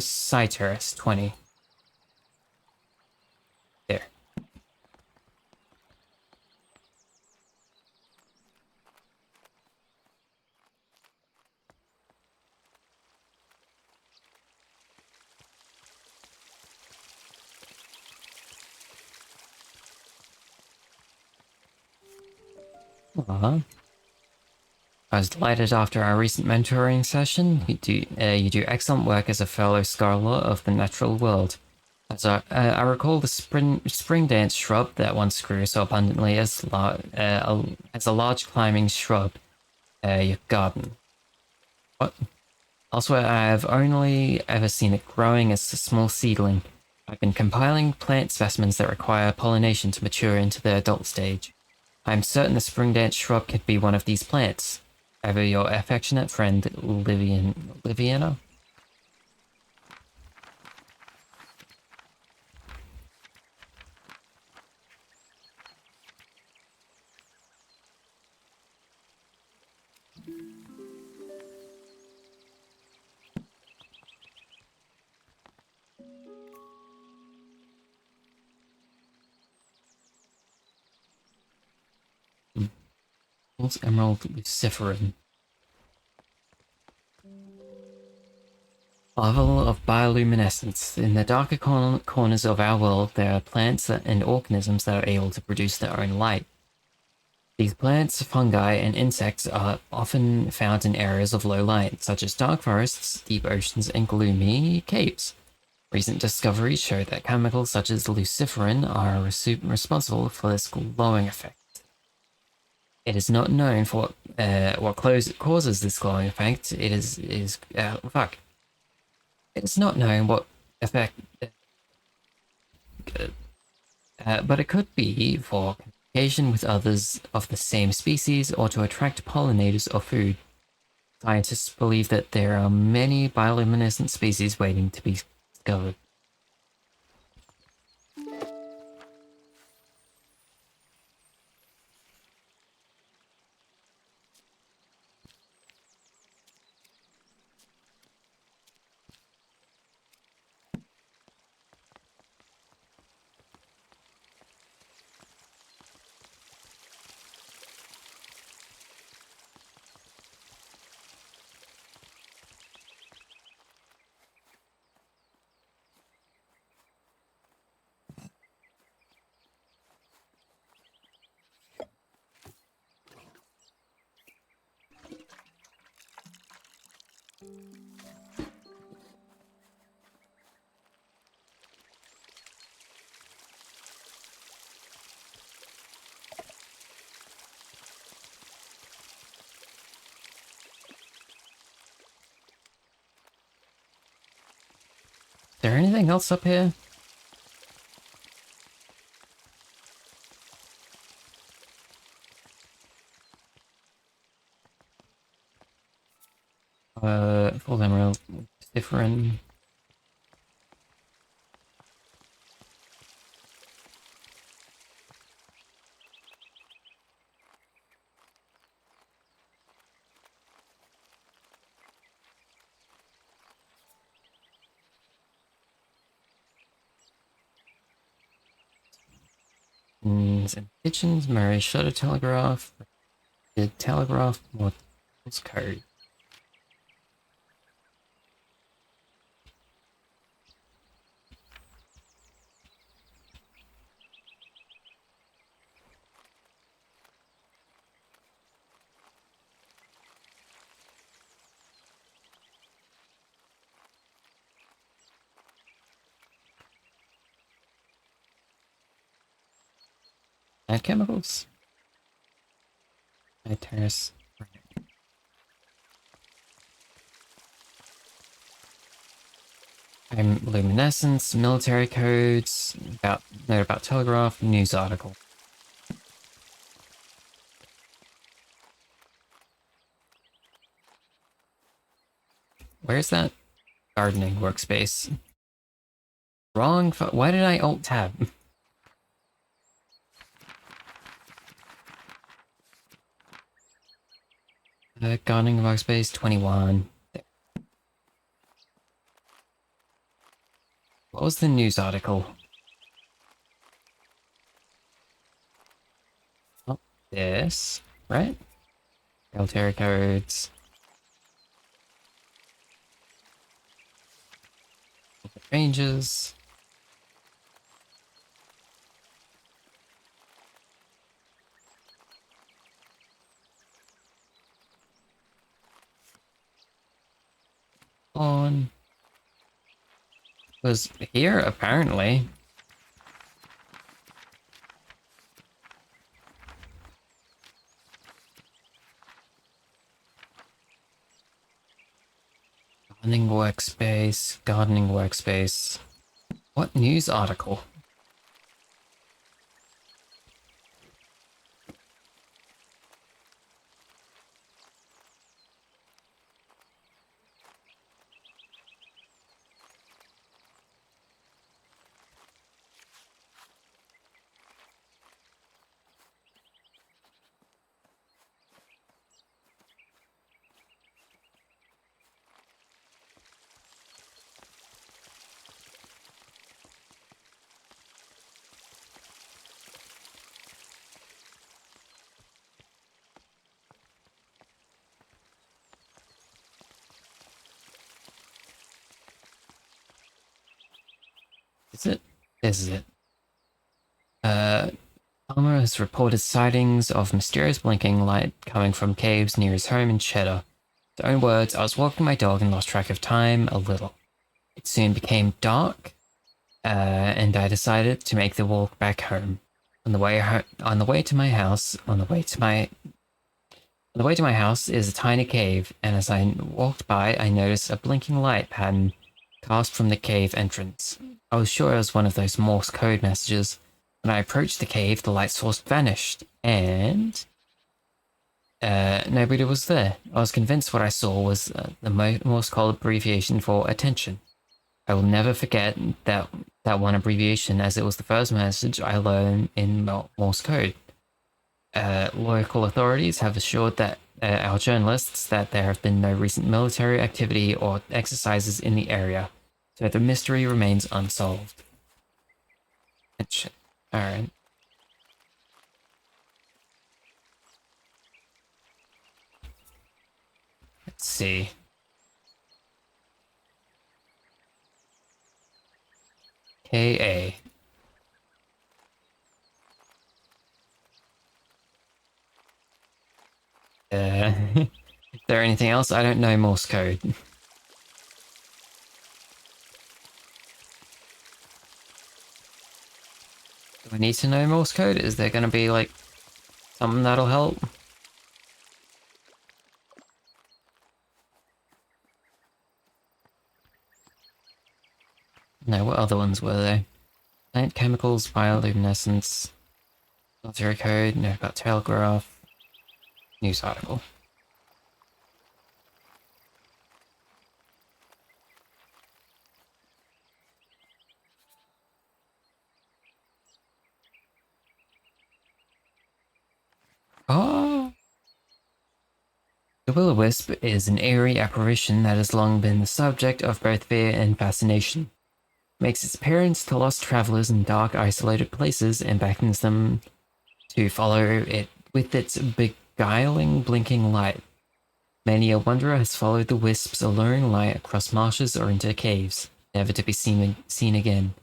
Side terrace, 20. There. I was delighted after our recent mentoring session. You do excellent work as a fellow scholar of the natural world. As I recall the spring dance shrub that once grew so abundantly as a large climbing shrub, your garden. What? Elsewhere, I have only ever seen it growing as a small seedling. I've been compiling plant specimens that require pollination to mature into their adult stage. I am certain the spring dance shrub could be one of these plants. Ever your affectionate friend, Liviana? Emerald luciferin. Level of bioluminescence. In the darker corners of our world, there are plants and organisms that are able to produce their own light. These plants, fungi, and insects are often found in areas of low light, such as dark forests, deep oceans, and gloomy caves. Recent discoveries show that chemicals such as luciferin are responsible for this glowing effect. It is not known for what causes this glowing effect. It is not known what effect, but it could be for communication with others of the same species, or to attract pollinators or food. Scientists believe that there are many bioluminescent species waiting to be discovered. Is there anything else up here? Full emerald, different. And kitchens, Murray Shutter Telegraph, the Telegraph, Morse code. And chemicals. Terrace. Luminescence, military codes, note about telegraph, news article. Where's that gardening workspace? Wrong. Why did I alt tab? Gardening workspace 21. There. What was the news article? Oh, this, right? Military codes. Ranges. On. Was here, apparently. Gardening workspace. What news article? Is it? This is it. Palmer has reported sightings of mysterious blinking light coming from caves near his home in Cheddar. In his own words, I was walking my dog and lost track of time a little. It soon became dark, and I decided to make the walk back home. On the way to my house is a tiny cave, and as I walked by, I noticed a blinking light pattern cast from the cave entrance. I was sure it was one of those Morse code messages, When I approached the cave, the light source vanished, and nobody was there. I was convinced what I saw was the Morse code abbreviation for attention. I will never forget that one abbreviation, as it was the first message I learned in Morse code. Local authorities have assured that our journalists that there have been no recent military activity or exercises in the area, so the mystery remains unsolved. Alright. Let's see. KA. Is there anything else? I don't know Morse code. Do I need to know Morse code? Is there gonna be, like, something that'll help? No, what other ones were there? Plant chemicals, bioluminescence, military code, no, about telegraph, news article. Oh! The will-o-wisp is an eerie apparition that has long been the subject of both fear and fascination. It makes its appearance to lost travelers in dark, isolated places and beckons them to follow it with its beguiling, blinking light. Many a wanderer has followed the wisp's alluring light across marshes or into caves, never to be seen again.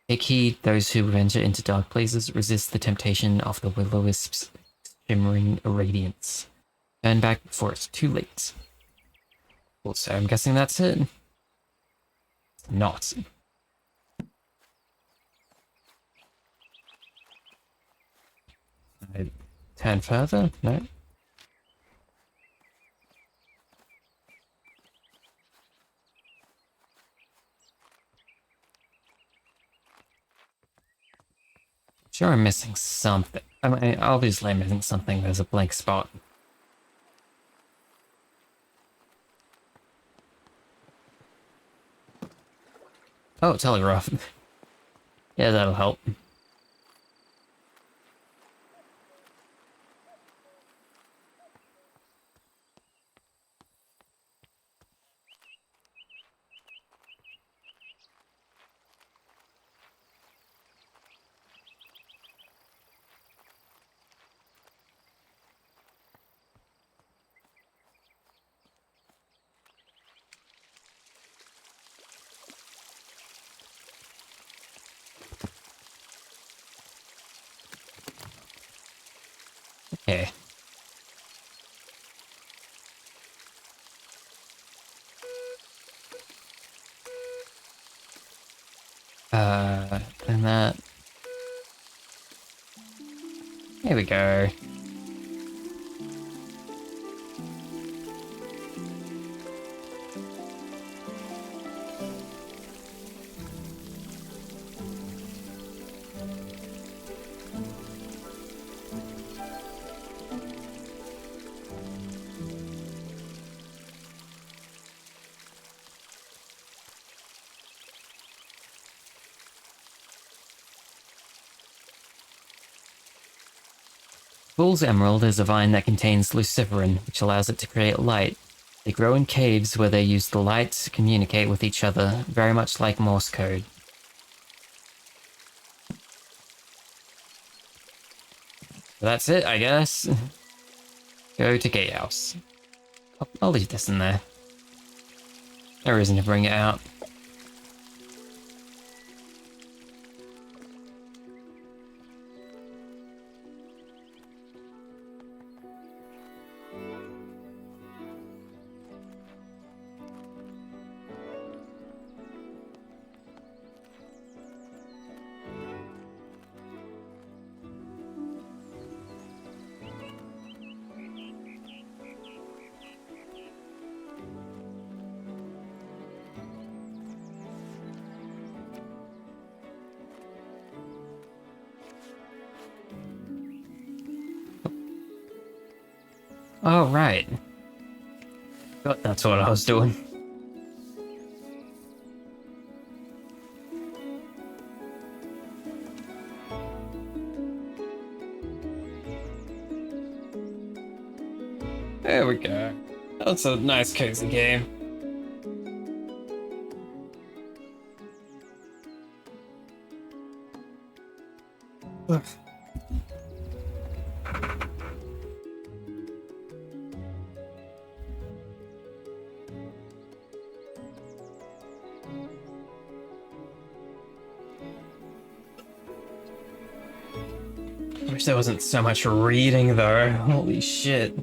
Take heed, those who venture into dark places resist the temptation of the will-o-wisp's shimmering radiance. Turn back before it's too late. Well, so I'm guessing that's it. It's not. I turn further? No. Sure, I'm missing something. I mean, obviously I'm missing something. There's a blank spot. Oh, telegraph. Yeah, that'll help. Okay. And that. Here we go. Fool's Emerald is a vine that contains luciferin, which allows it to create light. They grow in caves where they use the light to communicate with each other, very much like Morse code. That's it, I guess. Go to Gatehouse. I'll leave this in there. No reason to bring it out. Oh, right. God, that's what I was doing. There we go. That's a nice, cozy game. Ugh. I wish there wasn't so much reading though. Holy shit.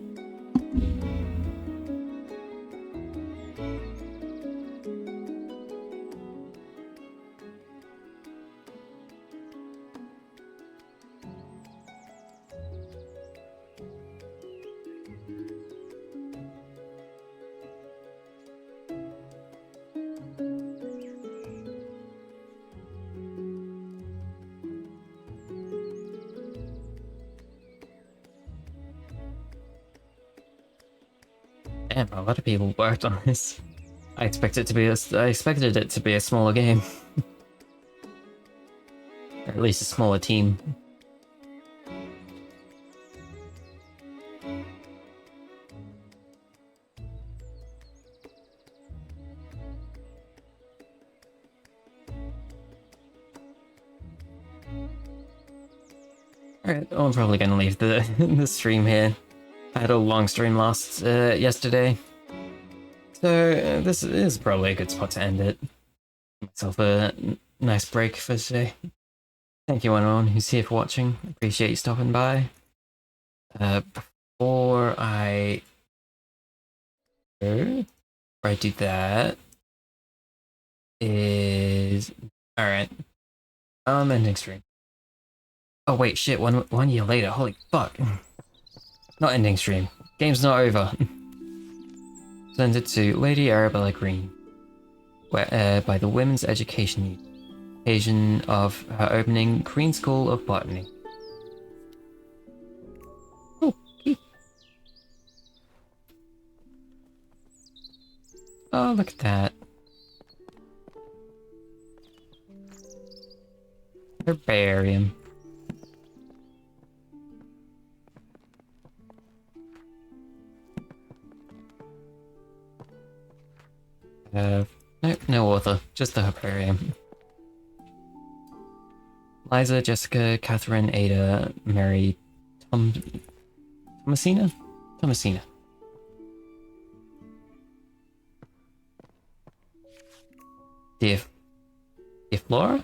Damn, a lot of people worked on this. I expected it to be a smaller game. Or at least a smaller team. Alright, I'm probably gonna leave the the stream here. I had a long stream yesterday. So this is probably a good spot to end it. Myself a nice break for today. Thank you everyone who's here for watching. Appreciate you stopping by. Before I do that is alright. Ending stream. Oh wait, shit, one year later, holy fuck. Not ending stream. Game's not over. Send it to Lady Arabella Green, by the Women's Education Union. Occasion of her opening Green School of Botany. Oh, okay. Oh, look at that. Herbarium. No author, just the herbarium. Liza, Jessica, Catherine, Ada, Mary, Thomasina? Thomasina. Dear Flora?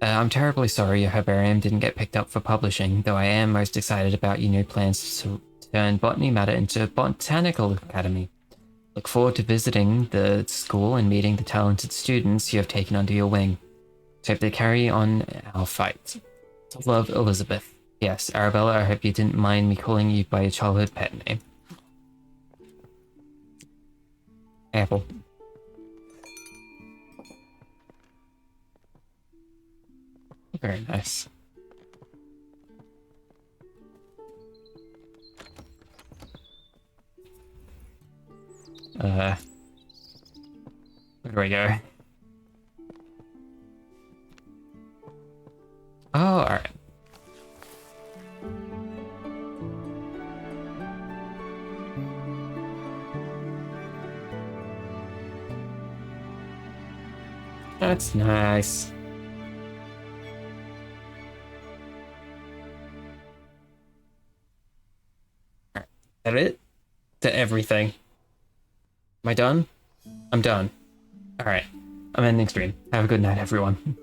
I'm terribly sorry your herbarium didn't get picked up for publishing, though I am most excited about your new plans to turn botany matter into a botanical academy. Look forward to visiting the school and meeting the talented students you have taken under your wing. Hope they carry on our fight. Love, Elizabeth. Yes, Arabella, I hope you didn't mind me calling you by your childhood pet name. Apple. Very nice. Where do I go? Oh, alright. That's nice. Alright. That it? To everything. Am I done? I'm done. Alright. I'm ending stream. Have a good night, everyone.